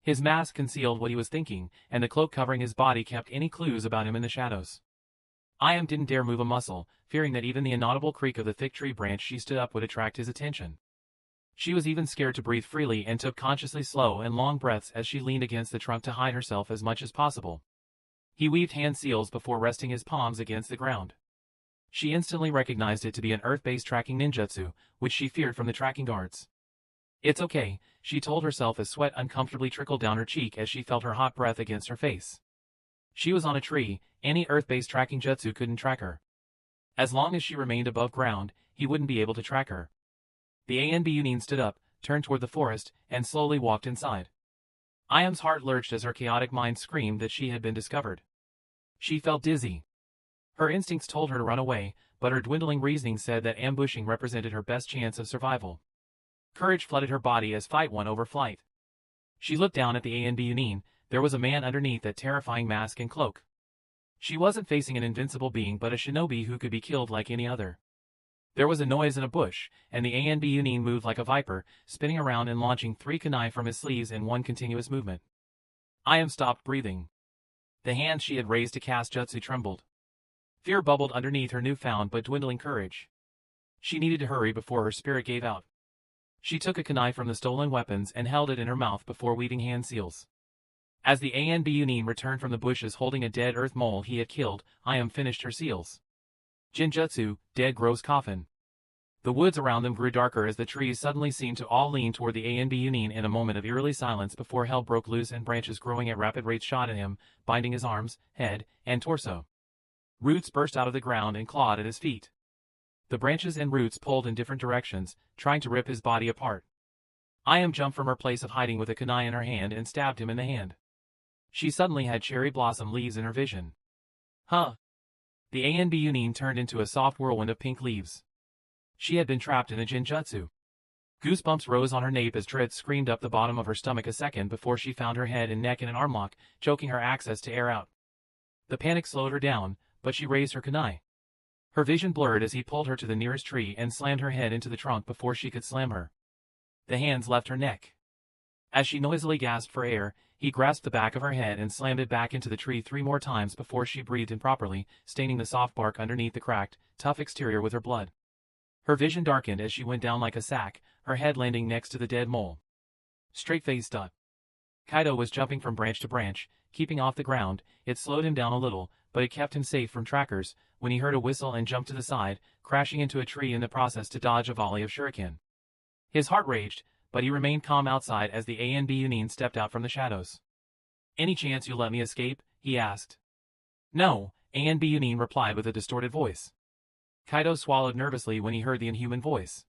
His mask concealed what he was thinking, and the cloak covering his body kept any clues about him in the shadows. Ayam didn't dare move a muscle, fearing that even the inaudible creak of the thick tree branch she stood up would attract his attention. She was even scared to breathe freely and took consciously slow and long breaths as she leaned against the trunk to hide herself as much as possible. He weaved hand seals before resting his palms against the ground. She instantly recognized it to be an earth-based tracking ninjutsu, which she feared from the tracking guards. It's okay, she told herself as sweat uncomfortably trickled down her cheek as she felt her hot breath against her face. She was on a tree, any earth-based tracking jutsu couldn't track her. As long as she remained above ground, he wouldn't be able to track her. The ANB Yunin stood up, turned toward the forest, and slowly walked inside. Ayam's heart lurched as her chaotic mind screamed that she had been discovered. She felt dizzy. Her instincts told her to run away, but her dwindling reasoning said that ambushing represented her best chance of survival. Courage flooded her body as fight won over flight. She looked down at the ANB Yunin. There was a man underneath that terrifying mask and cloak. She wasn't facing an invincible being but a shinobi who could be killed like any other. There was a noise in a bush, and the ANB Yunin moved like a viper, spinning around and launching 3 kunai from his sleeves in one continuous movement. Ayam stopped breathing. The hand she had raised to cast jutsu trembled. Fear bubbled underneath her newfound but dwindling courage. She needed to hurry before her spirit gave out. She took a kunai from the stolen weapons and held it in her mouth before weaving hand seals. As the ANB Yunin returned from the bushes holding a dead earth mole he had killed, Ayam finished her seals. Jinjutsu, dead grows coffin. The woods around them grew darker as the trees suddenly seemed to all lean toward the ANB Yunin in a moment of eerily silence before hell broke loose and branches growing at rapid rates shot at him, binding his arms, head, and torso. Roots burst out of the ground and clawed at his feet. The branches and roots pulled in different directions, trying to rip his body apart. Ayam jumped from her place of hiding with a kunai in her hand and stabbed him in the hand. She suddenly had cherry blossom leaves in her vision. Huh! The ANB Yunin turned into a soft whirlwind of pink leaves. She had been trapped in a jinjutsu. Goosebumps rose on her nape as dread screamed up the bottom of her stomach a second before she found her head and neck in an armlock, choking her access to air out. The panic slowed her down, but she raised her kunai. Her vision blurred as he pulled her to the nearest tree and slammed her head into the trunk before she could slam her. The hands left her neck. As she noisily gasped for air, he grasped the back of her head and slammed it back into the tree 3 more times before she breathed improperly, staining the soft bark underneath the cracked, tough exterior with her blood. Her vision darkened as she went down like a sack, her head landing next to the dead mole. Straight-faced up. Kaido was jumping from branch to branch, keeping off the ground. It slowed him down a little, but it kept him safe from trackers, when he heard a whistle and jumped to the side, crashing into a tree in the process to dodge a volley of shuriken. His heart raged, but he remained calm outside as the ANB Yunin stepped out from the shadows. "Any chance you'll let me escape?" he asked. "No," ANB Yunin replied with a distorted voice. Kaido swallowed nervously when he heard the inhuman voice.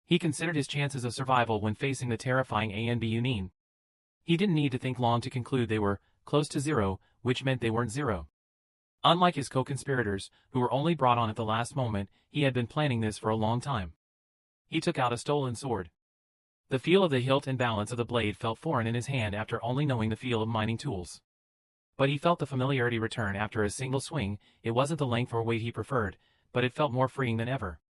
He considered his chances of survival when facing the terrifying ANB Yunin. He didn't need to think long to conclude they were close to zero, which meant they weren't zero. Unlike his co-conspirators, who were only brought on at the last moment, he had been planning this for a long time. He took out a stolen sword. The feel of the hilt and balance of the blade felt foreign in his hand after only knowing the feel of mining tools. But he felt the familiarity return after a single swing. It wasn't the length or weight he preferred, but it felt more freeing than ever.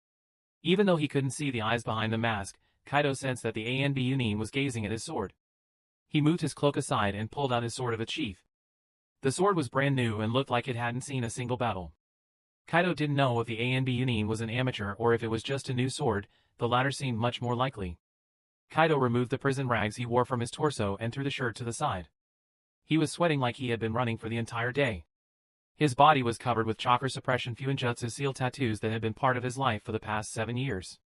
Even though he couldn't see the eyes behind the mask, Kaido sensed that the ANB Yunin was gazing at his sword. He moved his cloak aside and pulled out his sword of its sheath. The sword was brand new and looked like it hadn't seen a single battle. Kaido didn't know if the ANB Yunin was an amateur or if it was just a new sword. The latter seemed much more likely. Kaido removed the prison rags he wore from his torso and threw the shirt to the side. He was sweating like he had been running for the entire day. His body was covered with chakra suppression Fuinjutsu seal tattoos that had been part of his life for the past 7 years.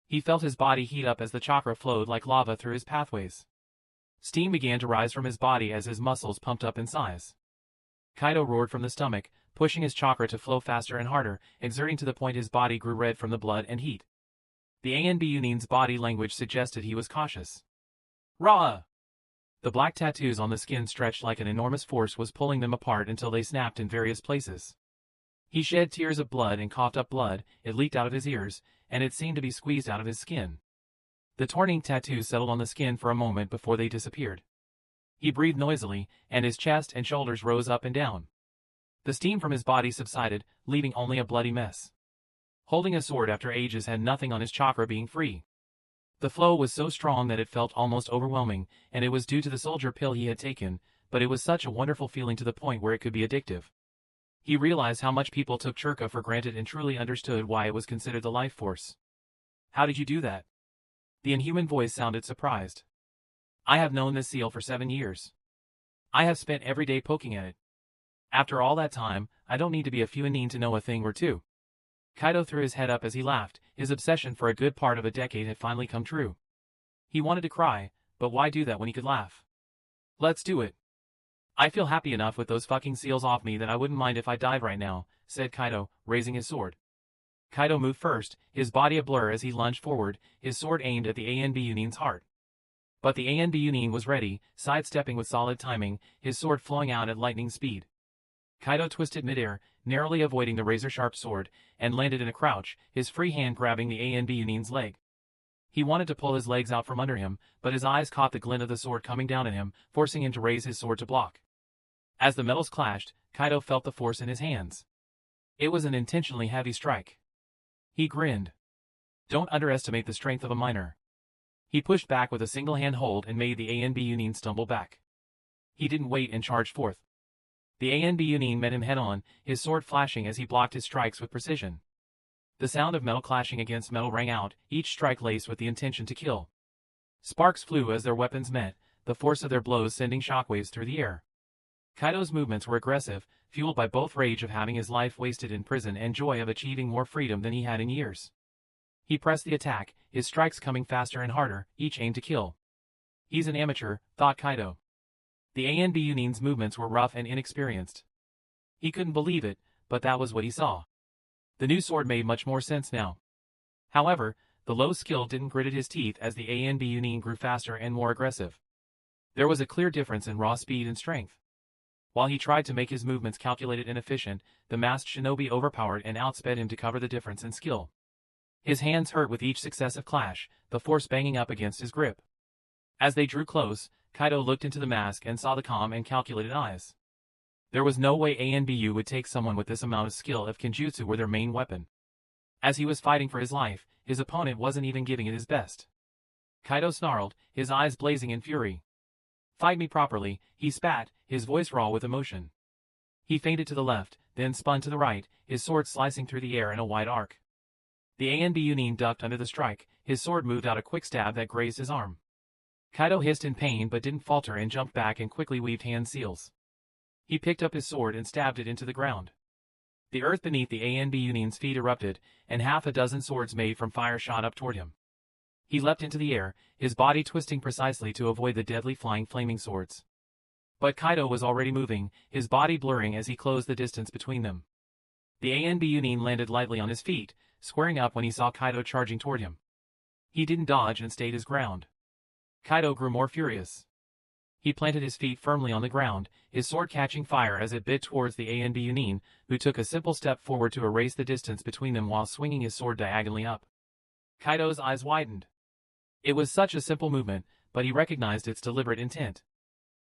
He felt his body heat up as the chakra flowed like lava through his pathways. Steam began to rise from his body as his muscles pumped up in size. Kaido roared from the stomach, pushing his chakra to flow faster and harder, exerting to the point his body grew red from the blood and heat. The ANB Yunin's body language suggested he was cautious. Ra! The black tattoos on the skin stretched like an enormous force was pulling them apart until they snapped in various places. He shed tears of blood and coughed up blood. It leaked out of his ears, and it seemed to be squeezed out of his skin. The torn ink tattoos settled on the skin for a moment before they disappeared. He breathed noisily, and his chest and shoulders rose up and down. The steam from his body subsided, leaving only a bloody mess. Holding a sword after ages had nothing on his chakra being free. The flow was so strong that it felt almost overwhelming, and it was due to the soldier pill he had taken, but it was such a wonderful feeling to the point where it could be addictive. He realized how much people took chakra for granted and truly understood why it was considered the life force. How did you do that? The inhuman voice sounded surprised. I have known this seal for 7 years. I have spent every day poking at it. After all that time, I don't need to be a Fuenin to know a thing or two. Kaido threw his head up as he laughed. His obsession for a good part of a decade had finally come true. He wanted to cry, but why do that when he could laugh? Let's do it. I feel happy enough with those fucking seals off me that I wouldn't mind if I died right now, said Kaido, raising his sword. Kaido moved first, his body a blur as he lunged forward, his sword aimed at the Anbunin's heart. But the Anbunin was ready, sidestepping with solid timing, his sword flowing out at lightning speed. Kaido twisted midair, narrowly avoiding the razor-sharp sword, and landed in a crouch, his free hand grabbing the Anbunin's leg. He wanted to pull his legs out from under him, but his eyes caught the glint of the sword coming down at him, forcing him to raise his sword to block. As the metals clashed, Kaido felt the force in his hands. It was an intentionally heavy strike. He grinned. Don't underestimate the strength of a miner. He pushed back with a single-hand hold and made the Anbunin stumble back. He didn't wait and charged forth. The Anbunin met him head-on, his sword flashing as he blocked his strikes with precision. The sound of metal clashing against metal rang out, each strike laced with the intention to kill. Sparks flew as their weapons met, the force of their blows sending shockwaves through the air. Kaido's movements were aggressive, fueled by both rage of having his life wasted in prison and joy of achieving more freedom than he had in years. He pressed the attack, his strikes coming faster and harder, each aimed to kill. He's an amateur, thought Kaido. The Anbunin's movements were rough and inexperienced. He couldn't believe it, but that was what he saw. The new sword made much more sense now. However, the low skill didn't grit at his teeth as the Anbunin grew faster and more aggressive. There was a clear difference in raw speed and strength. While he tried to make his movements calculated and efficient, the masked shinobi overpowered and outsped him to cover the difference in skill. His hands hurt with each successive clash, the force banging up against his grip. As they drew close, Kaido looked into the mask and saw the calm and calculated eyes. There was no way Anbu would take someone with this amount of skill if Kenjutsu were their main weapon. As he was fighting for his life, his opponent wasn't even giving it his best. Kaido snarled, his eyes blazing in fury. Fight me properly, he spat, his voice raw with emotion. He feinted to the left, then spun to the right, his sword slicing through the air in a wide arc. The Anbunin ducked under the strike, his sword moved out a quick stab that grazed his arm. Kaido hissed in pain but didn't falter and jumped back and quickly weaved hand seals. He picked up his sword and stabbed it into the ground. The earth beneath the Anbunin's feet erupted, and half a dozen swords made from fire shot up toward him. He leapt into the air, his body twisting precisely to avoid the deadly flying flaming swords. But Kaido was already moving, his body blurring as he closed the distance between them. The Anbunin landed lightly on his feet, squaring up when he saw Kaido charging toward him. He didn't dodge and stayed his ground. Kaido grew more furious. He planted his feet firmly on the ground, his sword catching fire as it bit towards the Anbunin, who took a simple step forward to erase the distance between them while swinging his sword diagonally up. Kaido's eyes widened. It was such a simple movement, but he recognized its deliberate intent.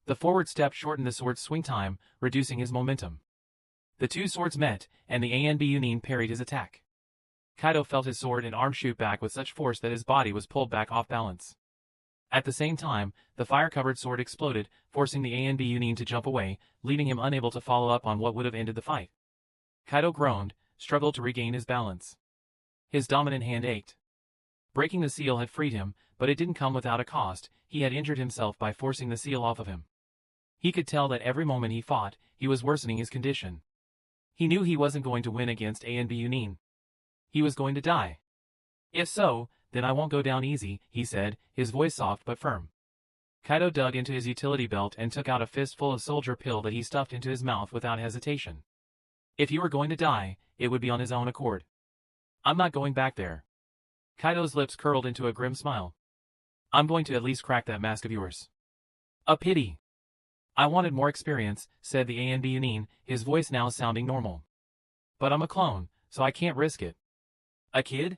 The forward step shortened the sword's swing time, reducing his momentum. The two swords met, and the Anbunin parried his attack. Kaido felt his sword and arm shoot back with such force that his body was pulled back off balance. At the same time, the fire-covered sword exploded, forcing the Anbunin to jump away, leaving him unable to follow up on what would have ended the fight. Kaido groaned, struggled to regain his balance. His dominant hand ached. Breaking the seal had freed him, but it didn't come without a cost. He had injured himself by forcing the seal off of him. He could tell that every moment he fought, he was worsening his condition. He knew he wasn't going to win against Anbunin. He was going to die. If so, then I won't go down easy, he said, his voice soft but firm. Kaido dug into his utility belt and took out a fistful of soldier pill that he stuffed into his mouth without hesitation. If he were going to die, it would be on his own accord. I'm not going back there. Kaido's lips curled into a grim smile. I'm going to at least crack that mask of yours. A pity. I wanted more experience, said the Anbunin, his voice now sounding normal. But I'm a clone, so I can't risk it. A kid?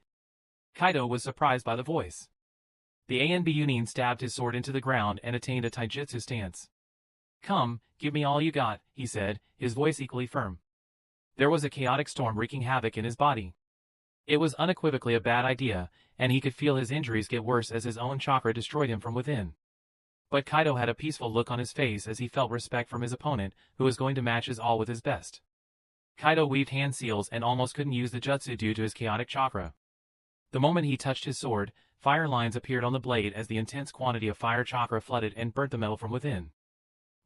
Kaido was surprised by the voice. The Anbunin stabbed his sword into the ground and attained a taijutsu stance. Come, give me all you got, he said, his voice equally firm. There was a chaotic storm wreaking havoc in his body. It was unequivocally a bad idea, and he could feel his injuries get worse as his own chakra destroyed him from within. But Kaido had a peaceful look on his face as he felt respect from his opponent, who was going to match his all with his best. Kaido weaved hand seals and almost couldn't use the jutsu due to his chaotic chakra. The moment he touched his sword, fire lines appeared on the blade as the intense quantity of fire chakra flooded and burnt the metal from within.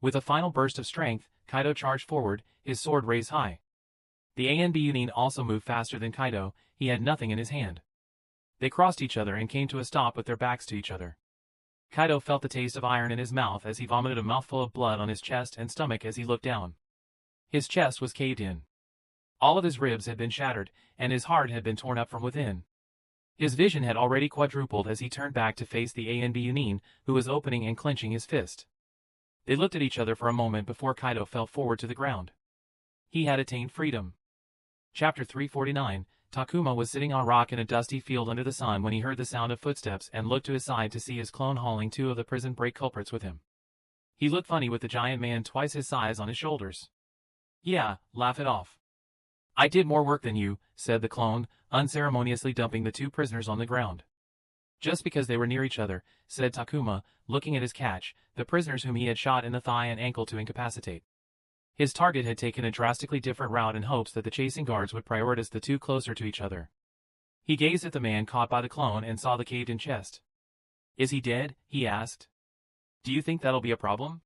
With a final burst of strength, Kaido charged forward, his sword raised high. The Anbu also moved faster than Kaido, he had nothing in his hand. They crossed each other and came to a stop with their backs to each other. Kaido felt the taste of iron in his mouth as he vomited a mouthful of blood on his chest and stomach as he looked down. His chest was caved in. All of his ribs had been shattered, and his heart had been torn up from within. His vision had already quadrupled as he turned back to face the Anbu, who was opening and clenching his fist. They looked at each other for a moment before Kaido fell forward to the ground. He had attained freedom. Chapter 349, Takuma was sitting on a rock in a dusty field under the sun when he heard the sound of footsteps and looked to his side to see his clone hauling two of the prison break culprits with him. He looked funny with the giant man twice his size on his shoulders. "Yeah, laugh it off. I did more work than you," said the clone, unceremoniously dumping the two prisoners on the ground. "Just because they were near each other," said Takuma, looking at his catch, the prisoners whom he had shot in the thigh and ankle to incapacitate. His target had taken a drastically different route in hopes that the chasing guards would prioritize the two closer to each other. He gazed at the man caught by the clone and saw the caved-in chest. "Is he dead?" he asked. "Do you think that'll be a problem?"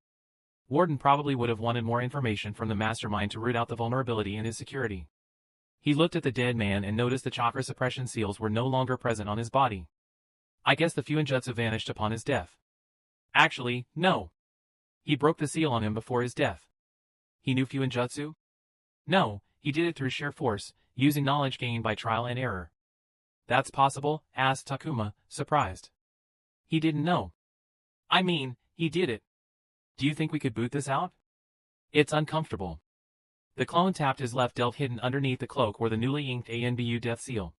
Warden probably would have wanted more information from the mastermind to root out the vulnerability in his security. He looked at the dead man and noticed the chakra suppression seals were no longer present on his body. "I guess the Fuinjutsu vanished upon his death." "Actually, no. He broke the seal on him before his death." "He knew Fuinjutsu?" "No, he did it through sheer force, using knowledge gained by trial and error." "That's possible?" asked Takuma, surprised. "He didn't know." "I mean, he did it. Do you think we could boot this out?" "It's uncomfortable." The clone tapped his left delve. Hidden underneath the cloak were the newly inked ANBU death seal.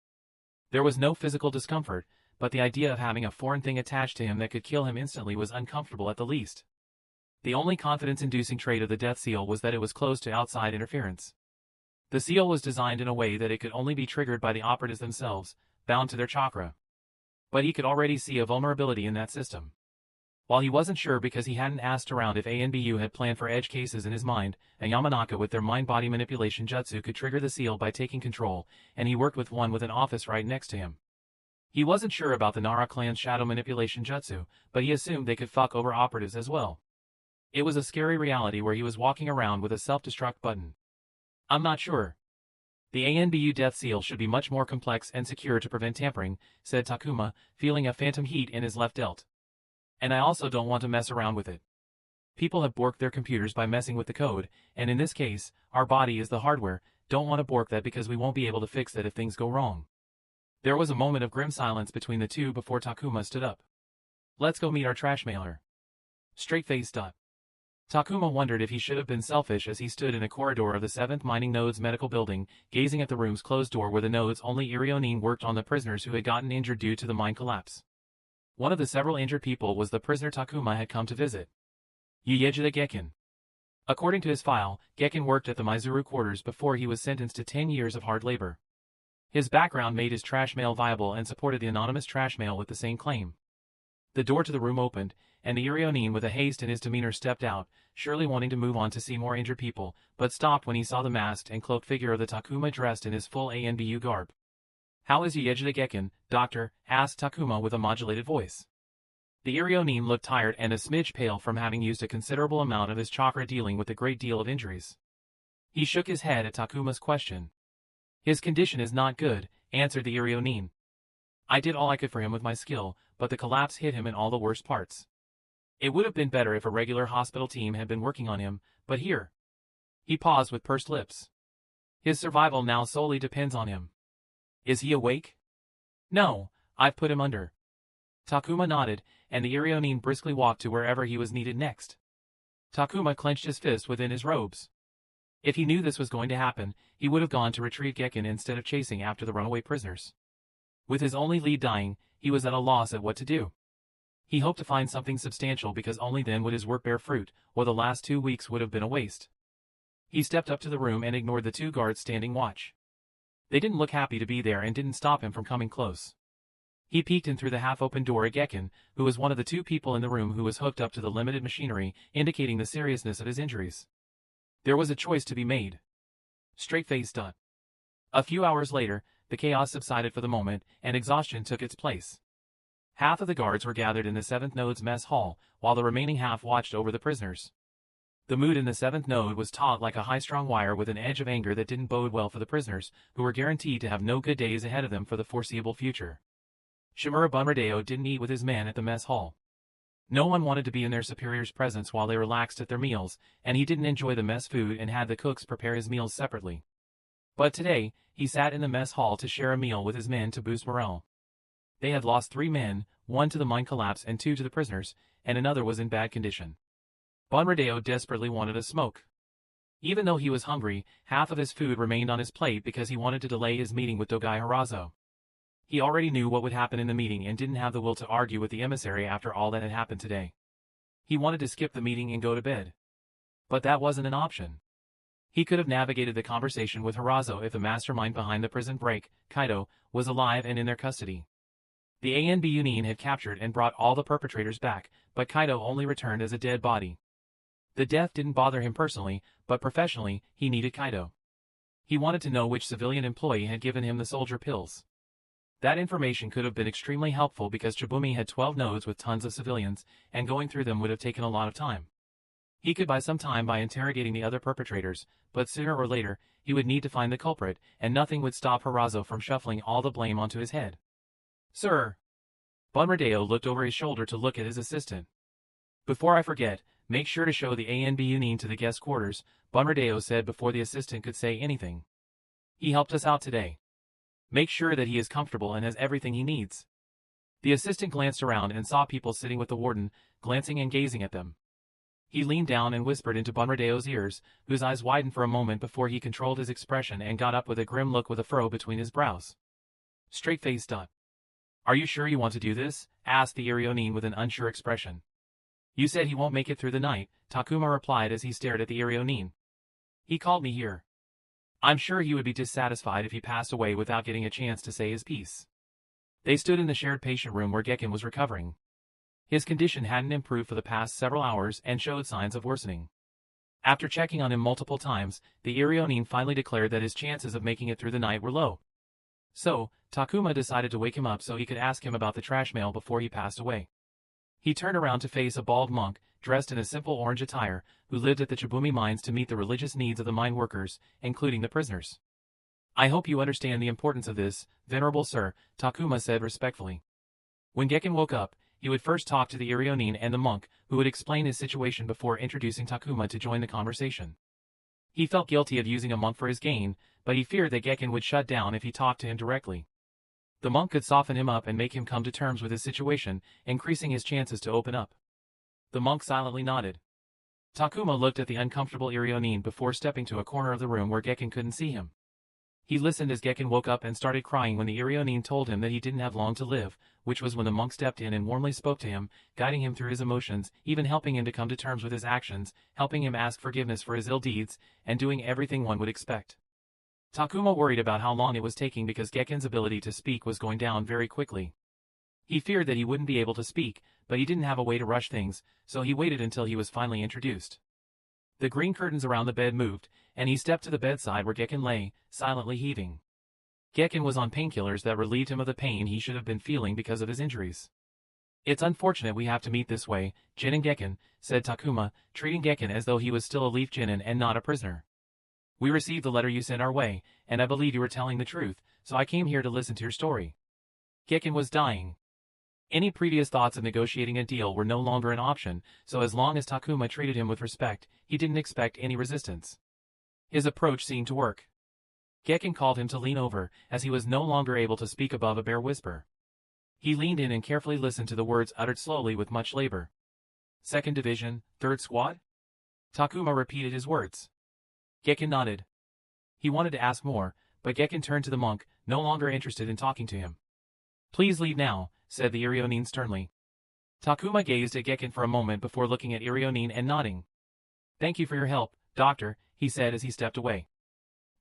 There was no physical discomfort, but the idea of having a foreign thing attached to him that could kill him instantly was uncomfortable at the least. The only confidence-inducing trait of the death seal was that it was closed to outside interference. The seal was designed in a way that it could only be triggered by the operatives themselves, bound to their chakra. But he could already see a vulnerability in that system. While he wasn't sure because he hadn't asked around if ANBU had planned for edge cases in his mind, a Yamanaka with their mind-body manipulation jutsu could trigger the seal by taking control, and he worked with one with an office right next to him. He wasn't sure about the Nara clan's shadow manipulation jutsu, but he assumed they could fuck over operatives as well. It was a scary reality where he was walking around with a self-destruct button. "I'm not sure. The ANBU death seal should be much more complex and secure to prevent tampering," said Takuma, feeling a phantom heat in his left delt. "And I also don't want to mess around with it. People have borked their computers by messing with the code, and in this case, our body is the hardware, don't want to bork that because we won't be able to fix it if things go wrong." There was a moment of grim silence between the two before Takuma stood up. "Let's go meet our trash mailer." Straight-faced. Takuma wondered if he should have been selfish as he stood in a corridor of the 7th Mining Node's medical building, gazing at the room's closed door where the node's only Irionin worked on the prisoners who had gotten injured due to the mine collapse. One of the several injured people was the prisoner Takuma had come to visit. Yuyejida Gekken. According to his file, Gekken worked at the Mizuru quarters before he was sentenced to 10 years of hard labor. His background made his trash mail viable and supported the anonymous trash mail with the same claim. The door to the room opened, and the Irionin with a haste in his demeanor stepped out, surely wanting to move on to see more injured people, but stopped when he saw the masked and cloaked figure of the Takuma dressed in his full ANBU garb. "How is Yuyejida Gekken, doctor?" asked Takuma with a modulated voice. The Irionin looked tired and a smidge pale from having used a considerable amount of his chakra dealing with a great deal of injuries. He shook his head at Takuma's question. "His condition is not good," answered the Irionin. "I did all I could for him with my skill, but the collapse hit him in all the worst parts. It would have been better if a regular hospital team had been working on him, but here." He paused with pursed lips. "His survival now solely depends on him." "Is he awake?" "No, I've put him under." Takuma nodded, and the Irionin briskly walked to wherever he was needed next. Takuma clenched his fist within his robes. If he knew this was going to happen, he would have gone to retrieve Gekken instead of chasing after the runaway prisoners. With his only lead dying, he was at a loss at what to do. He hoped to find something substantial because only then would his work bear fruit, or the last 2 weeks would have been a waste. He stepped up to the room and ignored the 2 guards standing watch. They didn't look happy to be there and didn't stop him from coming close. He peeked in through the half-open door at Gekken, who was one of the two people in the room who was hooked up to the limited machinery, indicating the seriousness of his injuries. There was a choice to be made. Straight-faced. A few hours later, the chaos subsided for the moment, and exhaustion took its place. Half of the guards were gathered in the 7th Node's mess hall, while the remaining half watched over the prisoners. The mood in the 7th Node was taut like a high-strung wire with an edge of anger that didn't bode well for the prisoners, who were guaranteed to have no good days ahead of them for the foreseeable future. Shimura Bunradeo didn't eat with his men at the mess hall. No one wanted to be in their superior's presence while they relaxed at their meals, and he didn't enjoy the mess food and had the cooks prepare his meals separately. But today, he sat in the mess hall to share a meal with his men to boost morale. They had lost 3 men, 1 to the mine collapse and 2 to the prisoners, and another was in bad condition. Bunradeo desperately wanted a smoke. Even though he was hungry, half of his food remained on his plate because he wanted to delay his meeting with Dogai Harazo. He already knew what would happen in the meeting and didn't have the will to argue with the emissary after all that had happened today. He wanted to skip the meeting and go to bed. But that wasn't an option. He could have navigated the conversation with Harazo if the mastermind behind the prison break, Kaido, was alive and in their custody. The ANB Union had captured and brought all the perpetrators back, but Kaido only returned as a dead body. The death didn't bother him personally, but professionally, he needed Kaido. He wanted to know which civilian employee had given him the soldier pills. That information could have been extremely helpful because Chibumi had 12 nodes with tons of civilians, and going through them would have taken a lot of time. He could buy some time by interrogating the other perpetrators, but sooner or later, he would need to find the culprit, and nothing would stop Harazo from shuffling all the blame onto his head. Sir. Bunradeo looked over his shoulder to look at his assistant. Before I forget, make sure to show the ANB Union to the guest quarters, Bunradeo said before the assistant could say anything. He helped us out today. Make sure that he is comfortable and has everything he needs. The assistant glanced around and saw people sitting with the warden, glancing and gazing at them. He leaned down and whispered into Bunradeo's ears, whose eyes widened for a moment before he controlled his expression and got up with a grim look with a furrow between his brows. Straight-faced. Are you sure you want to do this? Asked the Irionin with an unsure expression. You said he won't make it through the night, Takuma replied as he stared at the Irionin. He called me here. I'm sure he would be dissatisfied if he passed away without getting a chance to say his piece. They stood in the shared patient room where Gekken was recovering. His condition hadn't improved for the past several hours and showed signs of worsening. After checking on him multiple times, the Irionin finally declared that his chances of making it through the night were low. So, Takuma decided to wake him up so he could ask him about the trash mail before he passed away. He turned around to face a bald monk, dressed in a simple orange attire, who lived at the Chibumi mines to meet the religious needs of the mine workers, including the prisoners. I hope you understand the importance of this, venerable sir, Takuma said respectfully. When Gekken woke up, he would first talk to the Irionin and the monk, who would explain his situation before introducing Takuma to join the conversation. He felt guilty of using a monk for his gain, but he feared that Gekken would shut down if he talked to him directly. The monk could soften him up and make him come to terms with his situation, increasing his chances to open up. The monk silently nodded. Takuma looked at the uncomfortable Irionin before stepping to a corner of the room where Gekken couldn't see him. He listened as Gekken woke up and started crying when the Irionin told him that he didn't have long to live, which was when the monk stepped in and warmly spoke to him, guiding him through his emotions, even helping him to come to terms with his actions, helping him ask forgiveness for his ill deeds, and doing everything one would expect. Takuma worried about how long it was taking because Gekken's ability to speak was going down very quickly. He feared that he wouldn't be able to speak, but he didn't have a way to rush things, so he waited until he was finally introduced. The green curtains around the bed moved, and he stepped to the bedside where Gekken lay, silently heaving. Gekken was on painkillers that relieved him of the pain he should have been feeling because of his injuries. It's unfortunate we have to meet this way, Jinin Gekken, said Takuma, treating Gekken as though he was still a Leaf Jinin and not a prisoner. We received the letter you sent our way, and I believe you were telling the truth, so I came here to listen to your story. Gekken was dying. Any previous thoughts of negotiating a deal were no longer an option, so as long as Takuma treated him with respect, he didn't expect any resistance. His approach seemed to work. Gekken called him to lean over, as he was no longer able to speak above a bare whisper. He leaned in and carefully listened to the words uttered slowly with much labor. 2nd Division, 3rd Squad? Takuma repeated his words. Gekken nodded. He wanted to ask more, but Gekken turned to the monk, no longer interested in talking to him. Please leave now, said the Irionin sternly. Takuma gazed at Gekken for a moment before looking at Irionin and nodding. Thank you for your help, doctor, he said as he stepped away.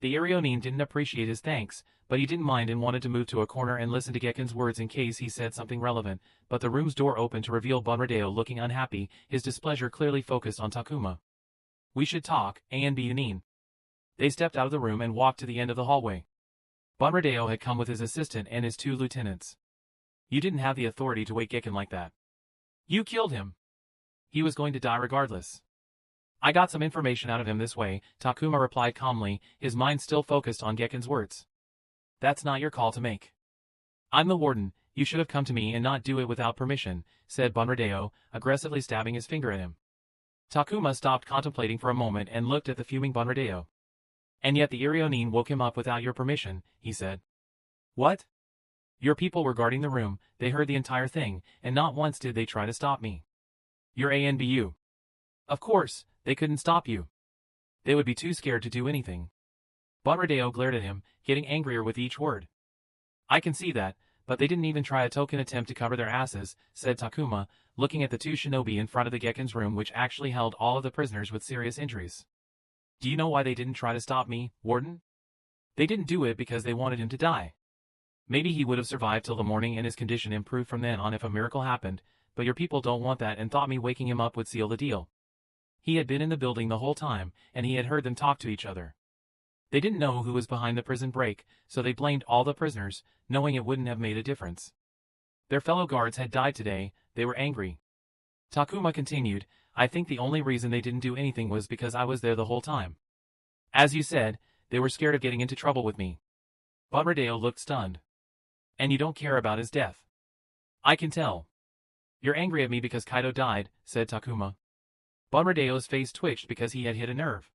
The Irionin didn't appreciate his thanks, but he didn't mind and wanted to move to a corner and listen to Gekken's words in case he said something relevant, but the room's door opened to reveal Bunradeo looking unhappy, his displeasure clearly focused on Takuma. "We should talk, Yunin." They stepped out of the room and walked to the end of the hallway. Bunradeo had come with his assistant and his 2 lieutenants. "You didn't have the authority to wake Gekken like that. You killed him. He was going to die regardless." "I got some information out of him this way," Takuma replied calmly, his mind still focused on Gekken's words. "That's not your call to make. I'm the warden, you should have come to me and not do it without permission," said Bunradeo, aggressively stabbing his finger at him. Takuma stopped contemplating for a moment and looked at the fuming Bunradeo. "And yet the Irionin woke him up without your permission," he said. "What?" "Your people were guarding the room, they heard the entire thing, and not once did they try to stop me." "Your ANBU. Of course, they couldn't stop you. They would be too scared to do anything." Bunradeo glared at him, getting angrier with each word. "I can see that, but they didn't even try a token attempt to cover their asses," said Takuma, looking at the 2 shinobi in front of the Gekken's room which actually held all of the prisoners with serious injuries. "Do you know why they didn't try to stop me, Warden? They didn't do it because they wanted him to die. Maybe he would have survived till the morning and his condition improved from then on if a miracle happened, but your people don't want that and thought me waking him up would seal the deal." He had been in the building the whole time, and he had heard them talk to each other. They didn't know who was behind the prison break, so they blamed all the prisoners, knowing it wouldn't have made a difference. Their fellow guards had died today, they were angry. Takuma continued, "I think the only reason they didn't do anything was because I was there the whole time. As you said, they were scared of getting into trouble with me." Bunradeo looked stunned. "And you don't care about his death. I can tell. You're angry at me because Kaido died," said Takuma. Bunradeo's face twitched because he had hit a nerve.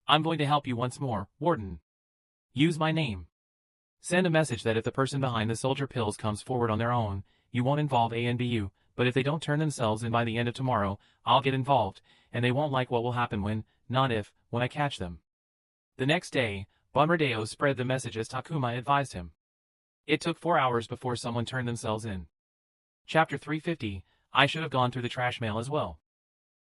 "I'm going to help you once more, Warden. Use my name. Send a message that if the person behind the soldier pills comes forward on their own, you won't involve ANBU, but if they don't turn themselves in by the end of tomorrow, I'll get involved, and they won't like what will happen when, not if, when I catch them." The next day, Bunradeo spread the message as Takuma advised him. It took 4 hours before someone turned themselves in. Chapter 350, I should have gone through the trash mail as well.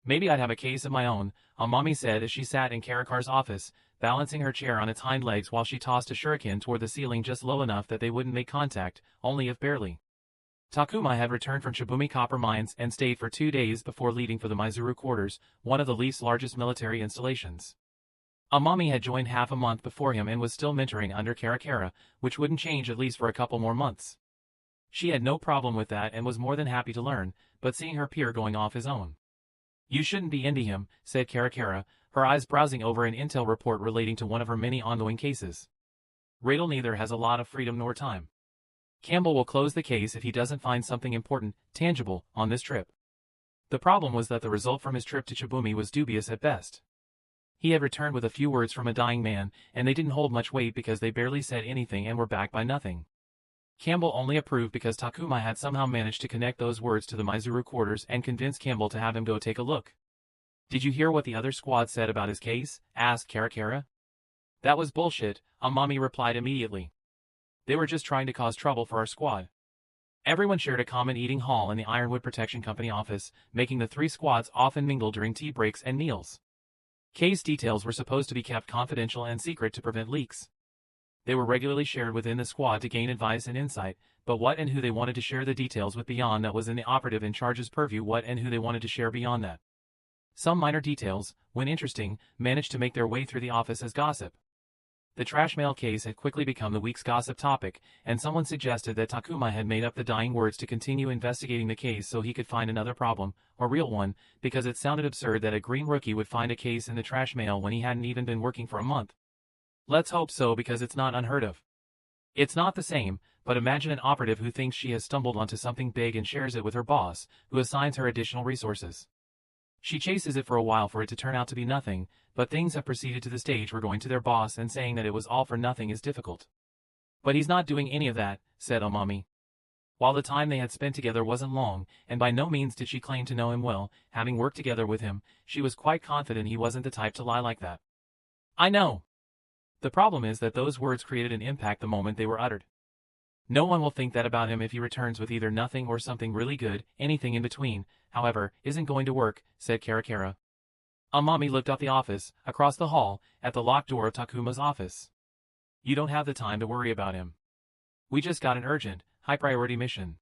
"Maybe I'd have a case of my own," Amami said as she sat in Karakar's office, balancing her chair on its hind legs while she tossed a shuriken toward the ceiling just low enough that they wouldn't make contact, only if barely. Takuma had returned from Shibumi Copper Mines and stayed for 2 days before leaving for the Mizuru quarters, one of the least largest military installations. Amami had joined half a month before him and was still mentoring under Karakara, which wouldn't change at least for a couple more months. She had no problem with that and was more than happy to learn, but seeing her peer going off his own. "You shouldn't be into him," said Karakara, her eyes browsing over an intel report relating to one of her many ongoing cases. "Radel neither has a lot of freedom nor time. Campbell will close the case if he doesn't find something important, tangible, on this trip." The problem was that the result from his trip to Chibumi was dubious at best. He had returned with a few words from a dying man, and they didn't hold much weight because they barely said anything and were backed by nothing. Campbell only approved because Takuma had somehow managed to connect those words to the Mizuru quarters and convince Campbell to have him go take a look. "Did you hear what the other squad said about his case?" asked Karakara. "That was bullshit," Amami replied immediately. "They were just trying to cause trouble for our squad." Everyone shared a common eating hall in the Ironwood Protection Company office, making the 3 squads often mingle during tea breaks and meals. Case details were supposed to be kept confidential and secret to prevent leaks. They were regularly shared within the squad to gain advice and insight, but what and who they wanted to share the details with beyond that was in the operative in charge's purview. What and who they wanted to share beyond that. Some minor details, when interesting, managed to make their way through the office as gossip. The trash mail case had quickly become the week's gossip topic, and someone suggested that Takuma had made up the dying words to continue investigating the case so he could find another problem, a real one, because it sounded absurd that a green rookie would find a case in the trash mail when he hadn't even been working for a month. Let's hope so, because it's not unheard of. It's not the same, but imagine an operative who thinks she has stumbled onto something big and shares it with her boss, who assigns her additional resources. She chases it for a while for it to turn out to be nothing, but things have proceeded to the stage where going to their boss and saying that it was all for nothing is difficult. "But he's not doing any of that," said Amami. While the time they had spent together wasn't long, and by no means did she claim to know him well, having worked together with him, she was quite confident he wasn't the type to lie like that. "I know. The problem is that those words created an impact the moment they were uttered. No one will think that about him if he returns with either nothing or something really good. Anything in between, however, isn't going to work," said Karakara. Amami looked out the office, across the hall, at the locked door of Takuma's office. You don't have the time to worry about him. We just got an urgent, high-priority mission.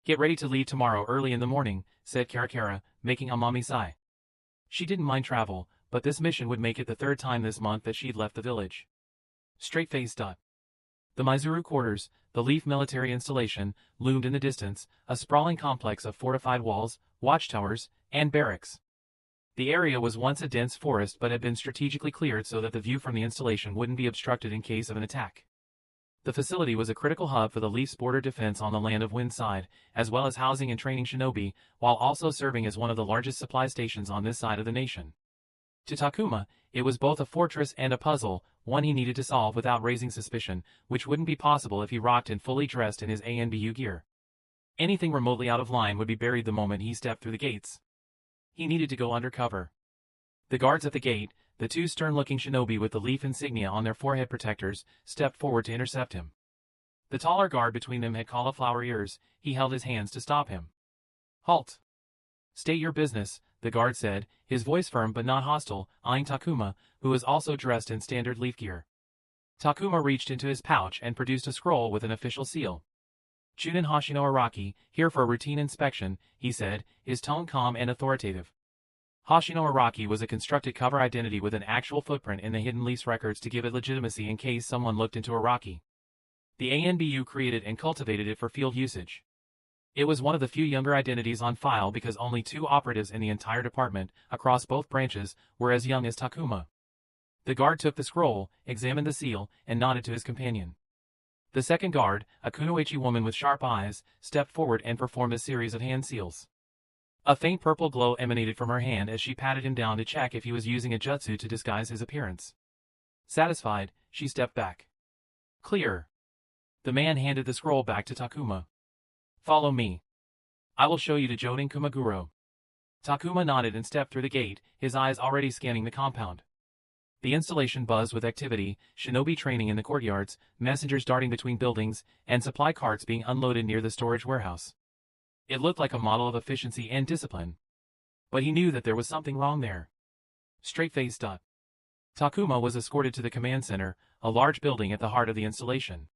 Get ready to leave tomorrow early in the morning, said Karakara, making Amami sigh. She didn't mind travel, but this mission would make it the third time this month that she'd left the village. Straight-faced. The Mizuru quarters, the Leaf military installation, loomed in the distance, a sprawling complex of fortified walls, watchtowers, and barracks. The area was once a dense forest but had been strategically cleared so that the view from the installation wouldn't be obstructed in case of an attack. The facility was a critical hub for the Leaf's border defense on the land of Windside, as well as housing and training shinobi, while also serving as one of the largest supply stations on this side of the nation. To Takuma, it was both a fortress and a puzzle, one he needed to solve without raising suspicion, which wouldn't be possible if he rocked in fully dressed in his ANBU gear. Anything remotely out of line would be buried the moment he stepped through the gates. He needed to go undercover. The guards at the gate, the two stern-looking shinobi with the Leaf insignia on their forehead protectors, stepped forward to intercept him. The taller guard between them had cauliflower ears. He held his hands to stop him. Halt! State your business, the guard said, his voice firm but not hostile, eyeing Takuma, who was also dressed in standard Leaf gear. Takuma reached into his pouch and produced a scroll with an official seal. Chunin Hoshino Araki, here for a routine inspection, he said, his tone calm and authoritative. Hoshino Araki was a constructed cover identity with an actual footprint in the hidden Leaf's records to give it legitimacy in case someone looked into Araki. The ANBU created and cultivated it for field usage. It was one of the few younger identities on file because only 2 operatives in the entire department, across both branches, were as young as Takuma. The guard took the scroll, examined the seal, and nodded to his companion. The second guard, a kunoichi woman with sharp eyes, stepped forward and performed a series of hand seals. A faint purple glow emanated from her hand as she patted him down to check if he was using a jutsu to disguise his appearance. Satisfied, she stepped back. Clear. The man handed the scroll back to Takuma. Follow me. I will show you to Jonin Kumaguro. Takuma nodded and stepped through the gate, his eyes already scanning the compound. The installation buzzed with activity, shinobi training in the courtyards, messengers darting between buildings, and supply carts being unloaded near the storage warehouse. It looked like a model of efficiency and discipline. But he knew that there was something wrong there. Straight-faced. Takuma was escorted to the command center, a large building at the heart of the installation.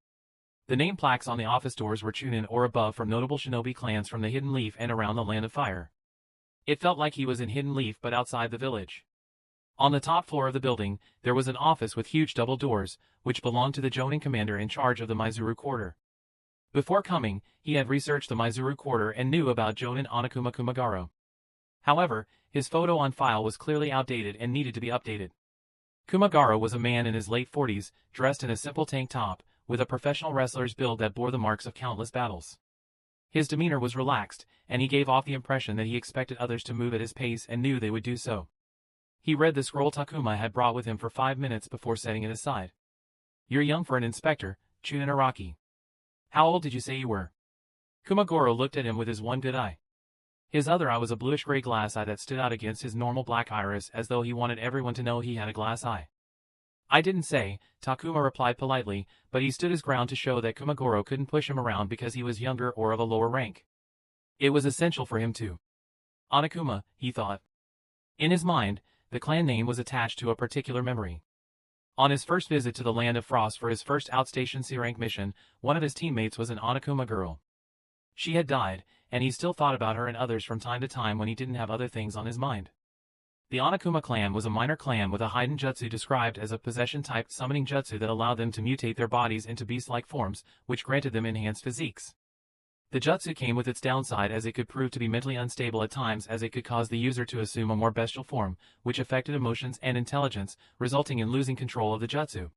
The name plaques on the office doors were Chunin or above from notable shinobi clans from the Hidden Leaf and around the Land of Fire. It felt like he was in Hidden Leaf but outside the village. On the top floor of the building, there was an office with huge double doors, which belonged to the Jonin commander in charge of the Mizuru quarter. Before coming, he had researched the Mizuru quarter and knew about Jonin Onakuma Kumagaro. However, his photo on file was clearly outdated and needed to be updated. Kumagaro was a man in his late 40s, dressed in a simple tank top, with a professional wrestler's build that bore the marks of countless battles. His demeanor was relaxed, and he gave off the impression that he expected others to move at his pace and knew they would do so. He read the scroll Takuma had brought with him for 5 minutes before setting it aside. You're young for an inspector, Chunin Araki. How old did you say you were? Kumagoro looked at him with his one good eye. His other eye was a bluish-gray glass eye that stood out against his normal black iris as though he wanted everyone to know he had a glass eye. I didn't say, Takuma replied politely, but he stood his ground to show that Kumagoro couldn't push him around because he was younger or of a lower rank. It was essential for him to. Onakuma, he thought. In his mind, the clan name was attached to a particular memory. On his first visit to the Land of Frost for his first outstation C-rank mission, one of his teammates was an Onakuma girl. She had died, and he still thought about her and others from time to time when he didn't have other things on his mind. The Onakuma clan was a minor clan with a hidden jutsu described as a possession-type summoning jutsu that allowed them to mutate their bodies into beast-like forms, which granted them enhanced physiques. The jutsu came with its downside as it could prove to be mentally unstable at times as it could cause the user to assume a more bestial form, which affected emotions and intelligence, resulting in losing control of the jutsu.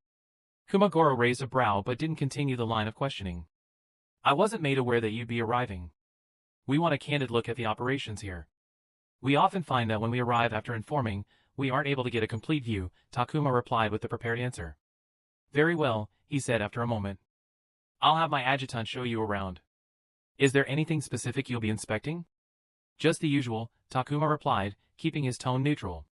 Kumagoro raised a brow but didn't continue the line of questioning. I wasn't made aware that you'd be arriving. We want a candid look at the operations here. We often find that when we arrive after informing, we aren't able to get a complete view, Takuma replied with the prepared answer. Very well, he said after a moment. I'll have my adjutant show you around. Is there anything specific you'll be inspecting? Just the usual, Takuma replied, keeping his tone neutral.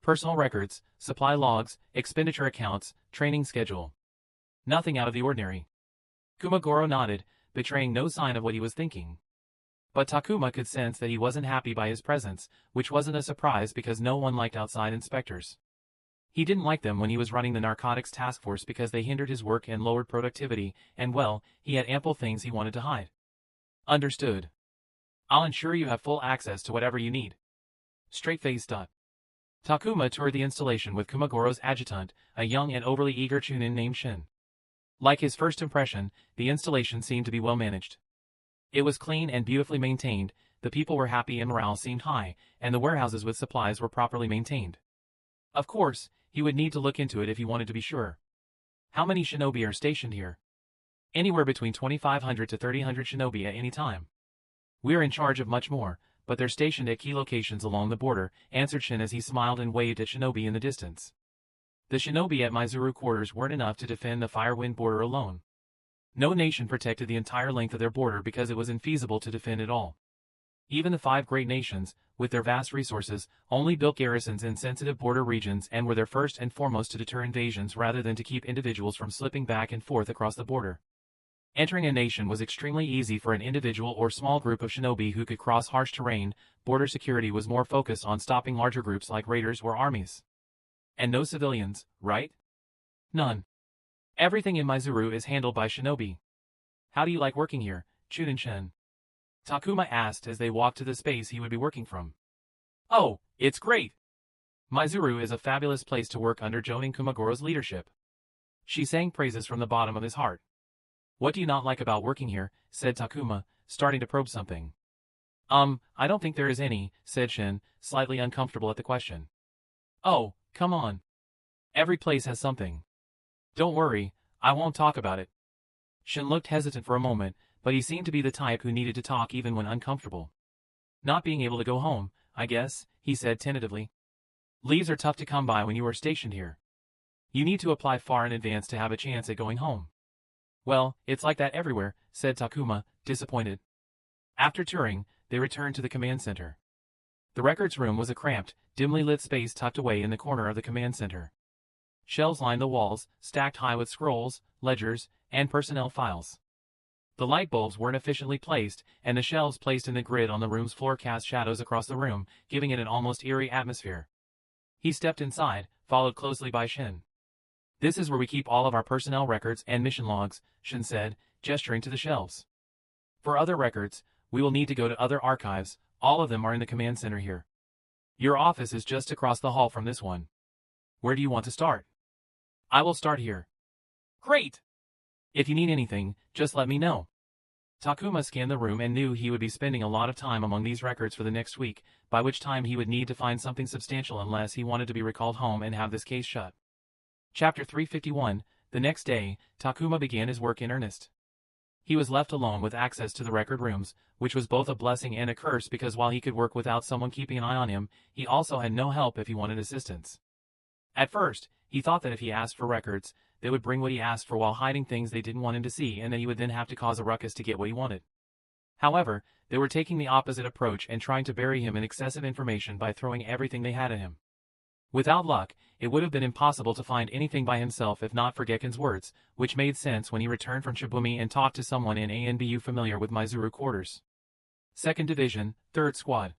Personal records, supply logs, expenditure accounts, training schedule. Nothing out of the ordinary. Kumagoro nodded, betraying no sign of what he was thinking. But Takuma could sense that he wasn't happy by his presence, which wasn't a surprise because no one liked outside inspectors. He didn't like them when he was running the narcotics task force because they hindered his work and lowered productivity, and well, he had ample things he wanted to hide. Understood. I'll ensure you have full access to whatever you need. Straight-faced. Takuma toured the installation with Kumagoro's adjutant, a young and overly eager Chunin named Shin. Like his first impression, the installation seemed to be well managed. It was clean and beautifully maintained, the people were happy and morale seemed high, and the warehouses with supplies were properly maintained. Of course, he would need to look into it if he wanted to be sure. How many shinobi are stationed here? Anywhere between 2,500 to 3,000 shinobi at any time. We're in charge of much more, but they're stationed at key locations along the border, answered Shin as he smiled and waved at shinobi in the distance. The shinobi at Mizuru quarters weren't enough to defend the Firewind border alone. No nation protected the entire length of their border because it was infeasible to defend it all. Even the 5 great nations, with their vast resources, only built garrisons in sensitive border regions and were there first and foremost to deter invasions rather than to keep individuals from slipping back and forth across the border. Entering a nation was extremely easy for an individual or small group of shinobi who could cross harsh terrain. Border security was more focused on stopping larger groups like raiders or armies. And no civilians, right? None. Everything in Mizuru is handled by shinobi. How do you like working here, Chunin-shin? Takuma asked as they walked to the space he would be working from. Oh, it's great! Mizuru is a fabulous place to work under Jonin Kumagoro's leadership. She sang praises from the bottom of his heart. What do you not like about working here, said Takuma, starting to probe something. I don't think there is any, said Shin, slightly uncomfortable at the question. Oh, come on. Every place has something. Don't worry, I won't talk about it. Shin looked hesitant for a moment, but he seemed to be the type who needed to talk even when uncomfortable. Not being able to go home, I guess, he said tentatively. Leaves are tough to come by when you are stationed here. You need to apply far in advance to have a chance at going home. Well, it's like that everywhere, said Takuma, disappointed. After touring, they returned to the command center. The records room was a cramped, dimly lit space tucked away in the corner of the command center. Shelves lined the walls, stacked high with scrolls, ledgers, and personnel files. The light bulbs weren't efficiently placed, and the shelves placed in the grid on the room's floor cast shadows across the room, giving it an almost eerie atmosphere. He stepped inside, followed closely by Shin. This is where we keep all of our personnel records and mission logs, Shin said, gesturing to the shelves. For other records, we will need to go to other archives, all of them are in the command center here. Your office is just across the hall from this one. Where do you want to start? I will start here. Great! If you need anything, just let me know. Takuma scanned the room and knew he would be spending a lot of time among these records for the next week, by which time he would need to find something substantial unless he wanted to be recalled home and have this case shut. Chapter 351, the next day, Takuma began his work in earnest. He was left alone with access to the record rooms, which was both a blessing and a curse because while he could work without someone keeping an eye on him, he also had no help if he wanted assistance. At first, he thought that if he asked for records, they would bring what he asked for while hiding things they didn't want him to see and that he would then have to cause a ruckus to get what he wanted. However, they were taking the opposite approach and trying to bury him in excessive information by throwing everything they had at him. Without luck, it would have been impossible to find anything by himself if not for Gekken's words, which made sense when he returned from Shibumi and talked to someone in ANBU familiar with Mizuru quarters. 2nd Division, 3rd Squad.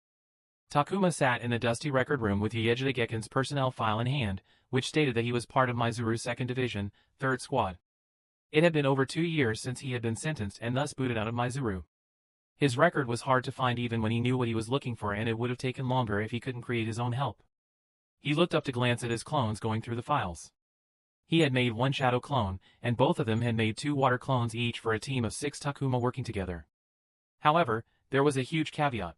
Takuma sat in the dusty record room with Yaejida Gekken's personnel file in hand, which stated that he was part of Mizuru's 2nd Division, 3rd Squad. It had been over 2 years since he had been sentenced and thus booted out of Mizuru. His record was hard to find even when he knew what he was looking for, and it would have taken longer if he couldn't create his own help. He looked up to glance at his clones going through the files. He had made 1 shadow clone, and both of them had made 2 water clones each for a team of 6 Takuma working together. However, there was a huge caveat.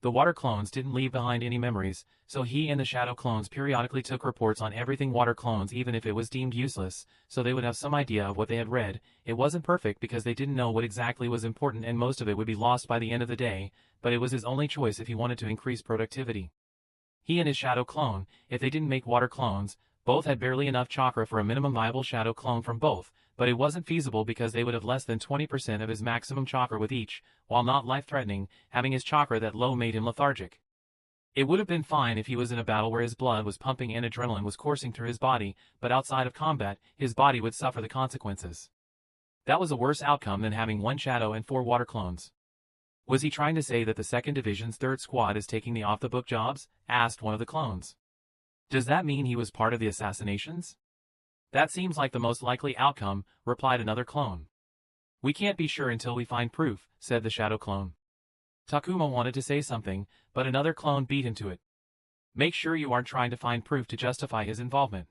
The water clones didn't leave behind any memories, so he and the shadow clones periodically took reports on everything water clones even if it was deemed useless, so they would have some idea of what they had read. It wasn't perfect because they didn't know what exactly was important and most of it would be lost by the end of the day, but it was his only choice if he wanted to increase productivity. He and his shadow clone, if they didn't make water clones, both had barely enough chakra for a minimum viable shadow clone from both, but it wasn't feasible because they would have less than 20% of his maximum chakra with each, while not life-threatening, having his chakra that low made him lethargic. It would have been fine if he was in a battle where his blood was pumping and adrenaline was coursing through his body, but outside of combat, his body would suffer the consequences. That was a worse outcome than having 1 shadow and 4 water clones. Was he trying to say that the 2nd Division's 3rd Squad is taking the off-the-book jobs? Asked one of the clones. Does that mean he was part of the assassinations? That seems like the most likely outcome, replied another clone. We can't be sure until we find proof, said the shadow clone. Takuma wanted to say something, but another clone beat him to it. Make sure you aren't trying to find proof to justify his involvement.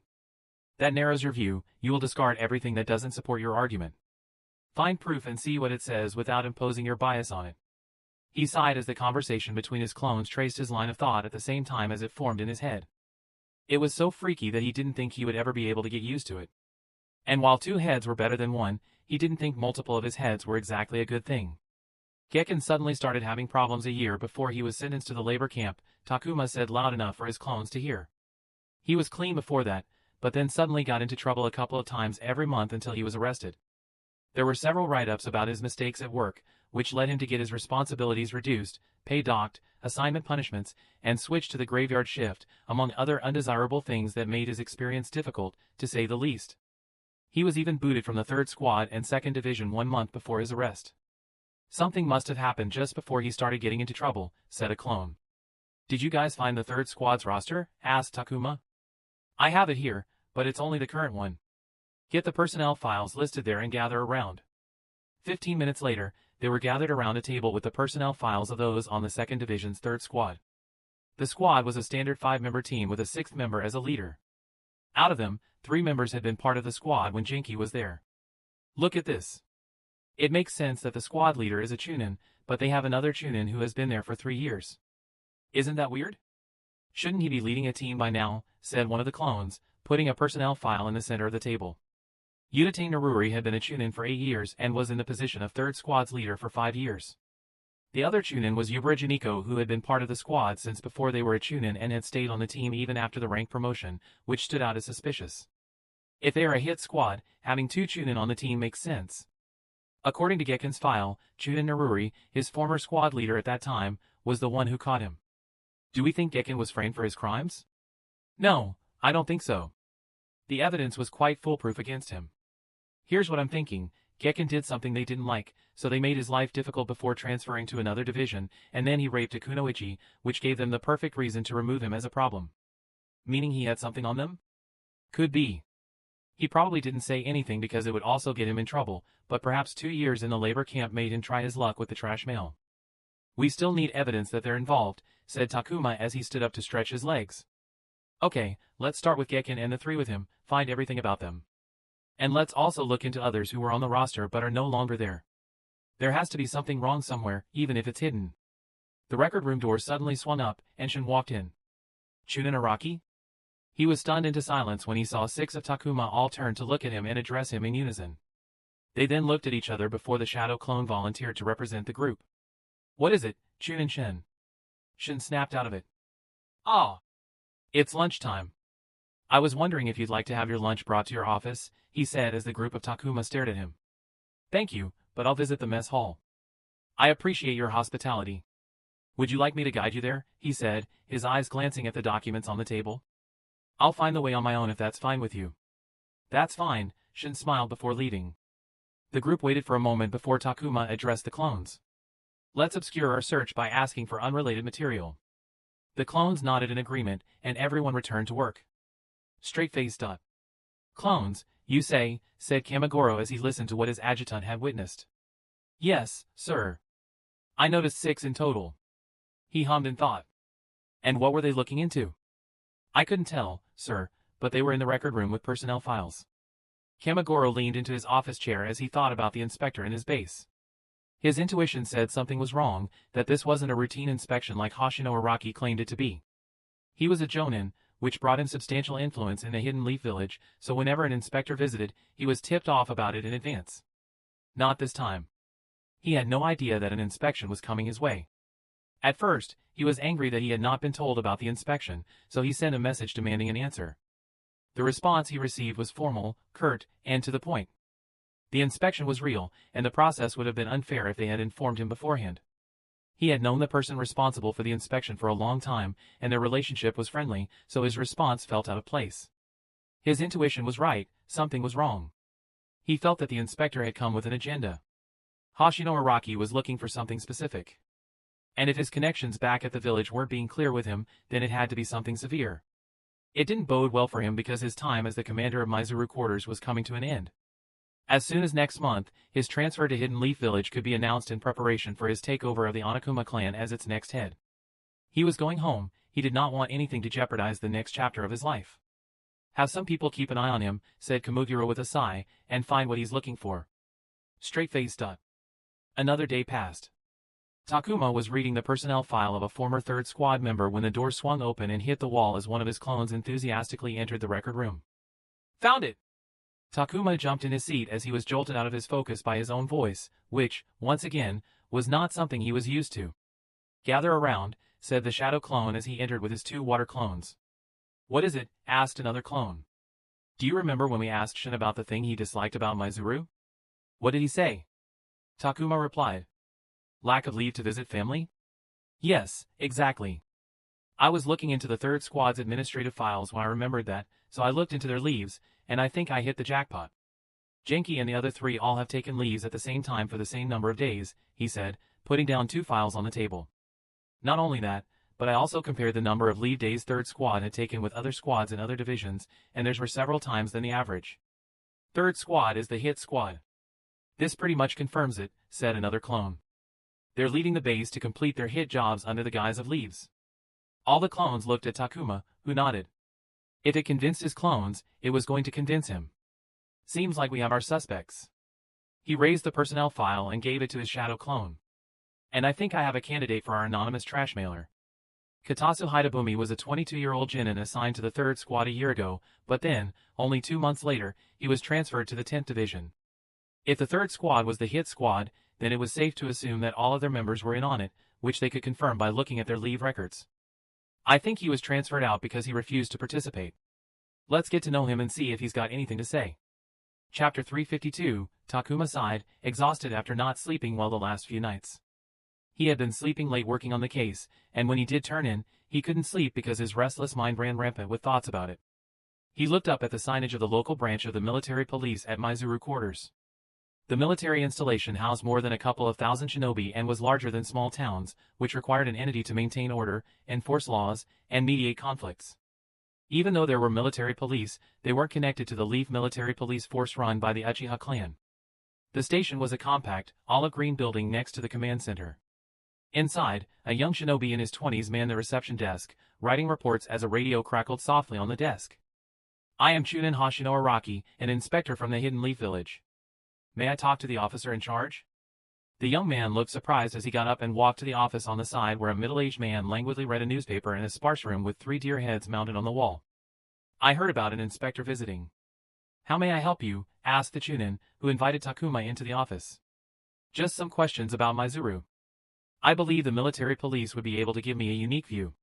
That narrows your view, you will discard everything that doesn't support your argument. Find proof and see what it says without imposing your bias on it. He sighed as the conversation between his clones traced his line of thought at the same time as it formed in his head. It was so freaky that he didn't think he would ever be able to get used to it. And while 2 heads were better than 1, he didn't think multiple of his heads were exactly a good thing. Gekken suddenly started having problems a year before he was sentenced to the labor camp, Takuma said loud enough for his clones to hear. He was clean before that, but then suddenly got into trouble a couple of times every month until he was arrested. There were several write-ups about his mistakes at work, which led him to get his responsibilities reduced, pay docked, assignment punishments, and switch to the graveyard shift, among other undesirable things that made his experience difficult, to say the least. He was even booted from the 3rd Squad and 2nd Division 1 month before his arrest. Something must have happened just before he started getting into trouble, said a clone. Did you guys find the 3rd Squad's roster? Asked Takuma. I have it here, but it's only the current one. Get the personnel files listed there and gather around. 15 minutes later, they were gathered around a table with the personnel files of those on the 2nd Division's 3rd Squad. The squad was a standard 5-member team with a 6th member as a leader. Out of them, 3 members had been part of the squad when Jinky was there. Look at this. It makes sense that the squad leader is a Chunin, but they have another Chunin who has been there for 3 years. Isn't that weird? Shouldn't he be leading a team by now, said one of the clones, putting a personnel file in the center of the table. Udatane Naruri had been a Chunin for 8 years and was in the position of 3rd Squad's leader for 5 years. The other Chunin was Yubara Janiko, who had been part of the squad since before they were a Chunin and had stayed on the team even after the rank promotion, which stood out as suspicious. If they are a hit squad, having 2 Chunin on the team makes sense. According to Gekken's file, Chunin Naruri, his former squad leader at that time, was the one who caught him. Do we think Gekken was framed for his crimes? No, I don't think so. The evidence was quite foolproof against him. Here's what I'm thinking. Gekken did something they didn't like, so they made his life difficult before transferring to another division, and then he raped a Kunoichi, which gave them the perfect reason to remove him as a problem. Meaning he had something on them? Could be. He probably didn't say anything because it would also get him in trouble, but perhaps 2 years in the labor camp made him try his luck with the trash mail. We still need evidence that they're involved, said Takuma as he stood up to stretch his legs. Okay, let's start with Gekken and the 3 with him, find everything about them. And let's also look into others who were on the roster but are no longer there. There has to be something wrong somewhere, even if it's hidden. The record room door suddenly swung up, and Shin walked in. Chunin Araki? He was stunned into silence when he saw 6 of Takuma all turn to look at him and address him in unison. They then looked at each other before the shadow clone volunteered to represent the group. What is it, Chunin Shin? Shin snapped out of it. Ah! It's lunchtime. I was wondering if you'd like to have your lunch brought to your office, he said as the group of Takuma stared at him. Thank you, but I'll visit the mess hall. I appreciate your hospitality. Would you like me to guide you there? He said, his eyes glancing at the documents on the table. I'll find the way on my own if that's fine with you. That's fine, Shin smiled before leaving. The group waited for a moment before Takuma addressed the clones. Let's obscure our search by asking for unrelated material. The clones nodded in agreement, and everyone returned to work. Straight-faced. Clones, you say, said Kamigoro as he listened to what his adjutant had witnessed. Yes, sir. I noticed 6 in total. He hummed in thought. And what were they looking into? I couldn't tell, sir, but they were in the record room with personnel files. Kamigoro leaned into his office chair as he thought about the inspector in his base. His intuition said something was wrong, that this wasn't a routine inspection like Hoshino Araki claimed it to be. He was a jonin, which brought him substantial influence in the Hidden Leaf Village, so whenever an inspector visited, he was tipped off about it in advance. Not this time. He had no idea that an inspection was coming his way. At first, he was angry that he had not been told about the inspection, so he sent a message demanding an answer. The response he received was formal, curt, and to the point. The inspection was real, and the process would have been unfair if they had informed him beforehand. He had known the person responsible for the inspection for a long time, and their relationship was friendly, so his response felt out of place. His intuition was right, something was wrong. He felt that the inspector had come with an agenda. Hoshino Araki was looking for something specific. And if his connections back at the village weren't being clear with him, then it had to be something severe. It didn't bode well for him because his time as the commander of Mizuru quarters was coming to an end. As soon as next month, his transfer to Hidden Leaf Village could be announced in preparation for his takeover of the Onokuma clan as its next head. He was going home. He did not want anything to jeopardize the next chapter of his life. Have some people keep an eye on him, said Kamugiro with a sigh, and find what he's looking for. Straight-faced. Another day passed. Takuma was reading the personnel file of a former third squad member when the door swung open and hit the wall as one of his clones enthusiastically entered the record room. Found it! Takuma jumped in his seat as he was jolted out of his focus by his own voice, which, once again, was not something he was used to. Gather around, said the shadow clone as he entered with his 2 water clones. What is it? Asked another clone. Do you remember when we asked Shin about the thing he disliked about Mizuru? What did he say? Takuma replied. Lack of leave to visit family? Yes, exactly. I was looking into the third squad's administrative files when I remembered that, so I looked into their leaves, and I think I hit the jackpot. Genki and the other 3 all have taken leaves at the same time for the same number of days, he said, putting down 2 files on the table. Not only that, but I also compared the number of leave days third squad had taken with other squads in other divisions, and theirs were several times than the average. Third squad is the hit squad. This pretty much confirms it, said another clone. They're leading the base to complete their hit jobs under the guise of leaves. All the clones looked at Takuma, who nodded. If it convinced his clones, it was going to convince him. Seems like we have our suspects. He raised the personnel file and gave it to his shadow clone. And I think I have a candidate for our anonymous trash mailer. Katasu Hidebumi was a 22-year-old genin assigned to the 3rd Squad a year ago, but then, only 2 months later, he was transferred to the 10th Division. If the 3rd Squad was the hit squad, then it was safe to assume that all of their members were in on it, which they could confirm by looking at their leave records. I think he was transferred out because he refused to participate. Let's get to know him and see if he's got anything to say. Chapter 352, Takuma sighed, exhausted after not sleeping well the last few nights. He had been sleeping late working on the case, and when he did turn in, he couldn't sleep because his restless mind ran rampant with thoughts about it. He looked up at the signage of the local branch of the military police at Mizuru quarters. The military installation housed more than a couple of thousand shinobi and was larger than small towns, which required an entity to maintain order, enforce laws, and mediate conflicts. Even though there were military police, they weren't connected to the Leaf military police force run by the Uchiha clan. The station was a compact, olive-green building next to the command center. Inside, a young shinobi in his 20s manned the reception desk, writing reports as a radio crackled softly on the desk. I am Chunin Hoshino Araki, an inspector from the Hidden Leaf Village. May I talk to the officer in charge? The young man looked surprised as he got up and walked to the office on the side where a middle-aged man languidly read a newspaper in a sparse room with 3 deer heads mounted on the wall. I heard about an inspector visiting. How may I help you? Asked the Chunin, who invited Takuma into the office. Just some questions about Mizuru. I believe the military police would be able to give me a unique view.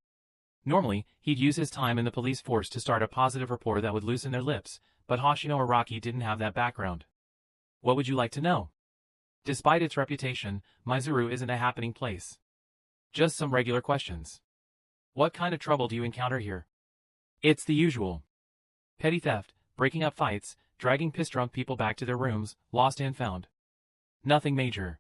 Normally, he'd use his time in the police force to start a positive rapport that would loosen their lips, but Hoshino Araki didn't have that background. What would you like to know? Despite its reputation, Mizuru isn't a happening place. Just some regular questions. What kind of trouble do you encounter here? It's the usual. Petty theft, breaking up fights, dragging piss-drunk people back to their rooms, lost and found. Nothing major.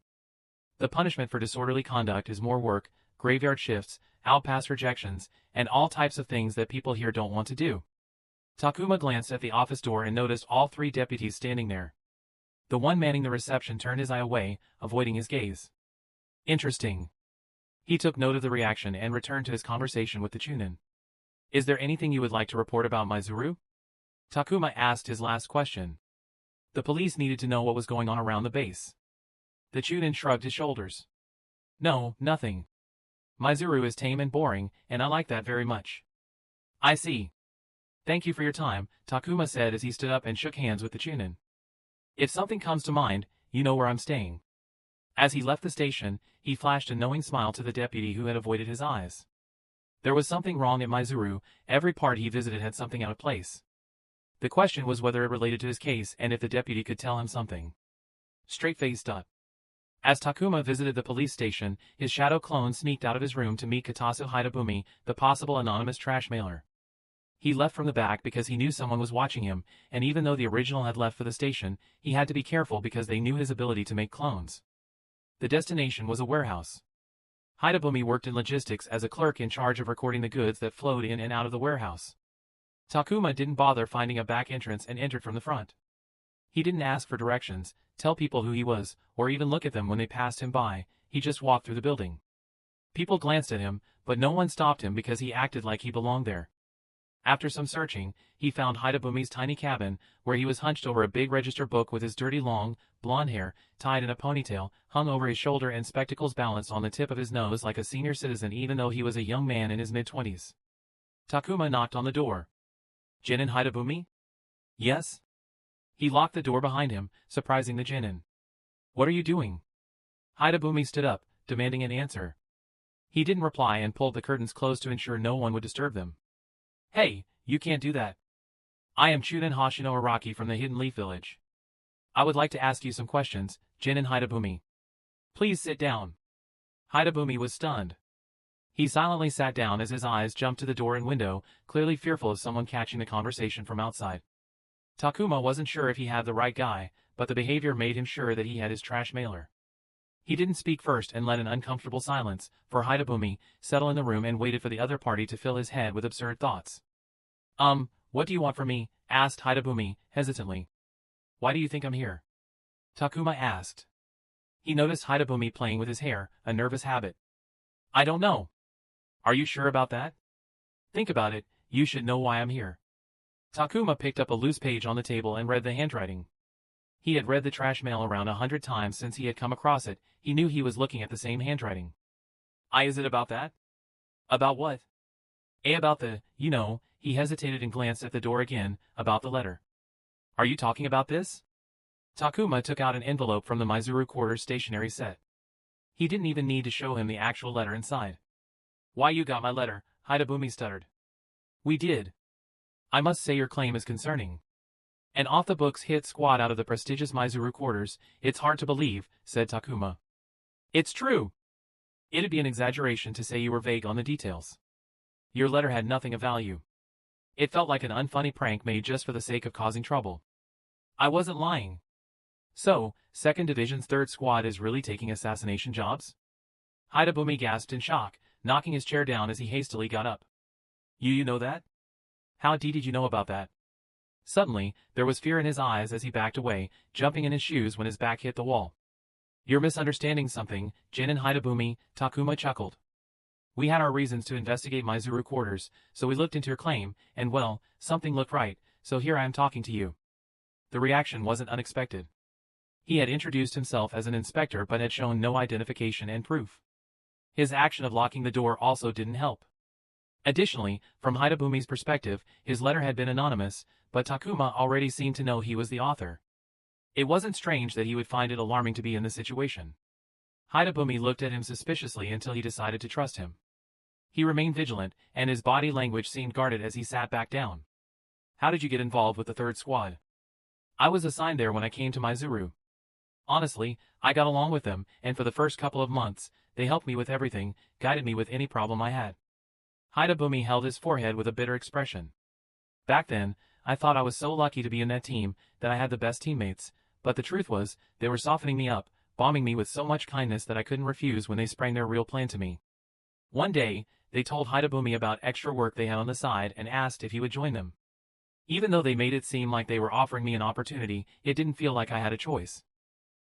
The punishment for disorderly conduct is more work, graveyard shifts, outpass rejections, and all types of things that people here don't want to do. Takuma glanced at the office door and noticed all 3 deputies standing there. The one manning the reception turned his eye away, avoiding his gaze. Interesting. He took note of the reaction and returned to his conversation with the Chunin. Is there anything you would like to report about Mizuru? Takuma asked his last question. The police needed to know what was going on around the base. The Chunin shrugged his shoulders. No, nothing. Mizuru is tame and boring, and I like that very much. I see. Thank you for your time, Takuma said as he stood up and shook hands with the Chunin. If something comes to mind, you know where I'm staying. As he left the station, he flashed a knowing smile to the deputy who had avoided his eyes. There was something wrong at Mizuru, every part he visited had something out of place. The question was whether it related to his case and if the deputy could tell him something. Straight-faced. As Takuma visited the police station, his shadow clone sneaked out of his room to meet Katasu Hidebumi, the possible anonymous trash mailer. He left from the back because he knew someone was watching him, and even though the original had left for the station, he had to be careful because they knew his ability to make clones. The destination was a warehouse. Hidebumi worked in logistics as a clerk in charge of recording the goods that flowed in and out of the warehouse. Takuma didn't bother finding a back entrance and entered from the front. He didn't ask for directions, tell people who he was, or even look at them when they passed him by. He just walked through the building. People glanced at him, but no one stopped him because he acted like he belonged there. After some searching, he found Hidebumi's tiny cabin, where he was hunched over a big register book with his dirty long, blonde hair, tied in a ponytail, hung over his shoulder and spectacles balanced on the tip of his nose like a senior citizen even though he was a young man in his mid-20s. Takuma knocked on the door. "Genin Hidebumi?" "Yes?" He locked the door behind him, surprising the genin. "What are you doing?" Hidebumi stood up, demanding an answer. He didn't reply and pulled the curtains close to ensure no one would disturb them. "Hey, you can't do that. I am Chunin Hoshino Araki from the Hidden Leaf Village. I would like to ask you some questions, Genin Hidebumi. Please sit down." Hidebumi was stunned. He silently sat down as his eyes jumped to the door and window, clearly fearful of someone catching the conversation from outside. Takuma wasn't sure if he had the right guy, but the behavior made him sure that he had his trash mailer. He didn't speak first and let an uncomfortable silence, for Hidebumi, settle in the room and waited for the other party to fill his head with absurd thoughts. What do you want from me?" asked Hidebumi, hesitantly. "Why do you think I'm here?" Takuma asked. He noticed Hidebumi playing with his hair, a nervous habit. "I don't know." "Are you sure about that?" "Think about it, you should know why I'm here." Takuma picked up a loose page on the table and read the handwriting. He had read the trash mail around 100 times since he had come across it. He knew he was looking at the same handwriting. Is it about that?" "About what?" About the, he hesitated and glanced at the door again, about the letter." Are you talking about this?" Takuma took out an envelope from the Mizuru quarters stationery set. He didn't even need to show him the actual letter inside. "Why, you got my letter," Hidebumi stuttered. "We did. I must say your claim is concerning. An off-the-books hit squad out of the prestigious Mizuru quarters. It's hard to believe," said Takuma. "It's true. It'd be an exaggeration to say you were vague on the details. Your letter had nothing of value. It felt like an unfunny prank made just for the sake of causing trouble. I wasn't lying. So, 2nd Division's 3rd Squad is really taking assassination jobs?" Hidebumi gasped in shock, knocking his chair down as he hastily got up. You know that? How did you know about that?" Suddenly, there was fear in his eyes as he backed away, jumping in his shoes when his back hit the wall. "You're misunderstanding something, Genin Hidebumi," Takuma chuckled. "We had our reasons to investigate Mizuru quarters, so we looked into your claim, and well, something looked right, so here I am talking to you." The reaction wasn't unexpected. He had introduced himself as an inspector but had shown no identification and proof. His action of locking the door also didn't help. Additionally, from Hidebumi's perspective, his letter had been anonymous, but Takuma already seemed to know he was the author. It wasn't strange that he would find it alarming to be in this situation. Hidebumi looked at him suspiciously until he decided to trust him. He remained vigilant, and his body language seemed guarded as he sat back down. "How did you get involved with the 3rd Squad?" "I was assigned there when I came to Mizuru. Honestly, I got along with them, and for the first couple of months, they helped me with everything, guided me with any problem I had." Hidebumi held his forehead with a bitter expression. "Back then, I thought I was so lucky to be in that team, that I had the best teammates, but the truth was, they were softening me up, bombing me with so much kindness that I couldn't refuse when they sprang their real plan to me. One day, they told Hidebumi about extra work they had on the side and asked if he would join them. Even though they made it seem like they were offering me an opportunity, it didn't feel like I had a choice.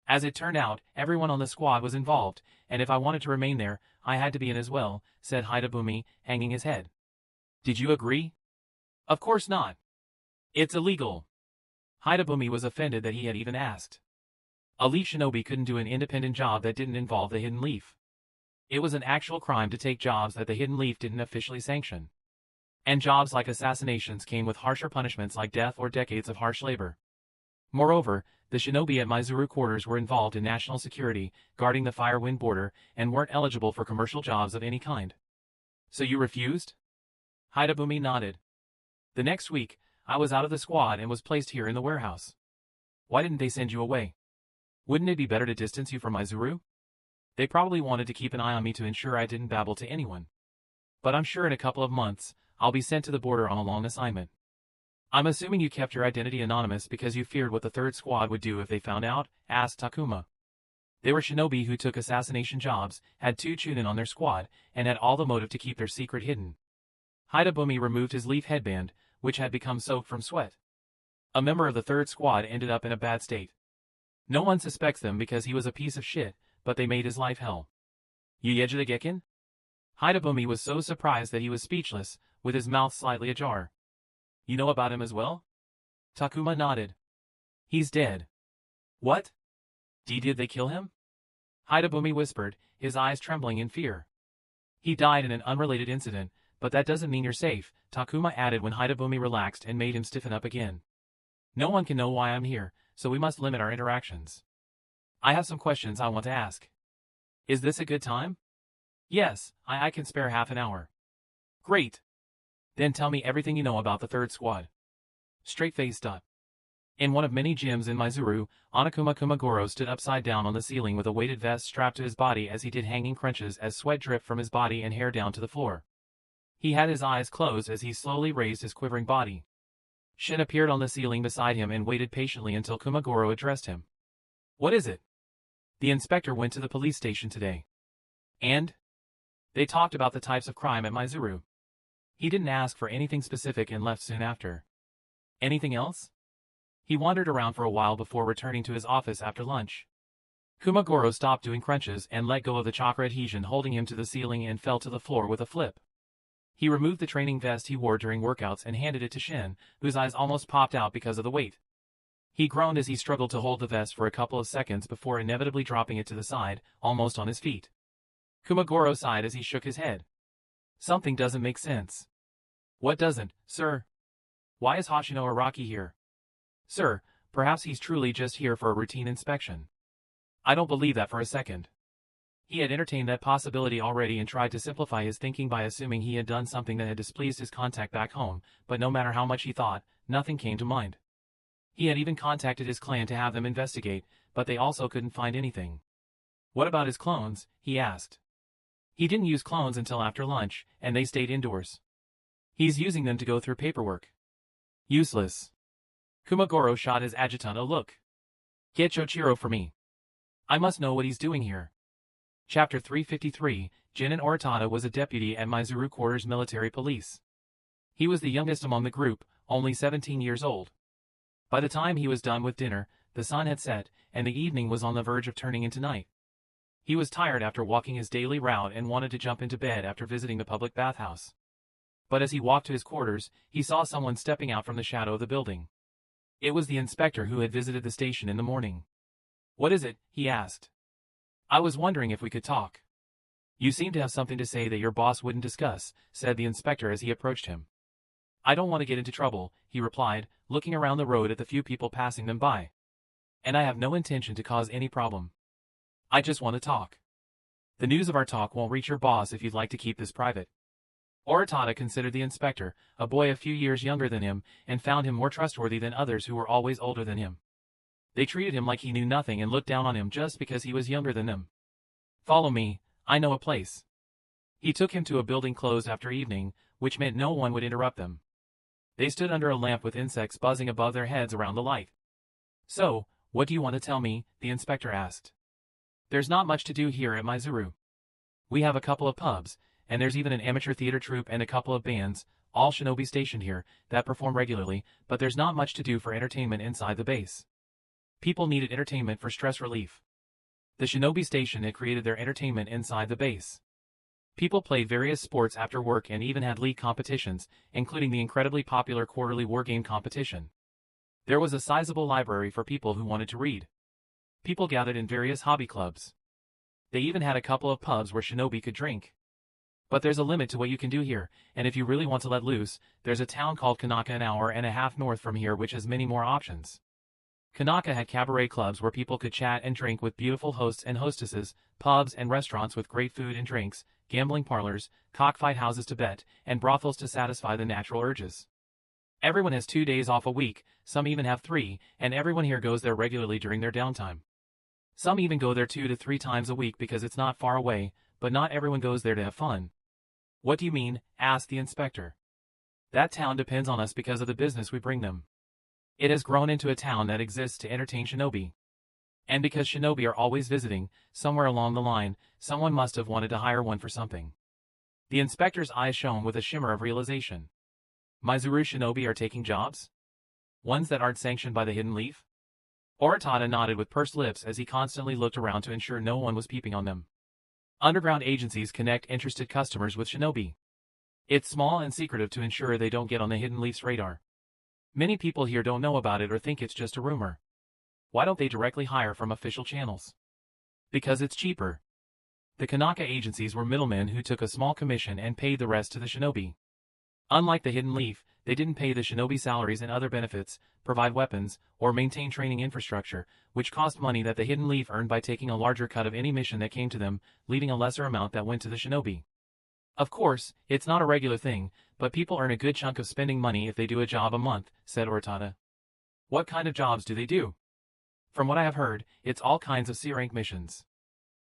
As it turned out, everyone on the squad was involved, and if I wanted to remain there, I had to be in as well," said Hidebumi, hanging his head. "Did you agree?" "Of course not. It's illegal." Hidebumi was offended that he had even asked. A leaf shinobi couldn't do an independent job that didn't involve the Hidden Leaf. It was an actual crime to take jobs that the Hidden Leaf didn't officially sanction. And jobs like assassinations came with harsher punishments like death or decades of harsh labor. Moreover, the shinobi at Mizuru quarters were involved in national security, guarding the Firewind border, and weren't eligible for commercial jobs of any kind. "So you refused?" Hidebumi nodded. "The next week, I was out of the squad and was placed here in the warehouse." "Why didn't they send you away? Wouldn't it be better to distance you from Mizuru?" "They probably wanted to keep an eye on me to ensure I didn't babble to anyone. But I'm sure in a couple of months, I'll be sent to the border on a long assignment." "I'm assuming you kept your identity anonymous because you feared what the 3rd Squad would do if they found out?" asked Takuma. They were shinobi who took assassination jobs, had 2 chunin on their squad, and had all the motive to keep their secret hidden. Hidebumi removed his leaf headband, which had become soaked from sweat. A member of the 3rd squad ended up in a bad state. No one suspects them because he was a piece of shit, but they made his life hell. Yuyeji the Gekken? Hidebumi was so surprised that he was speechless, with his mouth slightly ajar. You know about him as well? Takuma nodded. He's dead. What? Did they kill him? Hidebumi whispered, his eyes trembling in fear. He died in an unrelated incident, but that doesn't mean you're safe, Takuma added when Hidebumi relaxed and made him stiffen up again. No one can know why I'm here, so we must limit our interactions. I have some questions I want to ask. Is this a good time? Yes, I can spare half an hour. Great. Then tell me everything you know about the 3rd squad. Straight-faced. In one of many gyms in Mizuru, Onokuma Kumagoro stood upside down on the ceiling with a weighted vest strapped to his body as he did hanging crunches as sweat dripped from his body and hair down to the floor. He had his eyes closed as he slowly raised his quivering body. Shin appeared on the ceiling beside him and waited patiently until Kumagoro addressed him. What is it? The inspector went to the police station today. And? They talked about the types of crime at Mizuru. He didn't ask for anything specific and left soon after. Anything else? He wandered around for a while before returning to his office after lunch. Kumagoro stopped doing crunches and let go of the chakra adhesion holding him to the ceiling and fell to the floor with a flip. He removed the training vest he wore during workouts and handed it to Shin, whose eyes almost popped out because of the weight. He groaned as he struggled to hold the vest for a couple of seconds before inevitably dropping it to the side, almost on his feet. Kumagoro sighed as he shook his head. Something doesn't make sense. What doesn't, sir? Why is Hoshino Araki here? Sir, perhaps he's truly just here for a routine inspection. I don't believe that for a second. He had entertained that possibility already and tried to simplify his thinking by assuming he had done something that had displeased his contact back home, but no matter how much he thought, nothing came to mind. He had even contacted his clan to have them investigate, but they also couldn't find anything. What about his clones? He asked. He didn't use clones until after lunch, and they stayed indoors. He's using them to go through paperwork. Useless. Kumagoro shot his adjutant a look. Get Chochiro for me. I must know what he's doing here. Chapter 353, Jinin Oritada was a deputy at Mizuru Quarters Military Police. He was the youngest among the group, only 17 years old. By the time he was done with dinner, the sun had set, and the evening was on the verge of turning into night. He was tired after walking his daily route and wanted to jump into bed after visiting the public bathhouse. But as he walked to his quarters, he saw someone stepping out from the shadow of the building. It was the inspector who had visited the station in the morning. What is it? He asked. I was wondering if we could talk. You seem to have something to say that your boss wouldn't discuss, said the inspector as he approached him. I don't want to get into trouble, he replied, looking around the road at the few people passing them by. And I have no intention to cause any problem. I just want to talk. The news of our talk won't reach your boss if you'd like to keep this private. Oritada considered the inspector, a boy a few years younger than him, and found him more trustworthy than others who were always older than him. They treated him like he knew nothing and looked down on him just because he was younger than them. Follow me, I know a place. He took him to a building closed after evening, which meant no one would interrupt them. They stood under a lamp with insects buzzing above their heads around the light. So, what do you want to tell me? The inspector asked. There's not much to do here at Mizuru. We have a couple of pubs, and there's even an amateur theater troupe and a couple of bands, all shinobi stationed here, that perform regularly, but there's not much to do for entertainment inside the base. People needed entertainment for stress relief. The shinobi station had created their entertainment inside the base. People played various sports after work and even had league competitions, including the incredibly popular quarterly wargame competition. There was a sizable library for people who wanted to read. People gathered in various hobby clubs. They even had a couple of pubs where shinobi could drink. But there's a limit to what you can do here, and if you really want to let loose, there's a town called Konoha an hour and a half north from here which has many more options. Konoha had cabaret clubs where people could chat and drink with beautiful hosts and hostesses, pubs and restaurants with great food and drinks, gambling parlors, cockfight houses to bet, and brothels to satisfy the natural urges. Everyone has 2 days off a week, some even have 3, and everyone here goes there regularly during their downtime. Some even go there 2 to 3 times a week because it's not far away, but not everyone goes there to have fun. What do you mean? Asked the inspector. That town depends on us because of the business we bring them. It has grown into a town that exists to entertain shinobi. And because shinobi are always visiting, somewhere along the line, someone must have wanted to hire one for something. The inspector's eyes shone with a shimmer of realization. Mizuru shinobi are taking jobs? Ones that aren't sanctioned by the Hidden Leaf? Oratada nodded with pursed lips as he constantly looked around to ensure no one was peeping on them. Underground agencies connect interested customers with shinobi. It's small and secretive to ensure they don't get on the Hidden Leaf's radar. Many people here don't know about it or think it's just a rumor. Why don't they directly hire from official channels? Because it's cheaper. The Konoha agencies were middlemen who took a small commission and paid the rest to the shinobi. Unlike the Hidden Leaf, they didn't pay the shinobi salaries and other benefits, provide weapons, or maintain training infrastructure, which cost money that the Hidden Leaf earned by taking a larger cut of any mission that came to them, leaving a lesser amount that went to the shinobi. Of course, it's not a regular thing, but people earn a good chunk of spending money if they do a job a month, said Oratada. What kind of jobs do they do? From what I have heard, it's all kinds of C-rank missions.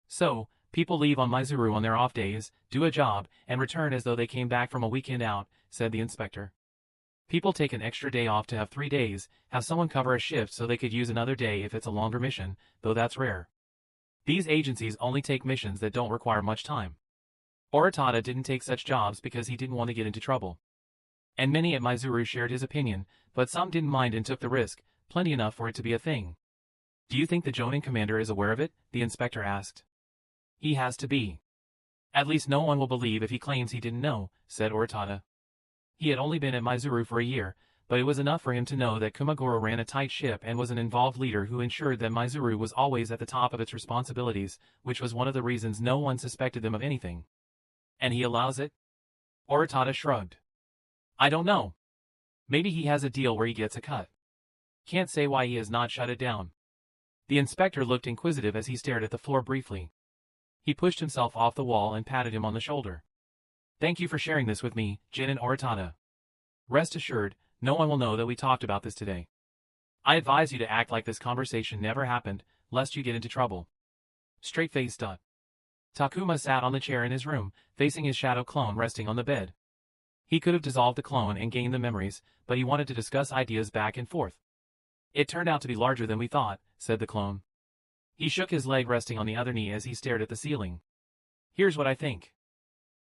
So, people leave on Mizuru on their off days, do a job, and return as though they came back from a weekend out, said the inspector. People take an extra day off to have 3 days, have someone cover a shift so they could use another day if it's a longer mission, though that's rare. These agencies only take missions that don't require much time. Oratada didn't take such jobs because he didn't want to get into trouble. And many at Mizuru shared his opinion, but some didn't mind and took the risk, plenty enough for it to be a thing. Do you think the Jonin commander is aware of it? The inspector asked. He has to be. At least no one will believe if he claims he didn't know, said Oratada. He had only been at Mizuru for a year, but it was enough for him to know that Kumagoro ran a tight ship and was an involved leader who ensured that Mizuru was always at the top of its responsibilities, which was one of the reasons no one suspected them of anything. And he allows it? Oratada shrugged. I don't know. Maybe he has a deal where he gets a cut. Can't say why he has not shut it down. The inspector looked inquisitive as he stared at the floor briefly. He pushed himself off the wall and patted him on the shoulder. Thank you for sharing this with me, Jin and Oratada. Rest assured, no one will know that we talked about this today. I advise you to act like this conversation never happened, lest you get into trouble. Straight-faced. Takuma sat on the chair in his room, facing his shadow clone resting on the bed. He could have dissolved the clone and gained the memories, but he wanted to discuss ideas back and forth. It turned out to be larger than we thought, said the clone. He shook his leg resting on the other knee as he stared at the ceiling. Here's what I think.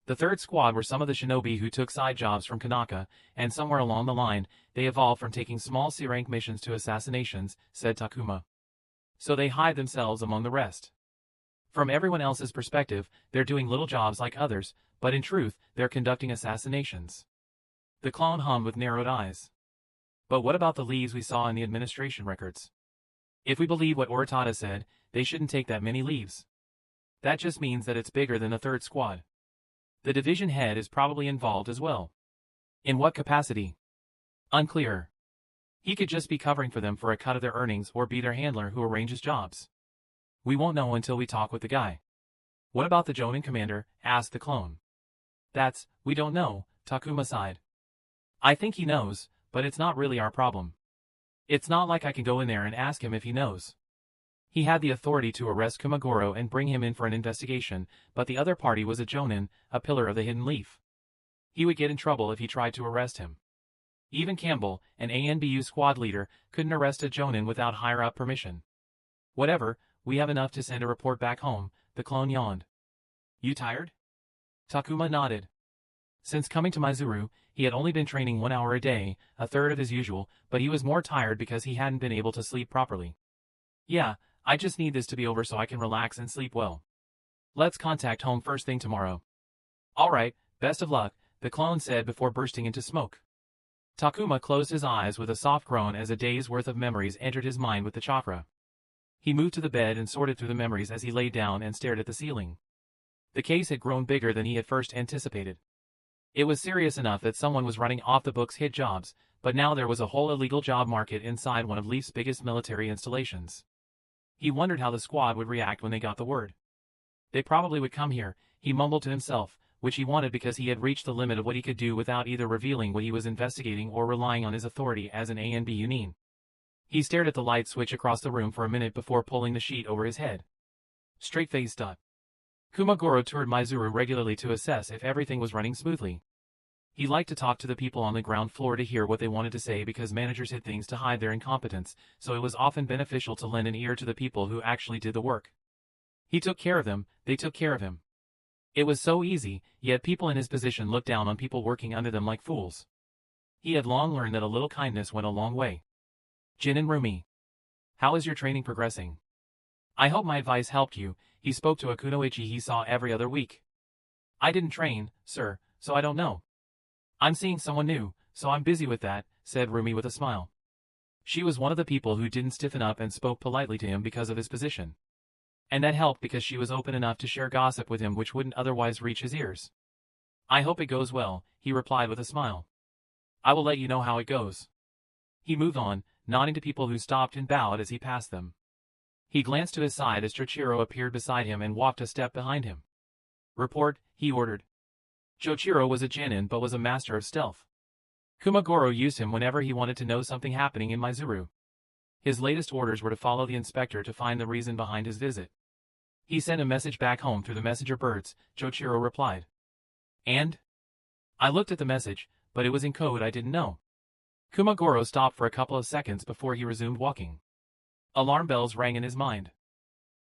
The third squad were some of the shinobi who took side jobs from Konoha, and somewhere along the line, they evolved from taking small C-rank missions to assassinations, said Takuma. So they hide themselves among the rest. From everyone else's perspective, they're doing little jobs like others, but in truth, they're conducting assassinations. The clone hummed with narrowed eyes. But what about the leaves we saw in the administration records? If we believe what Oratada said, they shouldn't take that many leaves. That just means that it's bigger than the third squad. The division head is probably involved as well. In what capacity? Unclear. He could just be covering for them for a cut of their earnings or be their handler who arranges jobs. We won't know until we talk with the guy. What about the Jonin commander? Asked the clone. We don't know, Takuma sighed. I think he knows, but it's not really our problem. It's not like I can go in there and ask him if he knows. He had the authority to arrest Kumagoro and bring him in for an investigation, but the other party was a Jonin, a pillar of the Hidden Leaf. He would get in trouble if he tried to arrest him. Even Campbell, an ANBU squad leader, couldn't arrest a Jonin without higher-up permission. Whatever, we have enough to send a report back home, the clone yawned. You tired? Takuma nodded. Since coming to Mizuru, he had only been training 1 hour a day, a third of his usual, but he was more tired because he hadn't been able to sleep properly. Yeah, I just need this to be over so I can relax and sleep well. Let's contact home first thing tomorrow. Alright, best of luck, the clone said before bursting into smoke. Takuma closed his eyes with a soft groan as a day's worth of memories entered his mind with the chakra. He moved to the bed and sorted through the memories as he lay down and stared at the ceiling. The case had grown bigger than he had first anticipated. It was serious enough that someone was running off-the-books hit jobs, but now there was a whole illegal job market inside one of Leaf's biggest military installations. He wondered how the squad would react when they got the word. They probably would come here, he mumbled to himself, which he wanted because he had reached the limit of what he could do without either revealing what he was investigating or relying on his authority as an ANB Unin. He stared at the light switch across the room for a minute before pulling the sheet over his head. Straight-faced. Kumagoro toured Mizuru regularly to assess if everything was running smoothly. He liked to talk to the people on the ground floor to hear what they wanted to say because managers hid things to hide their incompetence, so it was often beneficial to lend an ear to the people who actually did the work. He took care of them, they took care of him. It was so easy, yet people in his position looked down on people working under them like fools. He had long learned that a little kindness went a long way. Jin and Rumi. How is your training progressing? I hope my advice helped you, he spoke to a kunoichi he saw every other week. I didn't train, sir, so I don't know. I'm seeing someone new, so I'm busy with that, said Rumi with a smile. She was one of the people who didn't stiffen up and spoke politely to him because of his position. And that helped because she was open enough to share gossip with him which wouldn't otherwise reach his ears. I hope it goes well, he replied with a smile. I will let you know how it goes. He moved on, nodding to people who stopped and bowed as he passed them. He glanced to his side as Joichiro appeared beside him and walked a step behind him. Report, he ordered. Joichiro was a genin but was a master of stealth. Kumagoro used him whenever he wanted to know something happening in Mizuru. His latest orders were to follow the inspector to find the reason behind his visit. He sent a message back home through the messenger birds, Joichiro replied. And? I looked at the message, but it was in code I didn't know. Kumagoro stopped for a couple of seconds before he resumed walking. Alarm bells rang in his mind.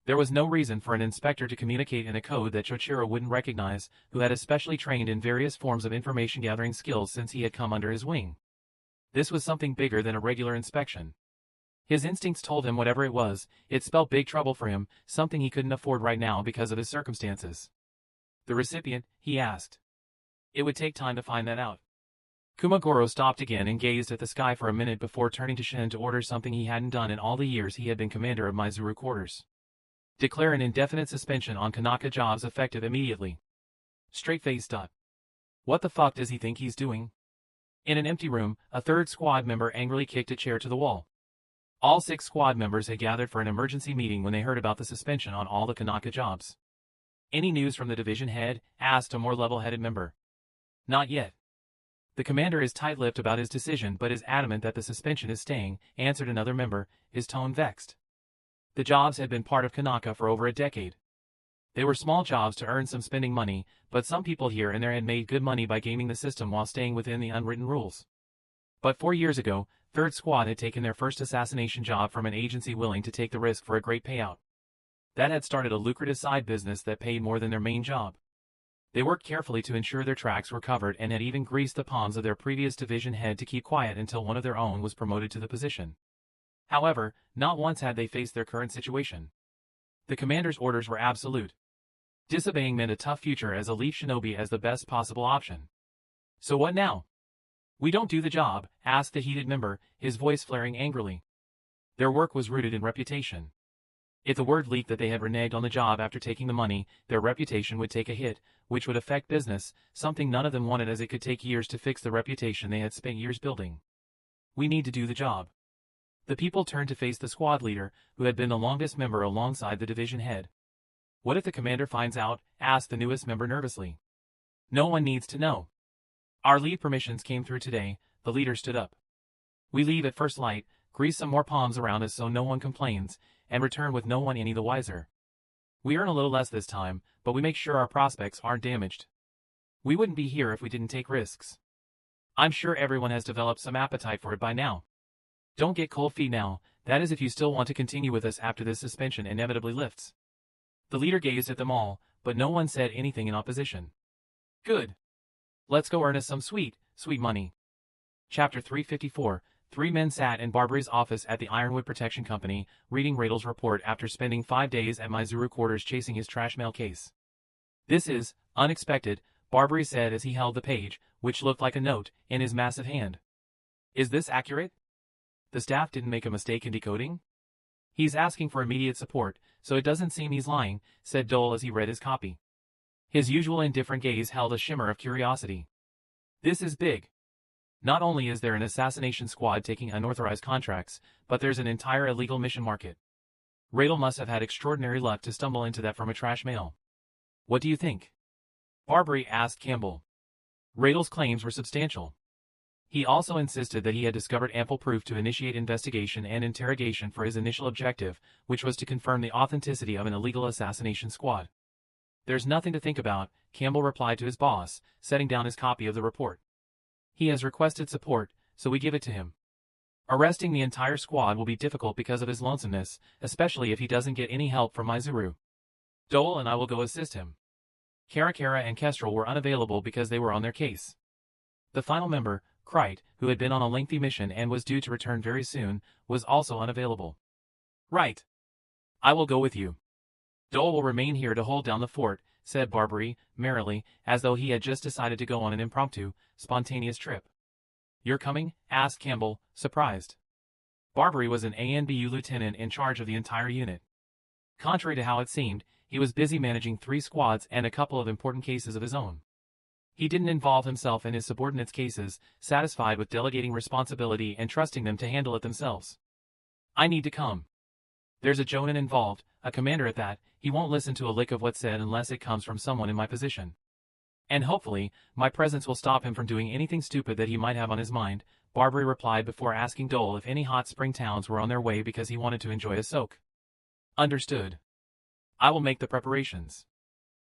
There was no reason for an inspector to communicate in a code that Joichiro wouldn't recognize, who had especially trained in various forms of information-gathering skills since he had come under his wing. This was something bigger than a regular inspection. His instincts told him whatever it was, it spelled big trouble for him, something he couldn't afford right now because of his circumstances. The recipient, he asked. It would take time to find that out. Kumagoro stopped again and gazed at the sky for a minute before turning to Shen to order something he hadn't done in all the years he had been commander of Mizuru quarters. Declare an indefinite suspension on Kanaka jobs effective immediately. Straight-faced. What the fuck does he think he's doing? In an empty room, a third squad member angrily kicked a chair to the wall. All 6 squad members had gathered for an emergency meeting when they heard about the suspension on all the Kanaka jobs. Any news from the division head? Asked a more level-headed member. Not yet. The commander is tight-lipped about his decision but is adamant that the suspension is staying, answered another member, his tone vexed. The jobs had been part of Kanaka for over a decade. They were small jobs to earn some spending money, but some people here and there had made good money by gaming the system while staying within the unwritten rules. But 4 years ago, 3rd Squad had taken their first assassination job from an agency willing to take the risk for a great payout. That had started a lucrative side business that paid more than their main job. They worked carefully to ensure their tracks were covered and had even greased the palms of their previous division head to keep quiet until one of their own was promoted to the position. However, not once had they faced their current situation. The commander's orders were absolute. Disobeying meant a tough future as elite shinobi as the best possible option. So what now? We don't do the job, asked the heated member, his voice flaring angrily. Their work was rooted in reputation. If the word leaked that they had reneged on the job after taking the money, their reputation would take a hit, which would affect business, something none of them wanted as it could take years to fix the reputation they had spent years building. We need to do the job. The people turned to face the squad leader, who had been the longest member alongside the division head. What if the commander finds out? Asked the newest member nervously. No one needs to know. Our leave permissions came through today, the leader stood up. We leave at first light, grease some more palms around us so no one complains, and return with no one any the wiser. We earn a little less this time, but we make sure our prospects aren't damaged. We wouldn't be here if we didn't take risks. I'm sure everyone has developed some appetite for it by now. Don't get cold feet now, that is if you still want to continue with us after this suspension inevitably lifts. The leader gazed at them all, but no one said anything in opposition. Good. Let's go earn us some sweet money. Chapter 354, 3 men sat in Barbari's office at the Ironwood Protection Company, reading Raidel's report after spending 5 days at Mizuru quarters chasing his trash mail case. This is unexpected, Barbary said as he held the page, which looked like a note, in his massive hand. Is this accurate? The staff didn't make a mistake in decoding? He's asking for immediate support, so it doesn't seem he's lying, said Dole as he read his copy. His usual indifferent gaze held a shimmer of curiosity. This is big. Not only is there an assassination squad taking unauthorized contracts, but there's an entire illegal mission market. Raidel must have had extraordinary luck to stumble into that from a trash mail. What do you think? Barbary asked Campbell. Raidel's claims were substantial. He also insisted that he had discovered ample proof to initiate investigation and interrogation for his initial objective, which was to confirm the authenticity of an illegal assassination squad. There's nothing to think about, Campbell replied to his boss, setting down his copy of the report. He has requested support, so we give it to him. Arresting the entire squad will be difficult because of his lonesomeness, especially if he doesn't get any help from Mizuru. Dole and I will go assist him. Karakara and Kestrel were unavailable because they were on their case. The final member, Krite, who had been on a lengthy mission and was due to return very soon, was also unavailable. Right. I will go with you. Dole will remain here to hold down the fort, said Barbary, merrily, as though he had just decided to go on an impromptu, spontaneous trip. You're coming? Asked Campbell, surprised. Barbary was an ANBU lieutenant in charge of the entire unit. Contrary to how it seemed, he was busy managing 3 squads and a couple of important cases of his own. He didn't involve himself in his subordinates' cases, satisfied with delegating responsibility and trusting them to handle it themselves. I need to come. There's a Jonin involved, a commander at that. He won't listen to a lick of what's said unless it comes from someone in my position. And hopefully, my presence will stop him from doing anything stupid that he might have on his mind, Barbary replied before asking Dole if any hot spring towns were on their way because he wanted to enjoy a soak. Understood. I will make the preparations.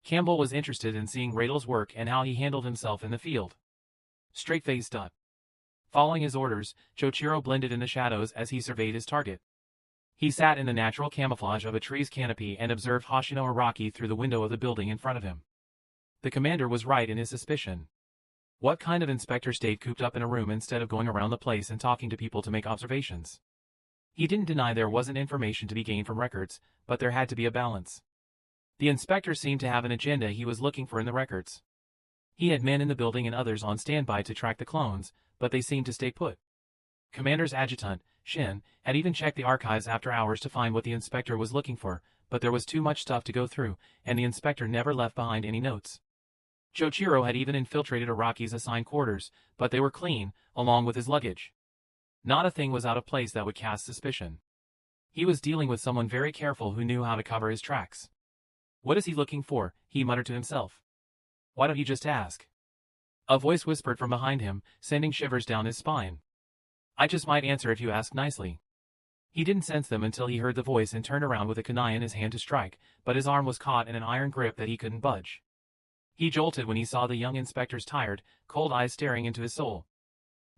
Campbell was interested in seeing Radl's work and how he handled himself in the field. Straight-faced. Following his orders, Chochiro blended in the shadows as he surveyed his target. He sat in the natural camouflage of a tree's canopy and observed Hoshino Araki through the window of the building in front of him. The commander was right in his suspicion. What kind of inspector stayed cooped up in a room instead of going around the place and talking to people to make observations? He didn't deny there wasn't information to be gained from records, but there had to be a balance. The inspector seemed to have an agenda he was looking for in the records. He had men in the building and others on standby to track the clones, but they seemed to stay put. Commander's adjutant, Shin, had even checked the archives after hours to find what the inspector was looking for, but there was too much stuff to go through, and the inspector never left behind any notes. Chochiro had even infiltrated Araki's assigned quarters, but they were clean, along with his luggage. Not a thing was out of place that would cast suspicion. He was dealing with someone very careful who knew how to cover his tracks. What is he looking for? He muttered to himself. Why don't you just ask? A voice whispered from behind him, sending shivers down his spine. I just might answer if you ask nicely. He didn't sense them until he heard the voice and turned around with a kunai in his hand to strike, but his arm was caught in an iron grip that he couldn't budge. He jolted when he saw the young inspector's tired, cold eyes staring into his soul.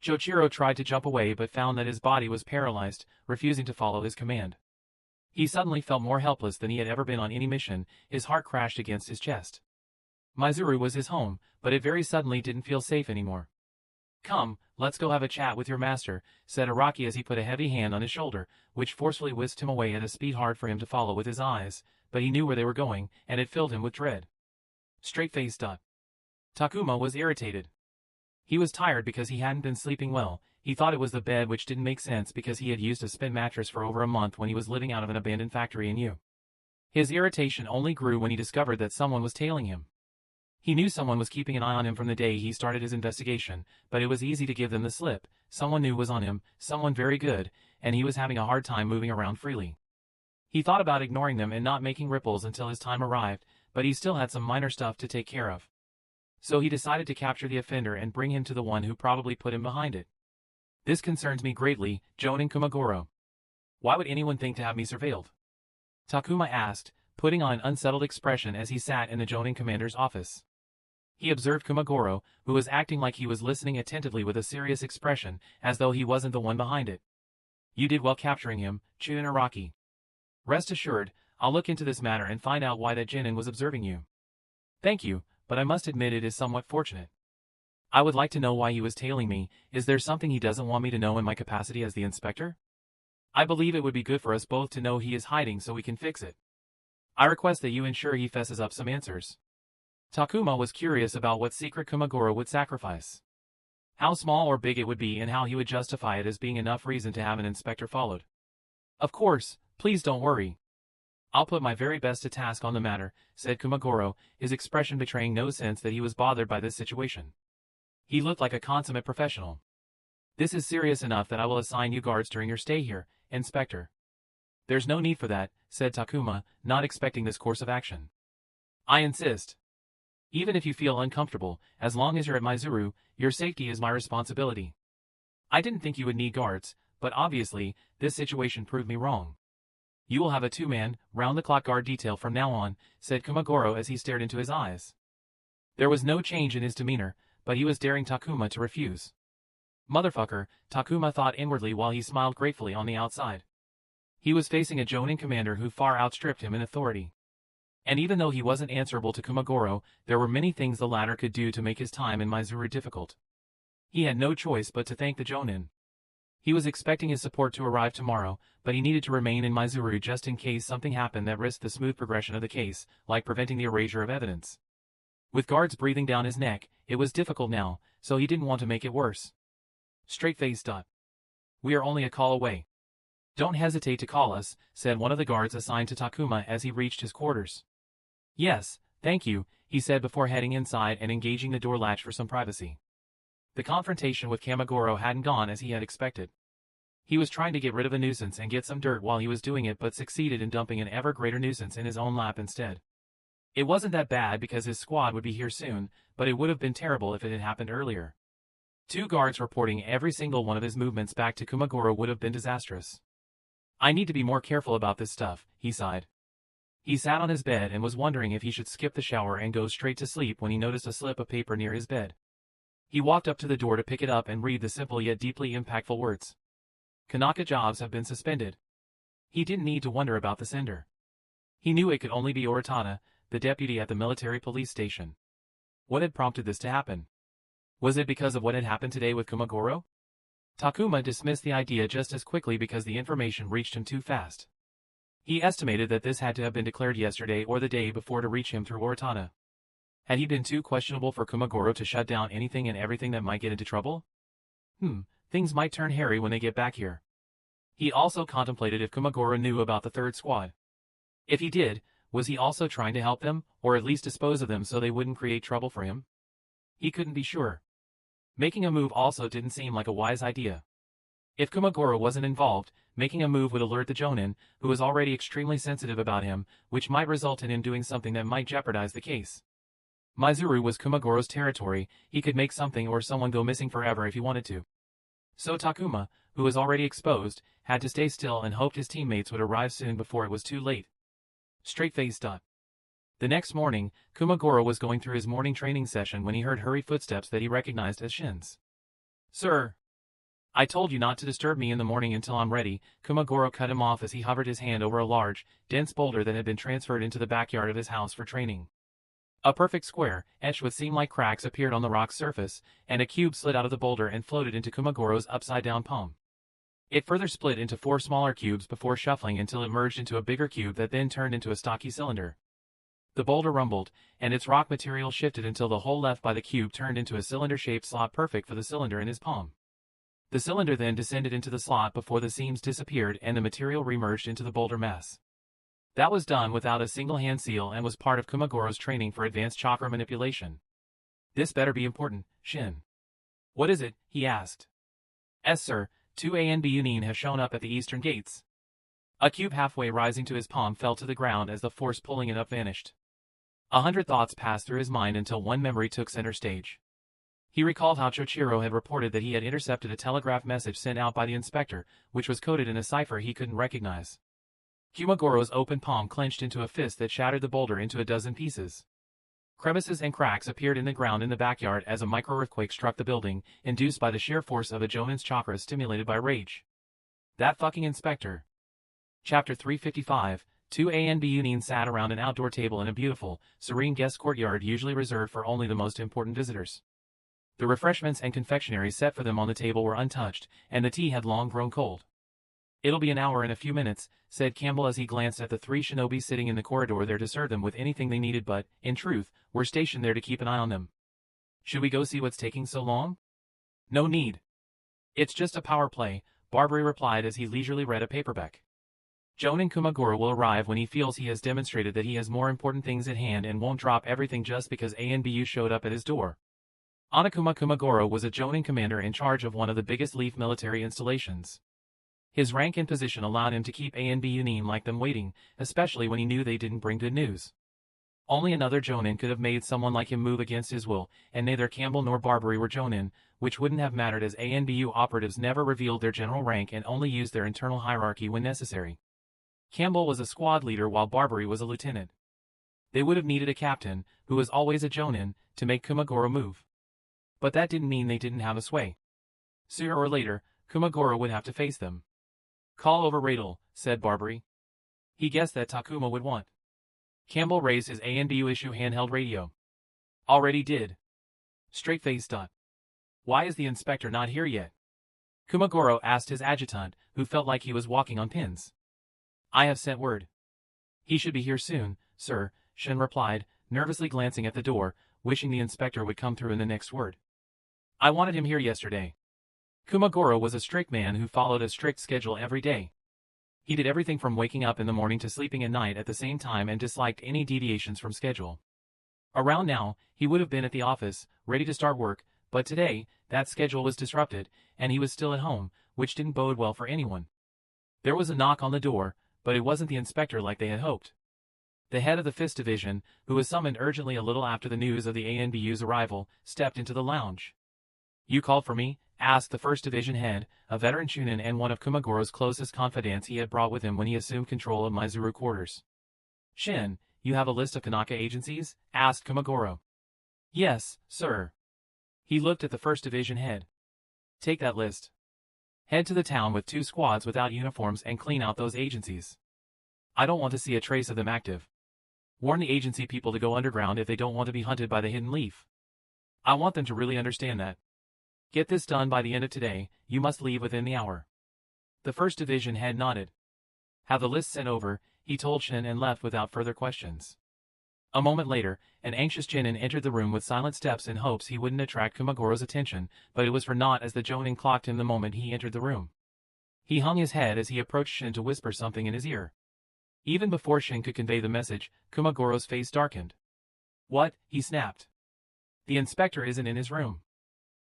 Chochiro tried to jump away but found that his body was paralyzed, refusing to follow his command. He suddenly felt more helpless than he had ever been on any mission, his heart crashed against his chest. Mizuru was his home, but it very suddenly didn't feel safe anymore. Come, let's go have a chat with your master, said Araki as he put a heavy hand on his shoulder, which forcefully whisked him away at a speed hard for him to follow with his eyes, but he knew where they were going, and it filled him with dread. Straight-faced. Takuma was irritated. He was tired because he hadn't been sleeping well. He thought it was the bed, which didn't make sense because he had used a spin mattress for over a month when he was living out of an abandoned factory in U. His irritation only grew when he discovered that someone was tailing him. He knew someone was keeping an eye on him from the day he started his investigation, but it was easy to give them the slip. Someone new was on him, someone very good, and he was having a hard time moving around freely. He thought about ignoring them and not making ripples until his time arrived, but he still had some minor stuff to take care of. So he decided to capture the offender and bring him to the one who probably put him behind it. This concerns me greatly, Jonin Kumagoro. Why would anyone think to have me surveilled? Takuma asked, putting on an unsettled expression as he sat in the Jonin commander's office. He observed Kumagoro, who was acting like he was listening attentively with a serious expression, as though he wasn't the one behind it. You did well capturing him, Chunin Araki. Rest assured, I'll look into this matter and find out why that Jinin was observing you. Thank you, but I must admit it is somewhat fortunate. I would like to know why he was tailing me. Is there something he doesn't want me to know in my capacity as the inspector? I believe it would be good for us both to know he is hiding so we can fix it. I request that you ensure he fesses up some answers. Takuma was curious about what secret Kumagoro would sacrifice. How small or big it would be and how he would justify it as being enough reason to have an inspector followed. Of course, please don't worry. I'll put my very best to task on the matter, said Kumagoro, his expression betraying no sense that he was bothered by this situation. He looked like a consummate professional. This is serious enough that I will assign you guards during your stay here, Inspector. There's no need for that, said Takuma, not expecting this course of action. I insist. Even if you feel uncomfortable, as long as you're at Mizuru, your safety is my responsibility. I didn't think you would need guards, but obviously, this situation proved me wrong. You will have a two-man, round-the-clock guard detail from now on, said Kumagoro as he stared into his eyes. There was no change in his demeanor, but he was daring Takuma to refuse. Motherfucker, Takuma thought inwardly while he smiled gratefully on the outside. He was facing a Jonin commander who far outstripped him in authority. And even though he wasn't answerable to Kumagoro, there were many things the latter could do to make his time in Mizuru difficult. He had no choice but to thank the Jonin. He was expecting his support to arrive tomorrow, but he needed to remain in Mizuru just in case something happened that risked the smooth progression of the case, like preventing the erasure of evidence. With guards breathing down his neck, it was difficult now, so he didn't want to make it worse. Straight-faced. We are only a call away. Don't hesitate to call us, said one of the guards assigned to Takuma as he reached his quarters. Yes, thank you, he said before heading inside and engaging the door latch for some privacy. The confrontation with Kamigoro hadn't gone as he had expected. He was trying to get rid of a nuisance and get some dirt while he was doing it, but succeeded in dumping an ever greater nuisance in his own lap instead. It wasn't that bad because his squad would be here soon, but it would have been terrible if it had happened earlier. 2 guards reporting every single one of his movements back to Kumagoro would have been disastrous. I need to be more careful about this stuff, he sighed. He sat on his bed and was wondering if he should skip the shower and go straight to sleep when he noticed a slip of paper near his bed. He walked up to the door to pick it up and read the simple yet deeply impactful words. Kanaka jobs have been suspended. He didn't need to wonder about the sender. He knew it could only be Oritana, the deputy at the military police station. What had prompted this to happen? Was it because of what had happened today with Kumagoro? Takuma dismissed the idea just as quickly because the information reached him too fast. He estimated that this had to have been declared yesterday or the day before to reach him through Oritana. Had he been too questionable for Kumagoro to shut down anything and everything that might get into trouble? Things might turn hairy when they get back here. He also contemplated if Kumagoro knew about the 3rd squad. If he did, was he also trying to help them, or at least dispose of them so they wouldn't create trouble for him? He couldn't be sure. Making a move also didn't seem like a wise idea. If Kumagoro wasn't involved, making a move would alert the Jonin, who was already extremely sensitive about him, which might result in him doing something that might jeopardize the case. Mizuru was Kumagoro's territory, he could make something or someone go missing forever if he wanted to. So Takuma, who was already exposed, had to stay still and hoped his teammates would arrive soon before it was too late. Straight-faced. The next morning, Kumagoro was going through his morning training session when he heard hurried footsteps that he recognized as Shin's. Sir! I told you not to disturb me in the morning until I'm ready. Kumagoro cut him off as he hovered his hand over a large, dense boulder that had been transferred into the backyard of his house for training. A perfect square, etched with seam-like cracks, appeared on the rock's surface, and a cube slid out of the boulder and floated into Kumagoro's upside-down palm. It further split into 4 smaller cubes before shuffling until it merged into a bigger cube that then turned into a stocky cylinder. The boulder rumbled, and its rock material shifted until the hole left by the cube turned into a cylinder-shaped slot perfect for the cylinder in his palm. The cylinder then descended into the slot before the seams disappeared and the material remerged into the boulder mass. That was done without a single hand seal and was part of Kumagoro's training for advanced chakra manipulation. This better be important, Shin. What is it? He asked. Yes, sir. 2 ANB Unin have shown up at the eastern gates. A cube halfway rising to his palm fell to the ground as the force pulling it up vanished. 100 thoughts passed through his mind until one memory took center stage. He recalled how Chochiro had reported that he had intercepted a telegraph message sent out by the inspector, which was coded in a cipher he couldn't recognize. Kumagoro's open palm clenched into a fist that shattered the boulder into a dozen pieces. Crevices and cracks appeared in the ground in the backyard as a micro-earthquake struck the building, induced by the sheer force of a Jonin's chakra stimulated by rage. That fucking inspector. Chapter 355, 2 ANB Unin sat around an outdoor table in a beautiful, serene guest courtyard usually reserved for only the most important visitors. The refreshments and confectionery set for them on the table were untouched, and the tea had long grown cold. It'll be an hour and a few minutes, said Campbell as he glanced at the 3 shinobi sitting in the corridor there to serve them with anything they needed but, in truth, were stationed there to keep an eye on them. Should we go see what's taking so long? No need. It's just a power play, Barbary replied as he leisurely read a paperback. Jonin Kumagoro will arrive when he feels he has demonstrated that he has more important things at hand and won't drop everything just because ANBU showed up at his door. Onokuma Kumagoro was a Jonin commander in charge of one of the biggest Leaf military installations. His rank and position allowed him to keep ANB Unin like them waiting, especially when he knew they didn't bring good news. Only another Jonin could have made someone like him move against his will, and neither Campbell nor Barbary were Jonin, which wouldn't have mattered as ANBU operatives never revealed their general rank and only used their internal hierarchy when necessary. Campbell was a squad leader while Barbary was a lieutenant. They would have needed a captain, who was always a Jonin, to make Kumagoro move. But that didn't mean they didn't have a sway. Sooner or later, Kumagoro would have to face them. "Call over Radel," said Barbary. He guessed that Takuma would want. Campbell raised his ANBU issue handheld radio. "Already did." Straight-faced. "Why is the inspector not here yet?" Kumagoro asked his adjutant, who felt like he was walking on pins. "I have sent word. He should be here soon, sir," Shin replied, nervously glancing at the door, wishing the inspector would come through in the next word. "I wanted him here yesterday." Kumagoro was a strict man who followed a strict schedule every day. He did everything from waking up in the morning to sleeping at night at the same time and disliked any deviations from schedule. Around now, he would have been at the office, ready to start work, but today, that schedule was disrupted, and he was still at home, which didn't bode well for anyone. There was a knock on the door, but it wasn't the inspector like they had hoped. The head of the Fist Division, who was summoned urgently a little after the news of the ANBU's arrival, stepped into the lounge. "You called for me?" asked the 1st Division head, a veteran Chunin and one of Kumagoro's closest confidants he had brought with him when he assumed control of Mizuru quarters. "Shin, you have a list of Kanaka agencies?" asked Kumagoro. "Yes, sir." He looked at the 1st Division head. "Take that list. Head to the town with 2 squads without uniforms and clean out those agencies. I don't want to see a trace of them active. Warn the agency people to go underground if they don't want to be hunted by the Hidden Leaf. I want them to really understand that. Get this done by the end of today. You must leave within the hour." The 1st Division head nodded. "Have the list sent over," he told Shin and left without further questions. A moment later, an anxious Chunin entered the room with silent steps in hopes he wouldn't attract Kumagoro's attention, but it was for naught as the Jonin clocked him the moment he entered the room. He hung his head as he approached Shin to whisper something in his ear. Even before Shin could convey the message, Kumagoro's face darkened. "What?" he snapped. "The inspector isn't in his room."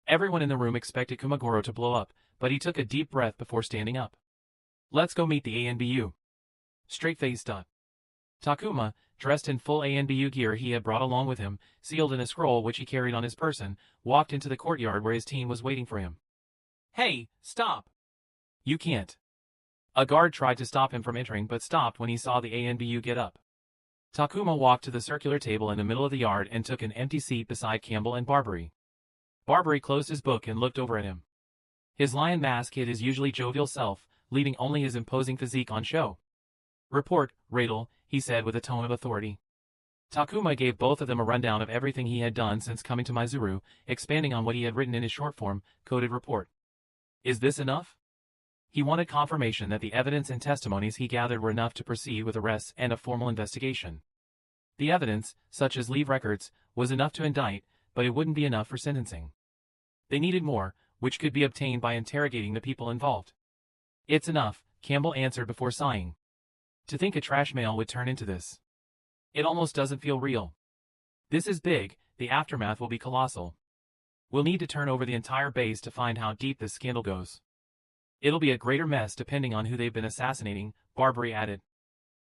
Everyone in the room expected Kumagoro to blow up, but he took a deep breath before standing up. "Let's go meet the ANBU." Straight-faced. Takuma, dressed in full ANBU gear he had brought along with him, sealed in a scroll which he carried on his person, walked into the courtyard where his team was waiting for him. "Hey, stop! You can't." A guard tried to stop him from entering but stopped when he saw the ANBU get up. Takuma walked to the circular table in the middle of the yard and took an empty seat beside Campbell and Barbary. Barbary closed his book and looked over at him. His lion mask hid his usually jovial self, leaving only his imposing physique on show. "Report, Radel," he said with a tone of authority. Takuma gave both of them a rundown of everything he had done since coming to Mizuru, expanding on what he had written in his short-form, coded report. "Is this enough?" He wanted confirmation that the evidence and testimonies he gathered were enough to proceed with arrests and a formal investigation. The evidence, such as leave records, was enough to indict, but it wouldn't be enough for sentencing. They needed more, which could be obtained by interrogating the people involved. "It's enough," Campbell answered before sighing. "To think a trash mail would turn into this. It almost doesn't feel real. This is big, the aftermath will be colossal. We'll need to turn over the entire base to find how deep this scandal goes. It'll be a greater mess depending on who they've been assassinating," Barbary added.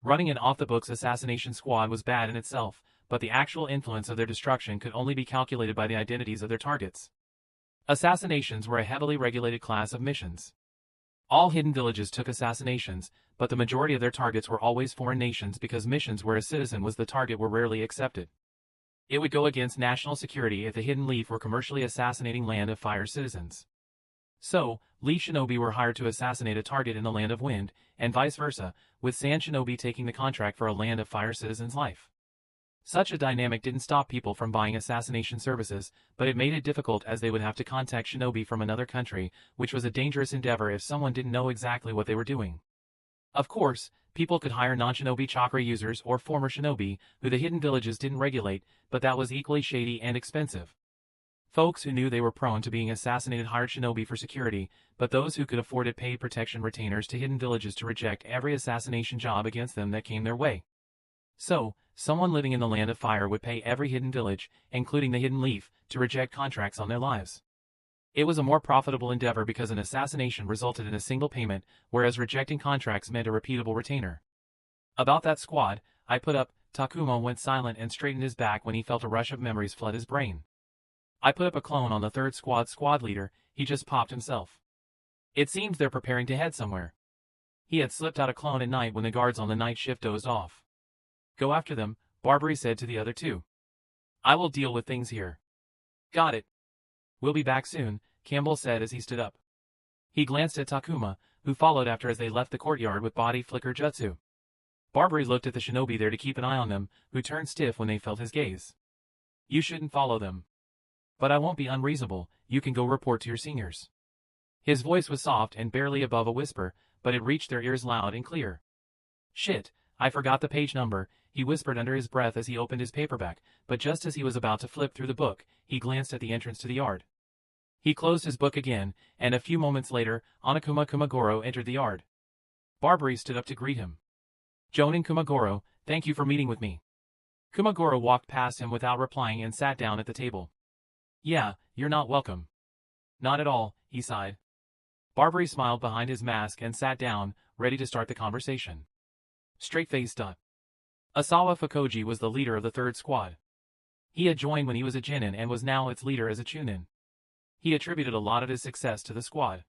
Running an off-the-books assassination squad was bad in itself, but the actual influence of their destruction could only be calculated by the identities of their targets. Assassinations were a heavily regulated class of missions. All hidden villages took assassinations, but the majority of their targets were always foreign nations because missions where a citizen was the target were rarely accepted. It would go against national security if the Hidden Leaf were commercially assassinating Land of Fire citizens. So, Leaf Shinobi were hired to assassinate a target in the Land of Wind, and vice versa, with Sand Shinobi taking the contract for a Land of Fire citizen's life. Such a dynamic didn't stop people from buying assassination services, but it made it difficult as they would have to contact shinobi from another country, which was a dangerous endeavor if someone didn't know exactly what they were doing. Of course, people could hire non-shinobi chakra users or former shinobi, who the hidden villages didn't regulate, but that was equally shady and expensive. Folks who knew they were prone to being assassinated hired shinobi for security, but those who could afford it paid protection retainers to hidden villages to reject every assassination job against them that came their way. So, someone living in the Land of Fire would pay every hidden village, including the Hidden Leaf, to reject contracts on their lives. It was a more profitable endeavor because an assassination resulted in a single payment, whereas rejecting contracts meant a repeatable retainer. About that squad, I put up. Takuma went silent and straightened his back when he felt a rush of memories flood his brain. "I put up a clone on the 3rd squad leader, he just popped himself. It seems they're preparing to head somewhere. He had slipped out a clone at night when the guards on the night shift dozed off." "Go after them," Barbary said to the other two. "I will deal with things here." "Got it." We'll be back soon, Campbell said as he stood up. He glanced at Takuma, who followed after as they left the courtyard with body flicker jutsu. Barbary looked at the shinobi there to keep an eye on them, who turned stiff when they felt his gaze. You shouldn't follow them. But I won't be unreasonable, you can go report to your seniors. His voice was soft and barely above a whisper, but it reached their ears loud and clear. Shit, I forgot the page number, he whispered under his breath as he opened his paperback, but just as he was about to flip through the book, he glanced at the entrance to the yard. He closed his book again, and a few moments later, Onokuma Kumagoro entered the yard. Barbary stood up to greet him. Jonin Kumagoro, thank you for meeting with me. Kumagoro walked past him without replying and sat down at the table. Yeah, you're not welcome. Not at all, he sighed. Barbary smiled behind his mask and sat down, ready to start the conversation. Straight-faced. Asawa Fukoji was the leader of the third squad. He had joined when he was a Genin and was now its leader as a Chunin. He attributed a lot of his success to the squad.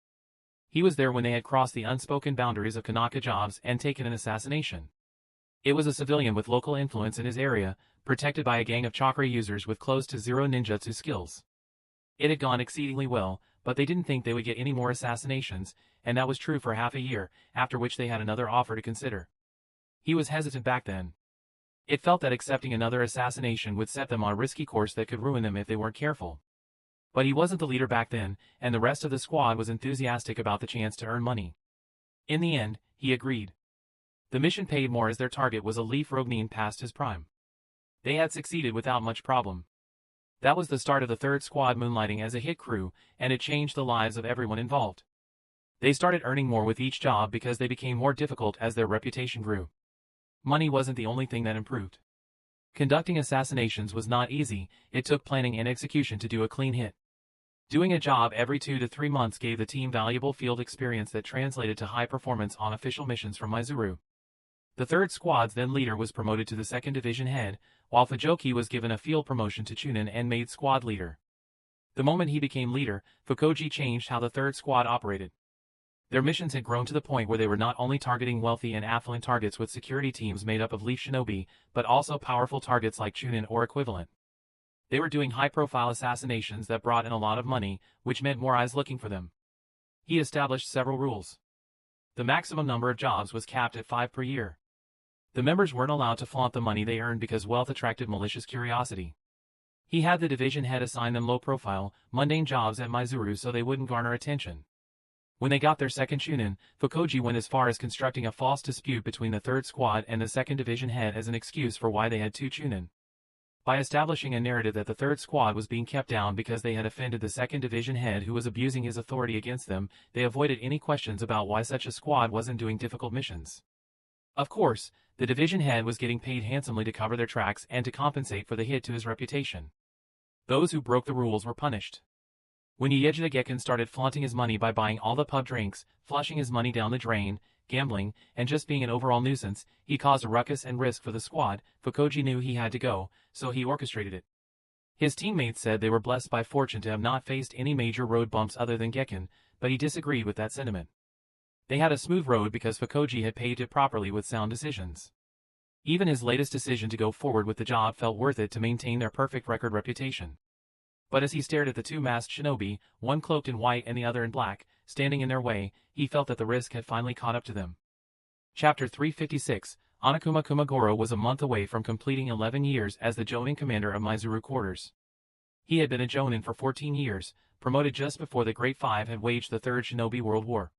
He was there when they had crossed the unspoken boundaries of Kanaka jobs and taken an assassination. It was a civilian with local influence in his area, protected by a gang of chakra users with close to zero ninjutsu skills. It had gone exceedingly well, but they didn't think they would get any more assassinations, and that was true for half a year, after which they had another offer to consider. He was hesitant back then. It felt that accepting another assassination would set them on a risky course that could ruin them if they weren't careful. But he wasn't the leader back then, and the rest of the squad was enthusiastic about the chance to earn money. In the end, he agreed. The mission paid more as their target was a Leaf Rognine past his prime. They had succeeded without much problem. That was the start of the third squad moonlighting as a hit crew, and it changed the lives of everyone involved. They started earning more with each job because they became more difficult as their reputation grew. Money wasn't the only thing that improved. Conducting assassinations was not easy, it took planning and execution to do a clean hit. Doing a job every 2 to 3 months gave the team valuable field experience that translated to high performance on official missions from Mizuru. The third squad's then leader was promoted to the second division head, while Fujoki was given a field promotion to Chunin and made squad leader. The moment he became leader, Fukoji changed how the third squad operated. Their missions had grown to the point where they were not only targeting wealthy and affluent targets with security teams made up of Leaf Shinobi, but also powerful targets like Chunin or equivalent. They were doing high-profile assassinations that brought in a lot of money, which meant more eyes looking for them. He established several rules. The maximum number of jobs was capped at 5 per year. The members weren't allowed to flaunt the money they earned because wealth attracted malicious curiosity. He had the division head assign them low-profile, mundane jobs at Mizuru so they wouldn't garner attention. When they got their second Chunin, Fukoji went as far as constructing a false dispute between the third squad and the second division head as an excuse for why they had 2 Chunin. By establishing a narrative that the third squad was being kept down because they had offended the second division head who was abusing his authority against them, they avoided any questions about why such a squad wasn't doing difficult missions. Of course, the division head was getting paid handsomely to cover their tracks and to compensate for the hit to his reputation. Those who broke the rules were punished. When Yejida Gekken started flaunting his money by buying all the pub drinks, flushing his money down the drain, gambling, and just being an overall nuisance, he caused a ruckus and risk for the squad. Fukoji knew he had to go, so he orchestrated it. His teammates said they were blessed by fortune to have not faced any major road bumps other than Gekken, but he disagreed with that sentiment. They had a smooth road because Fukoji had paved it properly with sound decisions. Even his latest decision to go forward with the job felt worth it to maintain their perfect record reputation. But as he stared at the 2 masked shinobi, one cloaked in white and the other in black, standing in their way, he felt that the risk had finally caught up to them. Chapter 356, Onokuma Kumagoro was a month away from completing 11 years as the Jonin commander of Mizuru quarters. He had been a Jonin for 14 years, promoted just before the Great Five had waged the Third Shinobi World War.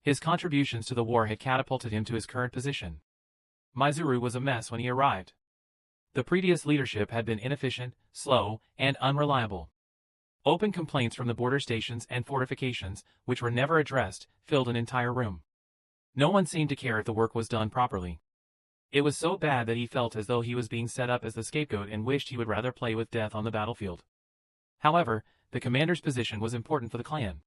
His contributions to the war had catapulted him to his current position. Mizuru was a mess when he arrived. The previous leadership had been inefficient, slow, and unreliable. Open complaints from the border stations and fortifications, which were never addressed, filled an entire room. No one seemed to care if the work was done properly. It was so bad that he felt as though he was being set up as the scapegoat and wished he would rather play with death on the battlefield. However, the commander's position was important for the clan.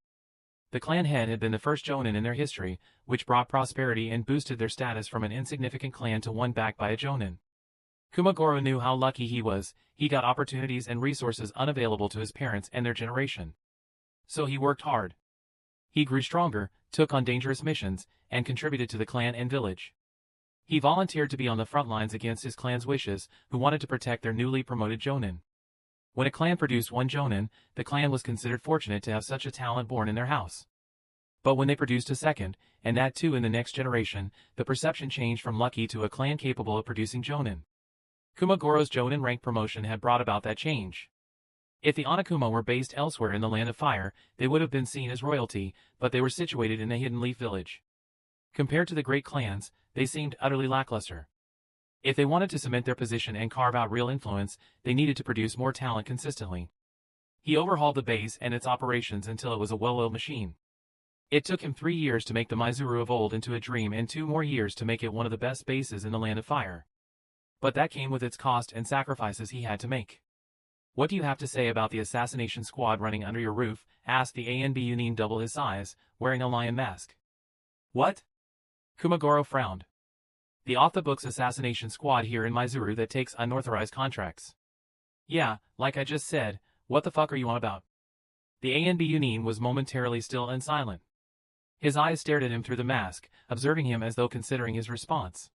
The clan head had been the first Jonin in their history, which brought prosperity and boosted their status from an insignificant clan to one backed by a Jonin. Kumagoro knew how lucky he was. He got opportunities and resources unavailable to his parents and their generation. So he worked hard. He grew stronger, took on dangerous missions, and contributed to the clan and village. He volunteered to be on the front lines against his clan's wishes, who wanted to protect their newly promoted Jonin. When a clan produced one jonin, the clan was considered fortunate to have such a talent born in their house. But when they produced a second, and that too in the next generation, the perception changed from lucky to a clan capable of producing jonin. Kumagoro's jonin rank promotion had brought about that change. If the Onokuma were based elsewhere in the Land of Fire, they would have been seen as royalty, but they were situated in a hidden leaf village. Compared to the great clans, they seemed utterly lackluster. If they wanted to cement their position and carve out real influence, they needed to produce more talent consistently. He overhauled the base and its operations until it was a well-oiled machine. It took him 3 years to make the Mizuru of old into a dream and 2 more years to make it one of the best bases in the Land of Fire. But that came with its cost and sacrifices he had to make. "What do you have to say about the assassination squad running under your roof?" asked the ANB Yunin, double his size, wearing a lion mask. "What?" Kumagoro frowned. "The off-the-books assassination squad here in Mizuru that takes unauthorized contracts." "Yeah, like I just said, what the fuck are you on about?" The ANB Yunin was momentarily still and silent. His eyes stared at him through the mask, observing him as though considering his response.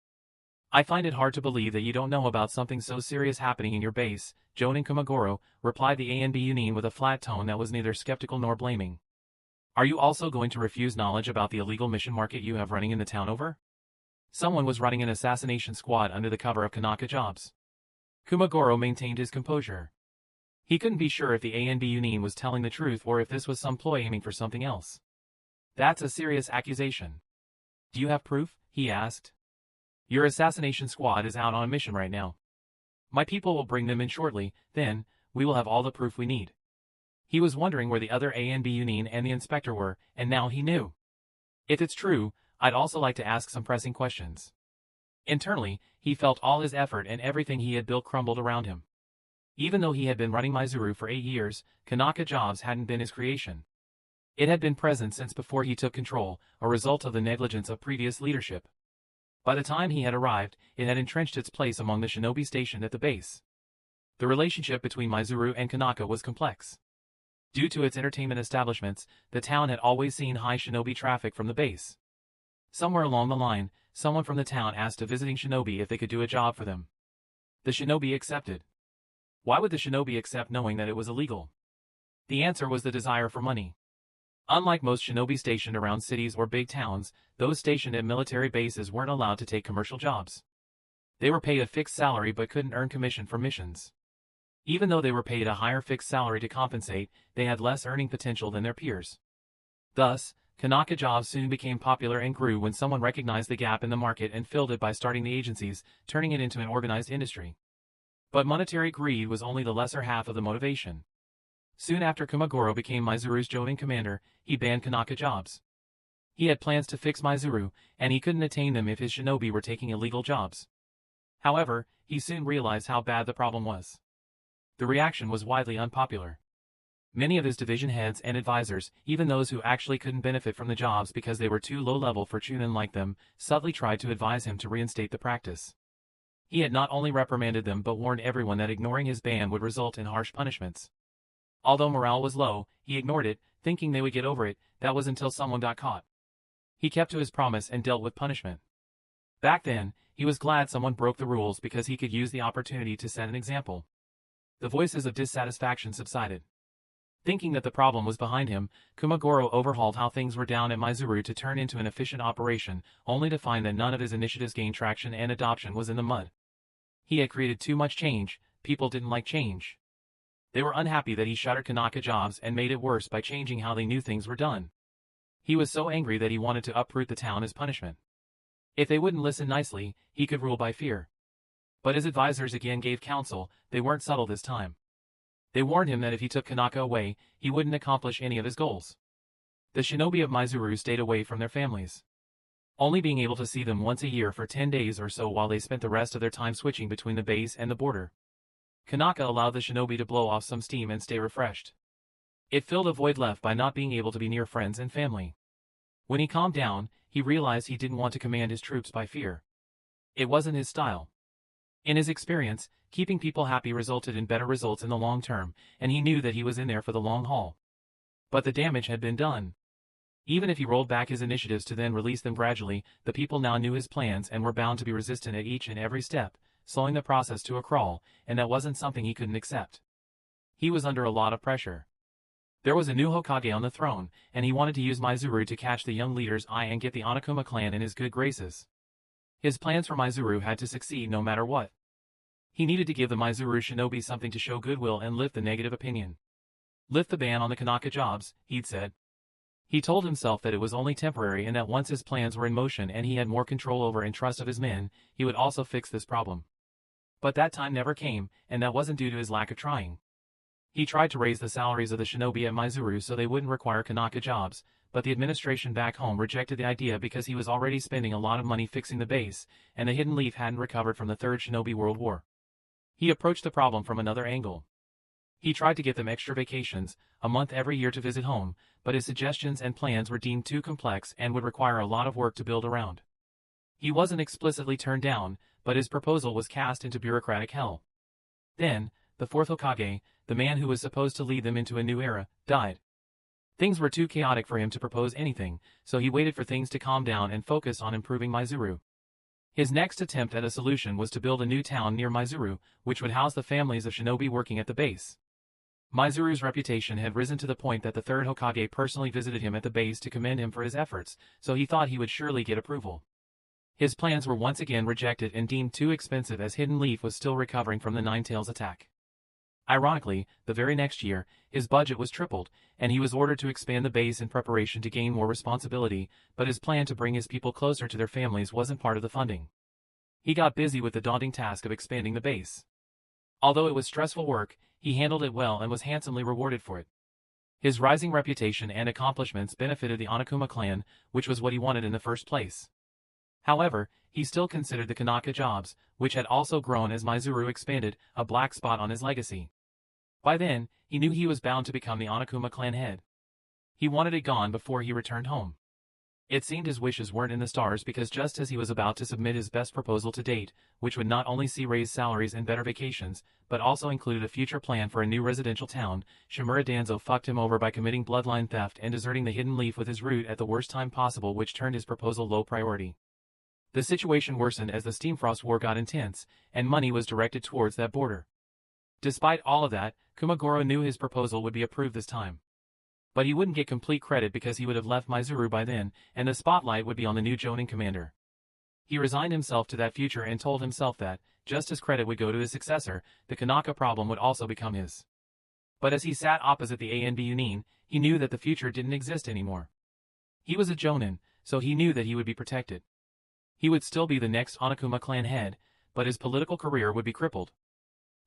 "I find it hard to believe that you don't know about something so serious happening in your base, Jonin Kumagoro," replied the ANB Yunin with a flat tone that was neither skeptical nor blaming. "Are you also going to refuse knowledge about the illegal mission market you have running in the town over?" Someone was running an assassination squad under the cover of Konoha jobs. Kumagoro maintained his composure. He couldn't be sure if the ANB Yunin was telling the truth or if this was some ploy aiming for something else. "That's a serious accusation. Do you have proof?" he asked. "Your assassination squad is out on a mission right now. My people will bring them in shortly, then, we will have all the proof we need." He was wondering where the other ANB Yunin and the inspector were, and now he knew. "If it's true, I'd also like to ask some pressing questions." Internally, he felt all his effort and everything he had built crumbled around him. Even though he had been running Mizuru for 8 years, Konoha jobs hadn't been his creation. It had been present since before he took control, a result of the negligence of previous leadership. By the time he had arrived, it had entrenched its place among the shinobi stationed at the base. The relationship between Mizuru and Konoha was complex. Due to its entertainment establishments, the town had always seen high shinobi traffic from the base. Somewhere along the line, someone from the town asked a visiting shinobi if they could do a job for them. The shinobi accepted. Why would the shinobi accept knowing that it was illegal? The answer was the desire for money. Unlike most shinobi stationed around cities or big towns, those stationed at military bases weren't allowed to take commercial jobs. They were paid a fixed salary but couldn't earn commission for missions. Even though they were paid a higher fixed salary to compensate, they had less earning potential than their peers. Thus, Konoha jobs soon became popular and grew when someone recognized the gap in the market and filled it by starting the agencies, turning it into an organized industry. But monetary greed was only the lesser half of the motivation. Soon after Kumagoro became Mizuru's Jonin commander, he banned Konoha jobs. He had plans to fix Mizuru, and he couldn't attain them if his shinobi were taking illegal jobs. However, he soon realized how bad the problem was. The reaction was widely unpopular. Many of his division heads and advisors, even those who actually couldn't benefit from the jobs because they were too low-level for Chunin like them, subtly tried to advise him to reinstate the practice. He had not only reprimanded them but warned everyone that ignoring his ban would result in harsh punishments. Although morale was low, he ignored it, thinking they would get over it. That was until someone got caught. He kept to his promise and dealt with punishment. Back then, he was glad someone broke the rules because he could use the opportunity to set an example. The voices of dissatisfaction subsided. Thinking that the problem was behind him, Kumagoro overhauled how things were down at Mizuru to turn into an efficient operation, only to find that none of his initiatives gained traction and adoption was in the mud. He had created too much change. People didn't like change. They were unhappy that he shuttered Konoha jobs and made it worse by changing how they knew things were done. He was so angry that he wanted to uproot the town as punishment. If they wouldn't listen nicely, he could rule by fear. But his advisors again gave counsel. They weren't subtle this time. They warned him that if he took Konoha away, he wouldn't accomplish any of his goals. The shinobi of Mizuru stayed away from their families, only being able to see them once a year for 10 days or so while they spent the rest of their time switching between the base and the border. Konoha allowed the shinobi to blow off some steam and stay refreshed. It filled a void left by not being able to be near friends and family. When he calmed down, he realized he didn't want to command his troops by fear. It wasn't his style. In his experience, keeping people happy resulted in better results in the long term, and he knew that he was in there for the long haul. But the damage had been done. Even if he rolled back his initiatives to then release them gradually, the people now knew his plans and were bound to be resistant at each and every step, slowing the process to a crawl, and that wasn't something he couldn't accept. He was under a lot of pressure. There was a new Hokage on the throne, and he wanted to use Mizuru to catch the young leader's eye and get the Onokuma clan in his good graces. His plans for Mizuru had to succeed no matter what. He needed to give the Mizuru shinobi something to show goodwill and lift the negative opinion. Lift the ban on the Kanaka jobs, he'd said. He told himself that it was only temporary and that once his plans were in motion and he had more control over and trust of his men, he would also fix this problem. But that time never came, and that wasn't due to his lack of trying. He tried to raise the salaries of the shinobi at Mizuru so they wouldn't require Kanaka jobs, but the administration back home rejected the idea because he was already spending a lot of money fixing the base, and the Hidden Leaf hadn't recovered from the Third Shinobi World War. He approached the problem from another angle. He tried to get them extra vacations, a month every year to visit home, but his suggestions and plans were deemed too complex and would require a lot of work to build around. He wasn't explicitly turned down, but his proposal was cast into bureaucratic hell. Then, the fourth Hokage, the man who was supposed to lead them into a new era, died. Things were too chaotic for him to propose anything, so he waited for things to calm down and focus on improving Mizuru. His next attempt at a solution was to build a new town near Mizuru, which would house the families of shinobi working at the base. Mizuru's reputation had risen to the point that the third Hokage personally visited him at the base to commend him for his efforts, so he thought he would surely get approval. His plans were once again rejected and deemed too expensive as Hidden Leaf was still recovering from the Nine Tails attack. Ironically, the very next year, his budget was tripled, and he was ordered to expand the base in preparation to gain more responsibility, but his plan to bring his people closer to their families wasn't part of the funding. He got busy with the daunting task of expanding the base. Although it was stressful work, he handled it well and was handsomely rewarded for it. His rising reputation and accomplishments benefited the Onokuma clan, which was what he wanted in the first place. However, he still considered the Kanaka jobs, which had also grown as Mizuru expanded, a black spot on his legacy. By then, he knew he was bound to become the Onokuma clan head. He wanted it gone before he returned home. It seemed his wishes weren't in the stars because just as he was about to submit his best proposal to date, which would not only see raised salaries and better vacations, but also included a future plan for a new residential town, Shimura Danzo fucked him over by committing bloodline theft and deserting the Hidden Leaf with his route at the worst time possible, which turned his proposal low priority. The situation worsened as the Steamfrost War got intense, and money was directed towards that border. Despite all of that, Kumagoro knew his proposal would be approved this time. But he wouldn't get complete credit because he would have left Mizuru by then, and the spotlight would be on the new Jonin commander. He resigned himself to that future and told himself that, just as credit would go to his successor, the Kanaka problem would also become his. But as he sat opposite the ANB Yunin, he knew that the future didn't exist anymore. He was a Jonin, so he knew that he would be protected. He would still be the next Onokuma clan head, but his political career would be crippled.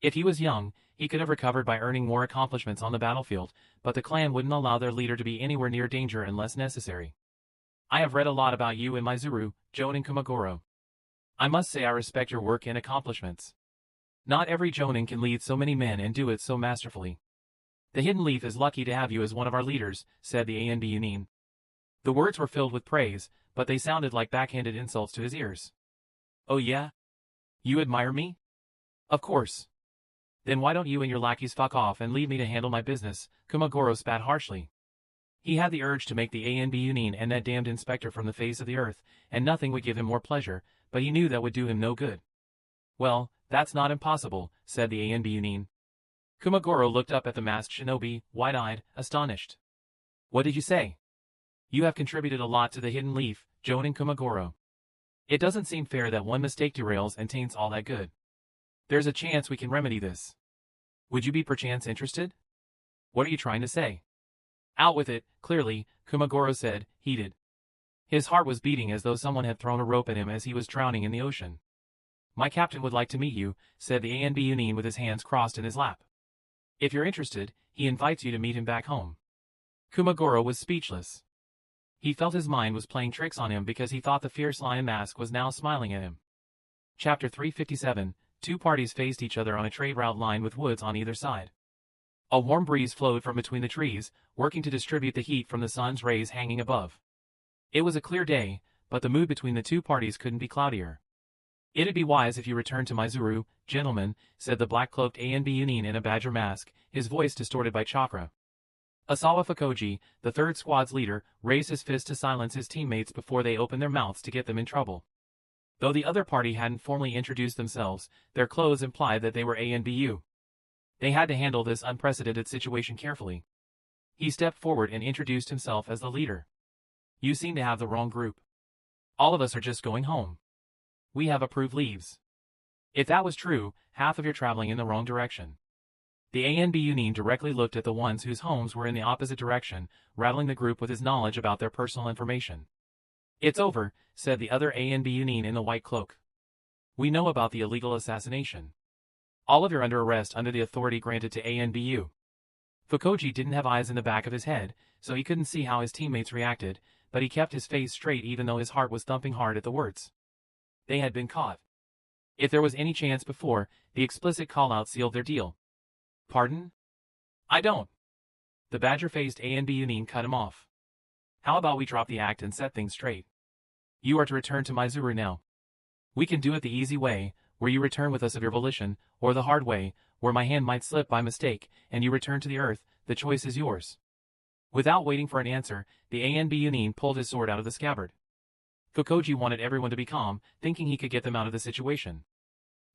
If he was young, he could have recovered by earning more accomplishments on the battlefield, but the clan wouldn't allow their leader to be anywhere near danger unless necessary. I have read a lot about you and Mizuru, Jonin Kumagoro. I must say I respect your work and accomplishments. Not every Jonin can lead so many men and do it so masterfully. The Hidden Leaf is lucky to have you as one of our leaders, said the ANB Yunin. The words were filled with praise, but they sounded like backhanded insults to his ears. Oh yeah? You admire me? Of course. Then why don't you and your lackeys fuck off and leave me to handle my business, Kumagoro spat harshly. He had the urge to make the ANB Yunin and that damned inspector from the face of the earth, and nothing would give him more pleasure, but he knew that would do him no good. Well, that's not impossible, said the ANB Yunin. Kumagoro looked up at the masked shinobi, wide-eyed, astonished. What did you say? You have contributed a lot to the Hidden Leaf, Jonin Kumagoro. It doesn't seem fair that one mistake derails and taints all that good. There's a chance we can remedy this. Would you be perchance interested? What are you trying to say? Out with it, clearly, Kumagoro said, heated. His heart was beating as though someone had thrown a rope at him as he was drowning in the ocean. My captain would like to meet you, said the ANB Yunin with his hands crossed in his lap. If you're interested, he invites you to meet him back home. Kumagoro was speechless. He felt his mind was playing tricks on him because he thought the fierce lion mask was now smiling at him. Chapter 357. Two parties faced each other on a trade route lined with woods on either side. A warm breeze flowed from between the trees, working to distribute the heat from the sun's rays hanging above. It was a clear day, but the mood between the two parties couldn't be cloudier. It'd be wise if you returned to Mizuru, gentlemen, said the black-cloaked ANB Yunin in a badger mask, his voice distorted by chakra. Asawa Fukoji, the third squad's leader, raised his fist to silence his teammates before they opened their mouths to get them in trouble. Though the other party hadn't formally introduced themselves, their clothes implied that they were ANBU. They had to handle this unprecedented situation carefully. He stepped forward and introduced himself as the leader. You seem to have the wrong group. All of us are just going home. We have approved leaves. If that was true, half of you are traveling in the wrong direction. The ANB Union directly looked at the ones whose homes were in the opposite direction, rattling the group with his knowledge about their personal information. It's over, said the other ANB Union in the white cloak. We know about the illegal assassination. All of you are under arrest under the authority granted to ANBU. Fukoji didn't have eyes in the back of his head, so he couldn't see how his teammates reacted, but he kept his face straight even though his heart was thumping hard at the words. They had been caught. If there was any chance before, the explicit call-out sealed their deal. Pardon? I don't. The badger-faced ANB Union cut him off. How about we drop the act and set things straight? You are to return to Mizuru now. We can do it the easy way, where you return with us of your volition, or the hard way, where my hand might slip by mistake, and you return to the earth. The choice is yours. Without waiting for an answer, the ANB Union pulled his sword out of the scabbard. Fukoji wanted everyone to be calm, thinking he could get them out of the situation.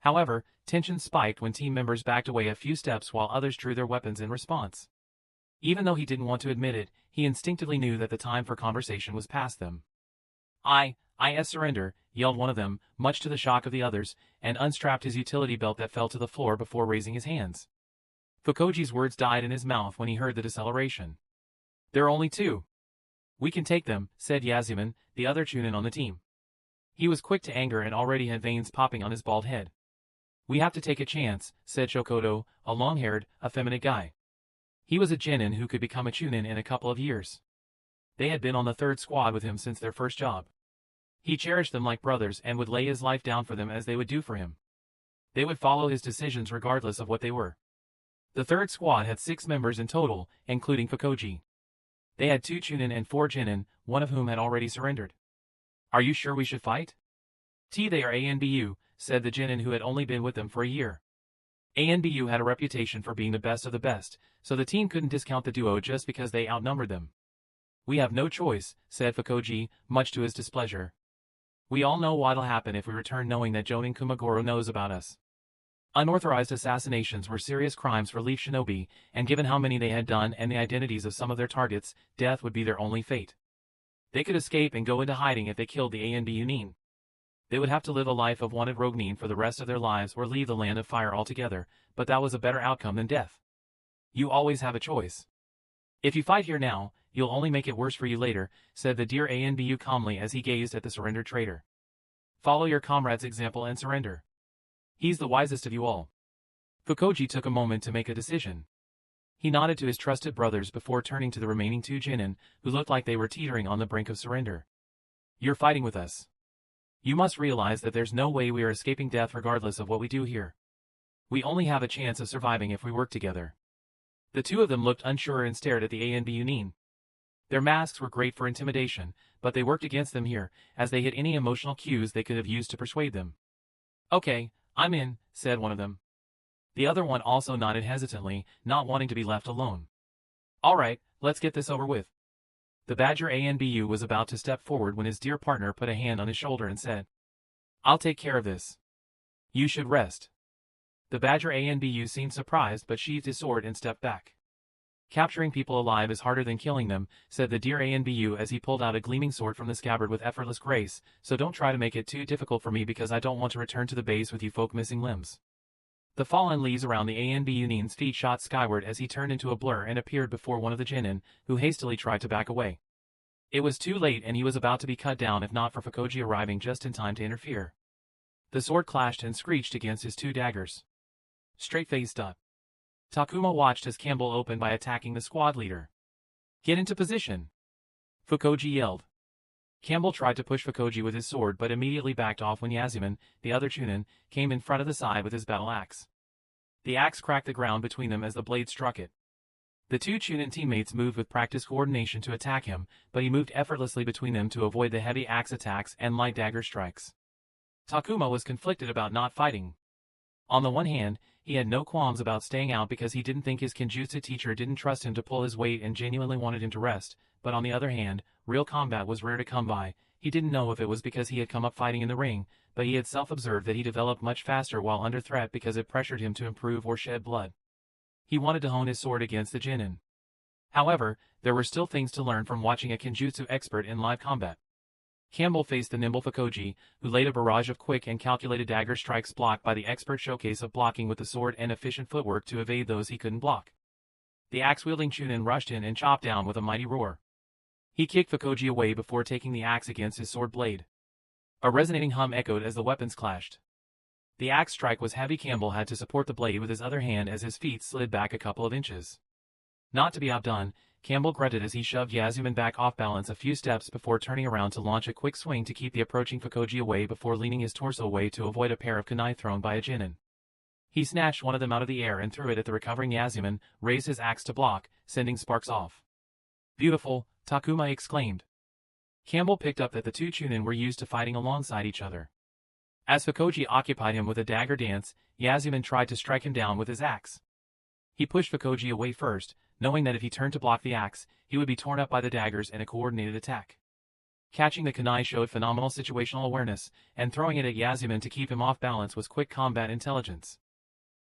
However, tension spiked when team members backed away a few steps while others drew their weapons in response. Even though he didn't want to admit it, he instinctively knew that the time for conversation was past them. I surrender, yelled one of them, much to the shock of the others, and unstrapped his utility belt that fell to the floor before raising his hands. Fukoji's words died in his mouth when he heard the deceleration. There are only two. We can take them, said Yazuman, the other Chunin on the team. He was quick to anger and already had veins popping on his bald head. We have to take a chance, said Shokoto, a long-haired, effeminate guy. He was a genin who could become a Chunin in a couple of years. They had been on the third squad with him since their first job. He cherished them like brothers and would lay his life down for them as they would do for him. They would follow his decisions regardless of what they were. The third squad had 6 members in total, including Fukoji. They had 2 Chunin and 4 genin, one of whom had already surrendered. Are you sure we should fight? They are ANBU, said the genin who had only been with them for a year. ANBU had a reputation for being the best of the best, so the team couldn't discount the duo just because they outnumbered them. We have no choice, said Fukoji, much to his displeasure. We all know what'll happen if we return knowing that Jonin Kumagoro knows about us. Unauthorized assassinations were serious crimes for Leaf Shinobi, and given how many they had done and the identities of some of their targets, death would be their only fate. They could escape and go into hiding if they killed the ANB Union. They would have to live a life of wanted roguenin for the rest of their lives or leave the land of fire altogether, but that was a better outcome than death. You always have a choice. If you fight here now, you'll only make it worse for you later, said the dear ANBU calmly as he gazed at the surrendered traitor. Follow your comrade's example and surrender. He's the wisest of you all. Fukoji took a moment to make a decision. He nodded to his trusted brothers before turning to the remaining 2 genin, who looked like they were teetering on the brink of surrender. You're fighting with us. You must realize that there's no way we are escaping death regardless of what we do here. We only have a chance of surviving if we work together. The 2 of them looked unsure and stared at the ANB Union. Their masks were great for intimidation, but they worked against them here, as they hit any emotional cues they could have used to persuade them. Okay, I'm in, said one of them. The other one also nodded hesitantly, not wanting to be left alone. All right, let's get this over with. The Badger ANBU was about to step forward when his dear partner put a hand on his shoulder and said, I'll take care of this. You should rest. The Badger ANBU seemed surprised but sheathed his sword and stepped back. Capturing people alive is harder than killing them, said the dear ANBU as he pulled out a gleaming sword from the scabbard with effortless grace, so don't try to make it too difficult for me because I don't want to return to the base with you folk missing limbs. The fallen leaves around the ANB Union's feet shot skyward as he turned into a blur and appeared before one of the genin, who hastily tried to back away. It was too late and he was about to be cut down if not for Fukoji arriving just in time to interfere. The sword clashed and screeched against his 2 daggers. Straight-faced up. Takuma watched as Campbell opened by attacking the squad leader. Get into position! Fukoji yelled. Campbell tried to push Fukoji with his sword but immediately backed off when Yazuman, the other Chunin, came in front of the side with his battle axe. The axe cracked the ground between them as the blade struck it. The 2 Chunin teammates moved with practiced coordination to attack him, but he moved effortlessly between them to avoid the heavy axe attacks and light dagger strikes. Takuma was conflicted about not fighting. On the one hand, he had no qualms about staying out because he didn't think his Kenjutsu teacher didn't trust him to pull his weight and genuinely wanted him to rest, but on the other hand, real combat was rare to come by. He didn't know if it was because he had come up fighting in the ring, but he had self-observed that he developed much faster while under threat because it pressured him to improve or shed blood. He wanted to hone his sword against the Genin. However, there were still things to learn from watching a Kenjutsu expert in live combat. Campbell faced the nimble Fukoji, who laid a barrage of quick and calculated dagger strikes blocked by the expert showcase of blocking with the sword and efficient footwork to evade those he couldn't block. The axe-wielding Chunin rushed in and chopped down with a mighty roar. He kicked Fukoji away before taking the axe against his sword blade. A resonating hum echoed as the weapons clashed. The axe strike was heavy. Campbell had to support the blade with his other hand as his feet slid back a couple of inches. Not to be outdone, Campbell grunted as he shoved Yasumin back off balance a few steps before turning around to launch a quick swing to keep the approaching Fukoji away before leaning his torso away to avoid a pair of kunai thrown by a Genin. He snatched one of them out of the air and threw it at the recovering Yasumin, raised his axe to block, sending sparks off. "Beautiful," Takuma exclaimed. Campbell picked up that the two Chunin were used to fighting alongside each other. As Fukoji occupied him with a dagger dance, Yasumin tried to strike him down with his axe. He pushed Fukoji away first, knowing that if he turned to block the axe, he would be torn up by the daggers in a coordinated attack. Catching the kunai showed phenomenal situational awareness, and throwing it at Yasumin to keep him off balance was quick combat intelligence.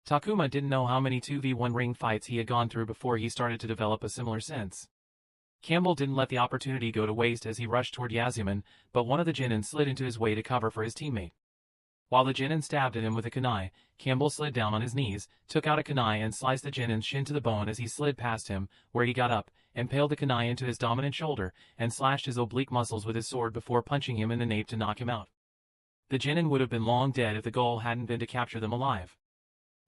Takuma didn't know how many 2v1 ring fights he had gone through before he started to develop a similar sense. Campbell didn't let the opportunity go to waste as he rushed toward Yasumin, but one of the Genin slid into his way to cover for his teammate. While the Genin stabbed at him with a kunai, Campbell slid down on his knees, took out a kunai and sliced the Genin's shin to the bone as he slid past him, where he got up, impaled the kunai into his dominant shoulder, and slashed his oblique muscles with his sword before punching him in the nape to knock him out. The Genin would have been long dead if the goal hadn't been to capture them alive.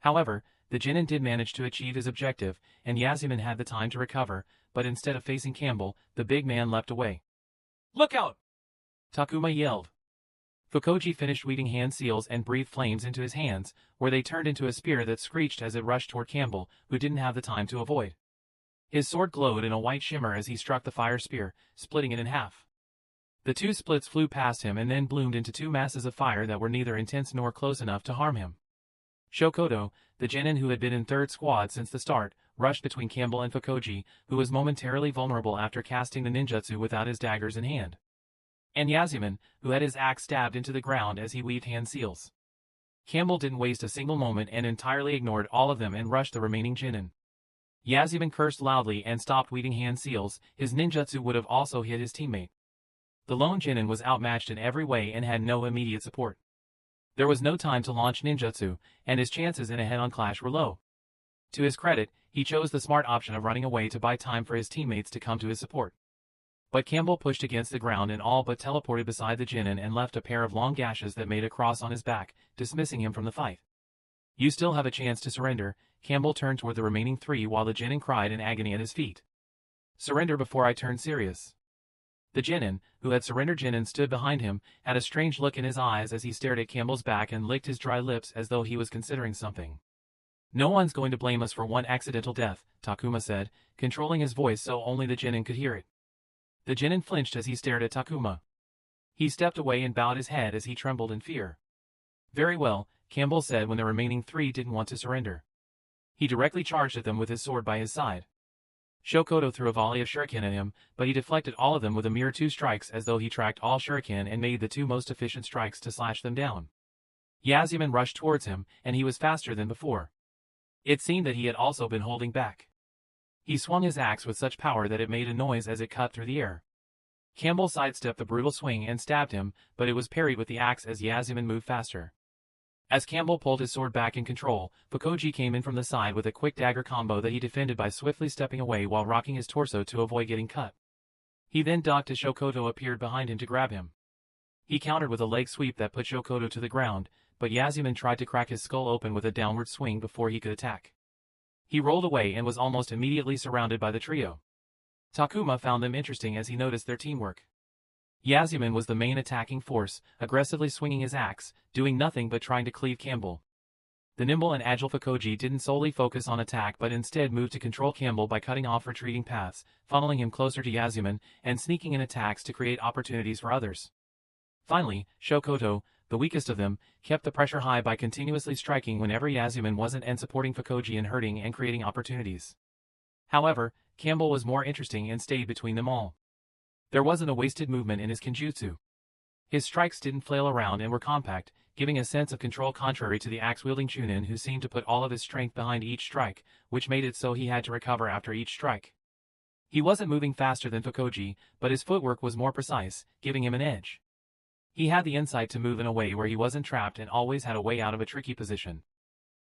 However, the Genin did manage to achieve his objective, and Yasumin had the time to recover, but instead of facing Campbell, the big man leapt away. "Look out!" Takuma yelled. Fukoji finished weaving hand seals and breathed flames into his hands, where they turned into a spear that screeched as it rushed toward Campbell, who didn't have the time to avoid. His sword glowed in a white shimmer as he struck the fire spear, splitting it in half. The two splits flew past him and then bloomed into two masses of fire that were neither intense nor close enough to harm him. Shokoto, the Genin who had been in third squad since the start, rushed between Campbell and Fukoji, who was momentarily vulnerable after casting the ninjutsu without his daggers in hand. And Yasumin, who had his axe stabbed into the ground as he weaved hand seals. Campbell didn't waste a single moment and entirely ignored all of them and rushed the remaining Genin. Yasumin cursed loudly and stopped weaving hand seals. His ninjutsu would have also hit his teammate. The lone Genin was outmatched in every way and had no immediate support. There was no time to launch ninjutsu, and his chances in a head-on clash were low. To his credit, he chose the smart option of running away to buy time for his teammates to come to his support. But Campbell pushed against the ground and all but teleported beside the Genin and left a pair of long gashes that made a cross on his back, dismissing him from the fight. "You still have a chance to surrender." Campbell turned toward the remaining three while the Genin cried in agony at his feet. "Surrender before I turn serious." The Genin, who had surrendered Genin, stood behind him, had a strange look in his eyes as he stared at Campbell's back and licked his dry lips as though he was considering something. "No one's going to blame us for one accidental death," Takuma said, controlling his voice so only the Genin could hear it. The Genin flinched as he stared at Takuma. He stepped away and bowed his head as he trembled in fear. "Very well," Campbell said when the remaining three didn't want to surrender. He directly charged at them with his sword by his side. Shokoto threw a volley of shuriken at him, but he deflected all of them with a mere 2 strikes as though he tracked all shuriken and made the 2 most efficient strikes to slash them down. Yasumin rushed towards him, and he was faster than before. It seemed that he had also been holding back. He swung his axe with such power that it made a noise as it cut through the air. Campbell sidestepped the brutal swing and stabbed him, but it was parried with the axe as Yasumin moved faster. As Campbell pulled his sword back in control, Fukoji came in from the side with a quick dagger combo that he defended by swiftly stepping away while rocking his torso to avoid getting cut. He then ducked as Shokoto appeared behind him to grab him. He countered with a leg sweep that put Shokoto to the ground, but Yasumin tried to crack his skull open with a downward swing before he could attack. He rolled away and was almost immediately surrounded by the trio. Takuma found them interesting as he noticed their teamwork. Yasumin was the main attacking force, aggressively swinging his axe, doing nothing but trying to cleave Campbell. The nimble and agile Fukoji didn't solely focus on attack but instead moved to control Campbell by cutting off retreating paths, funneling him closer to Yasumin, and sneaking in attacks to create opportunities for others. Finally, Shokoto, the weakest of them, kept the pressure high by continuously striking whenever Yasumin wasn't and supporting Fukoji in hurting and creating opportunities. However, Campbell was more interesting and stayed between them all. There wasn't a wasted movement in his kenjutsu. His strikes didn't flail around and were compact, giving a sense of control contrary to the axe-wielding Chunin who seemed to put all of his strength behind each strike, which made it so he had to recover after each strike. He wasn't moving faster than Fukoji, but his footwork was more precise, giving him an edge. He had the insight to move in a way where he wasn't trapped and always had a way out of a tricky position.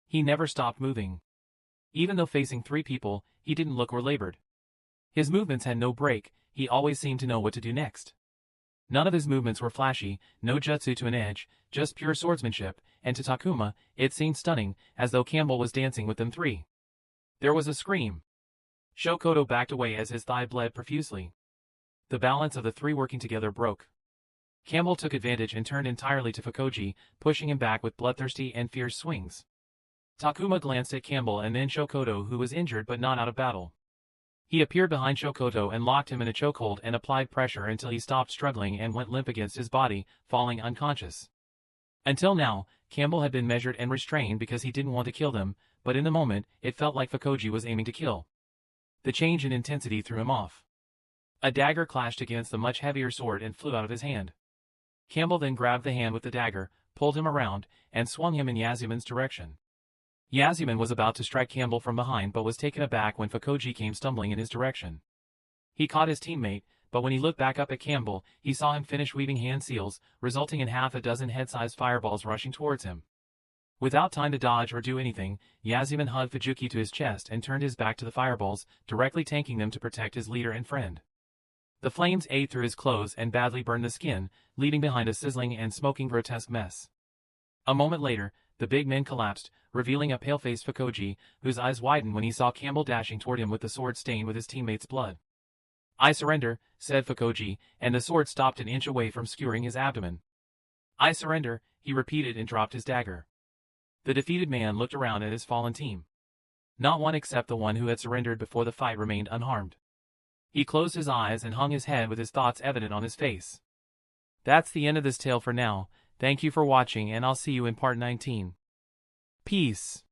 He never stopped moving. Even though facing 3 people, he didn't look or labored. His movements had no break, he always seemed to know what to do next. None of his movements were flashy, no jutsu to an edge, just pure swordsmanship, and to Takuma, it seemed stunning, as though Campbell was dancing with them 3. There was a scream. Shokoto backed away as his thigh bled profusely. The balance of the 3 working together broke. Campbell took advantage and turned entirely to Fukoji, pushing him back with bloodthirsty and fierce swings. Takuma glanced at Campbell and then Shokoto, who was injured but not out of battle. He appeared behind Shokoto and locked him in a chokehold and applied pressure until he stopped struggling and went limp against his body, falling unconscious. Until now, Campbell had been measured and restrained because he didn't want to kill them, but in the moment, it felt like Fukoji was aiming to kill. The change in intensity threw him off. A dagger clashed against the much heavier sword and flew out of his hand. Campbell then grabbed the hand with the dagger, pulled him around, and swung him in Yazuman's direction. Yazuman was about to strike Campbell from behind but was taken aback when Fukoji came stumbling in his direction. He caught his teammate, but when he looked back up at Campbell, he saw him finish weaving hand seals, resulting in half a dozen head-sized fireballs rushing towards him. Without time to dodge or do anything, Yazuman hugged Fujuki to his chest and turned his back to the fireballs, directly tanking them to protect his leader and friend. The flames ate through his clothes and badly burned the skin, leaving behind a sizzling and smoking grotesque mess. A moment later, the big men collapsed, revealing a pale-faced Fukoji, whose eyes widened when he saw Campbell dashing toward him with the sword stained with his teammate's blood. "I surrender," said Fukoji, and the sword stopped an inch away from skewering his abdomen. "I surrender," he repeated and dropped his dagger. The defeated man looked around at his fallen team. Not one except the one who had surrendered before the fight remained unharmed. He closed his eyes and hung his head with his thoughts evident on his face. That's the end of this tale for now. Thank you for watching and I'll see you in part 19. Peace.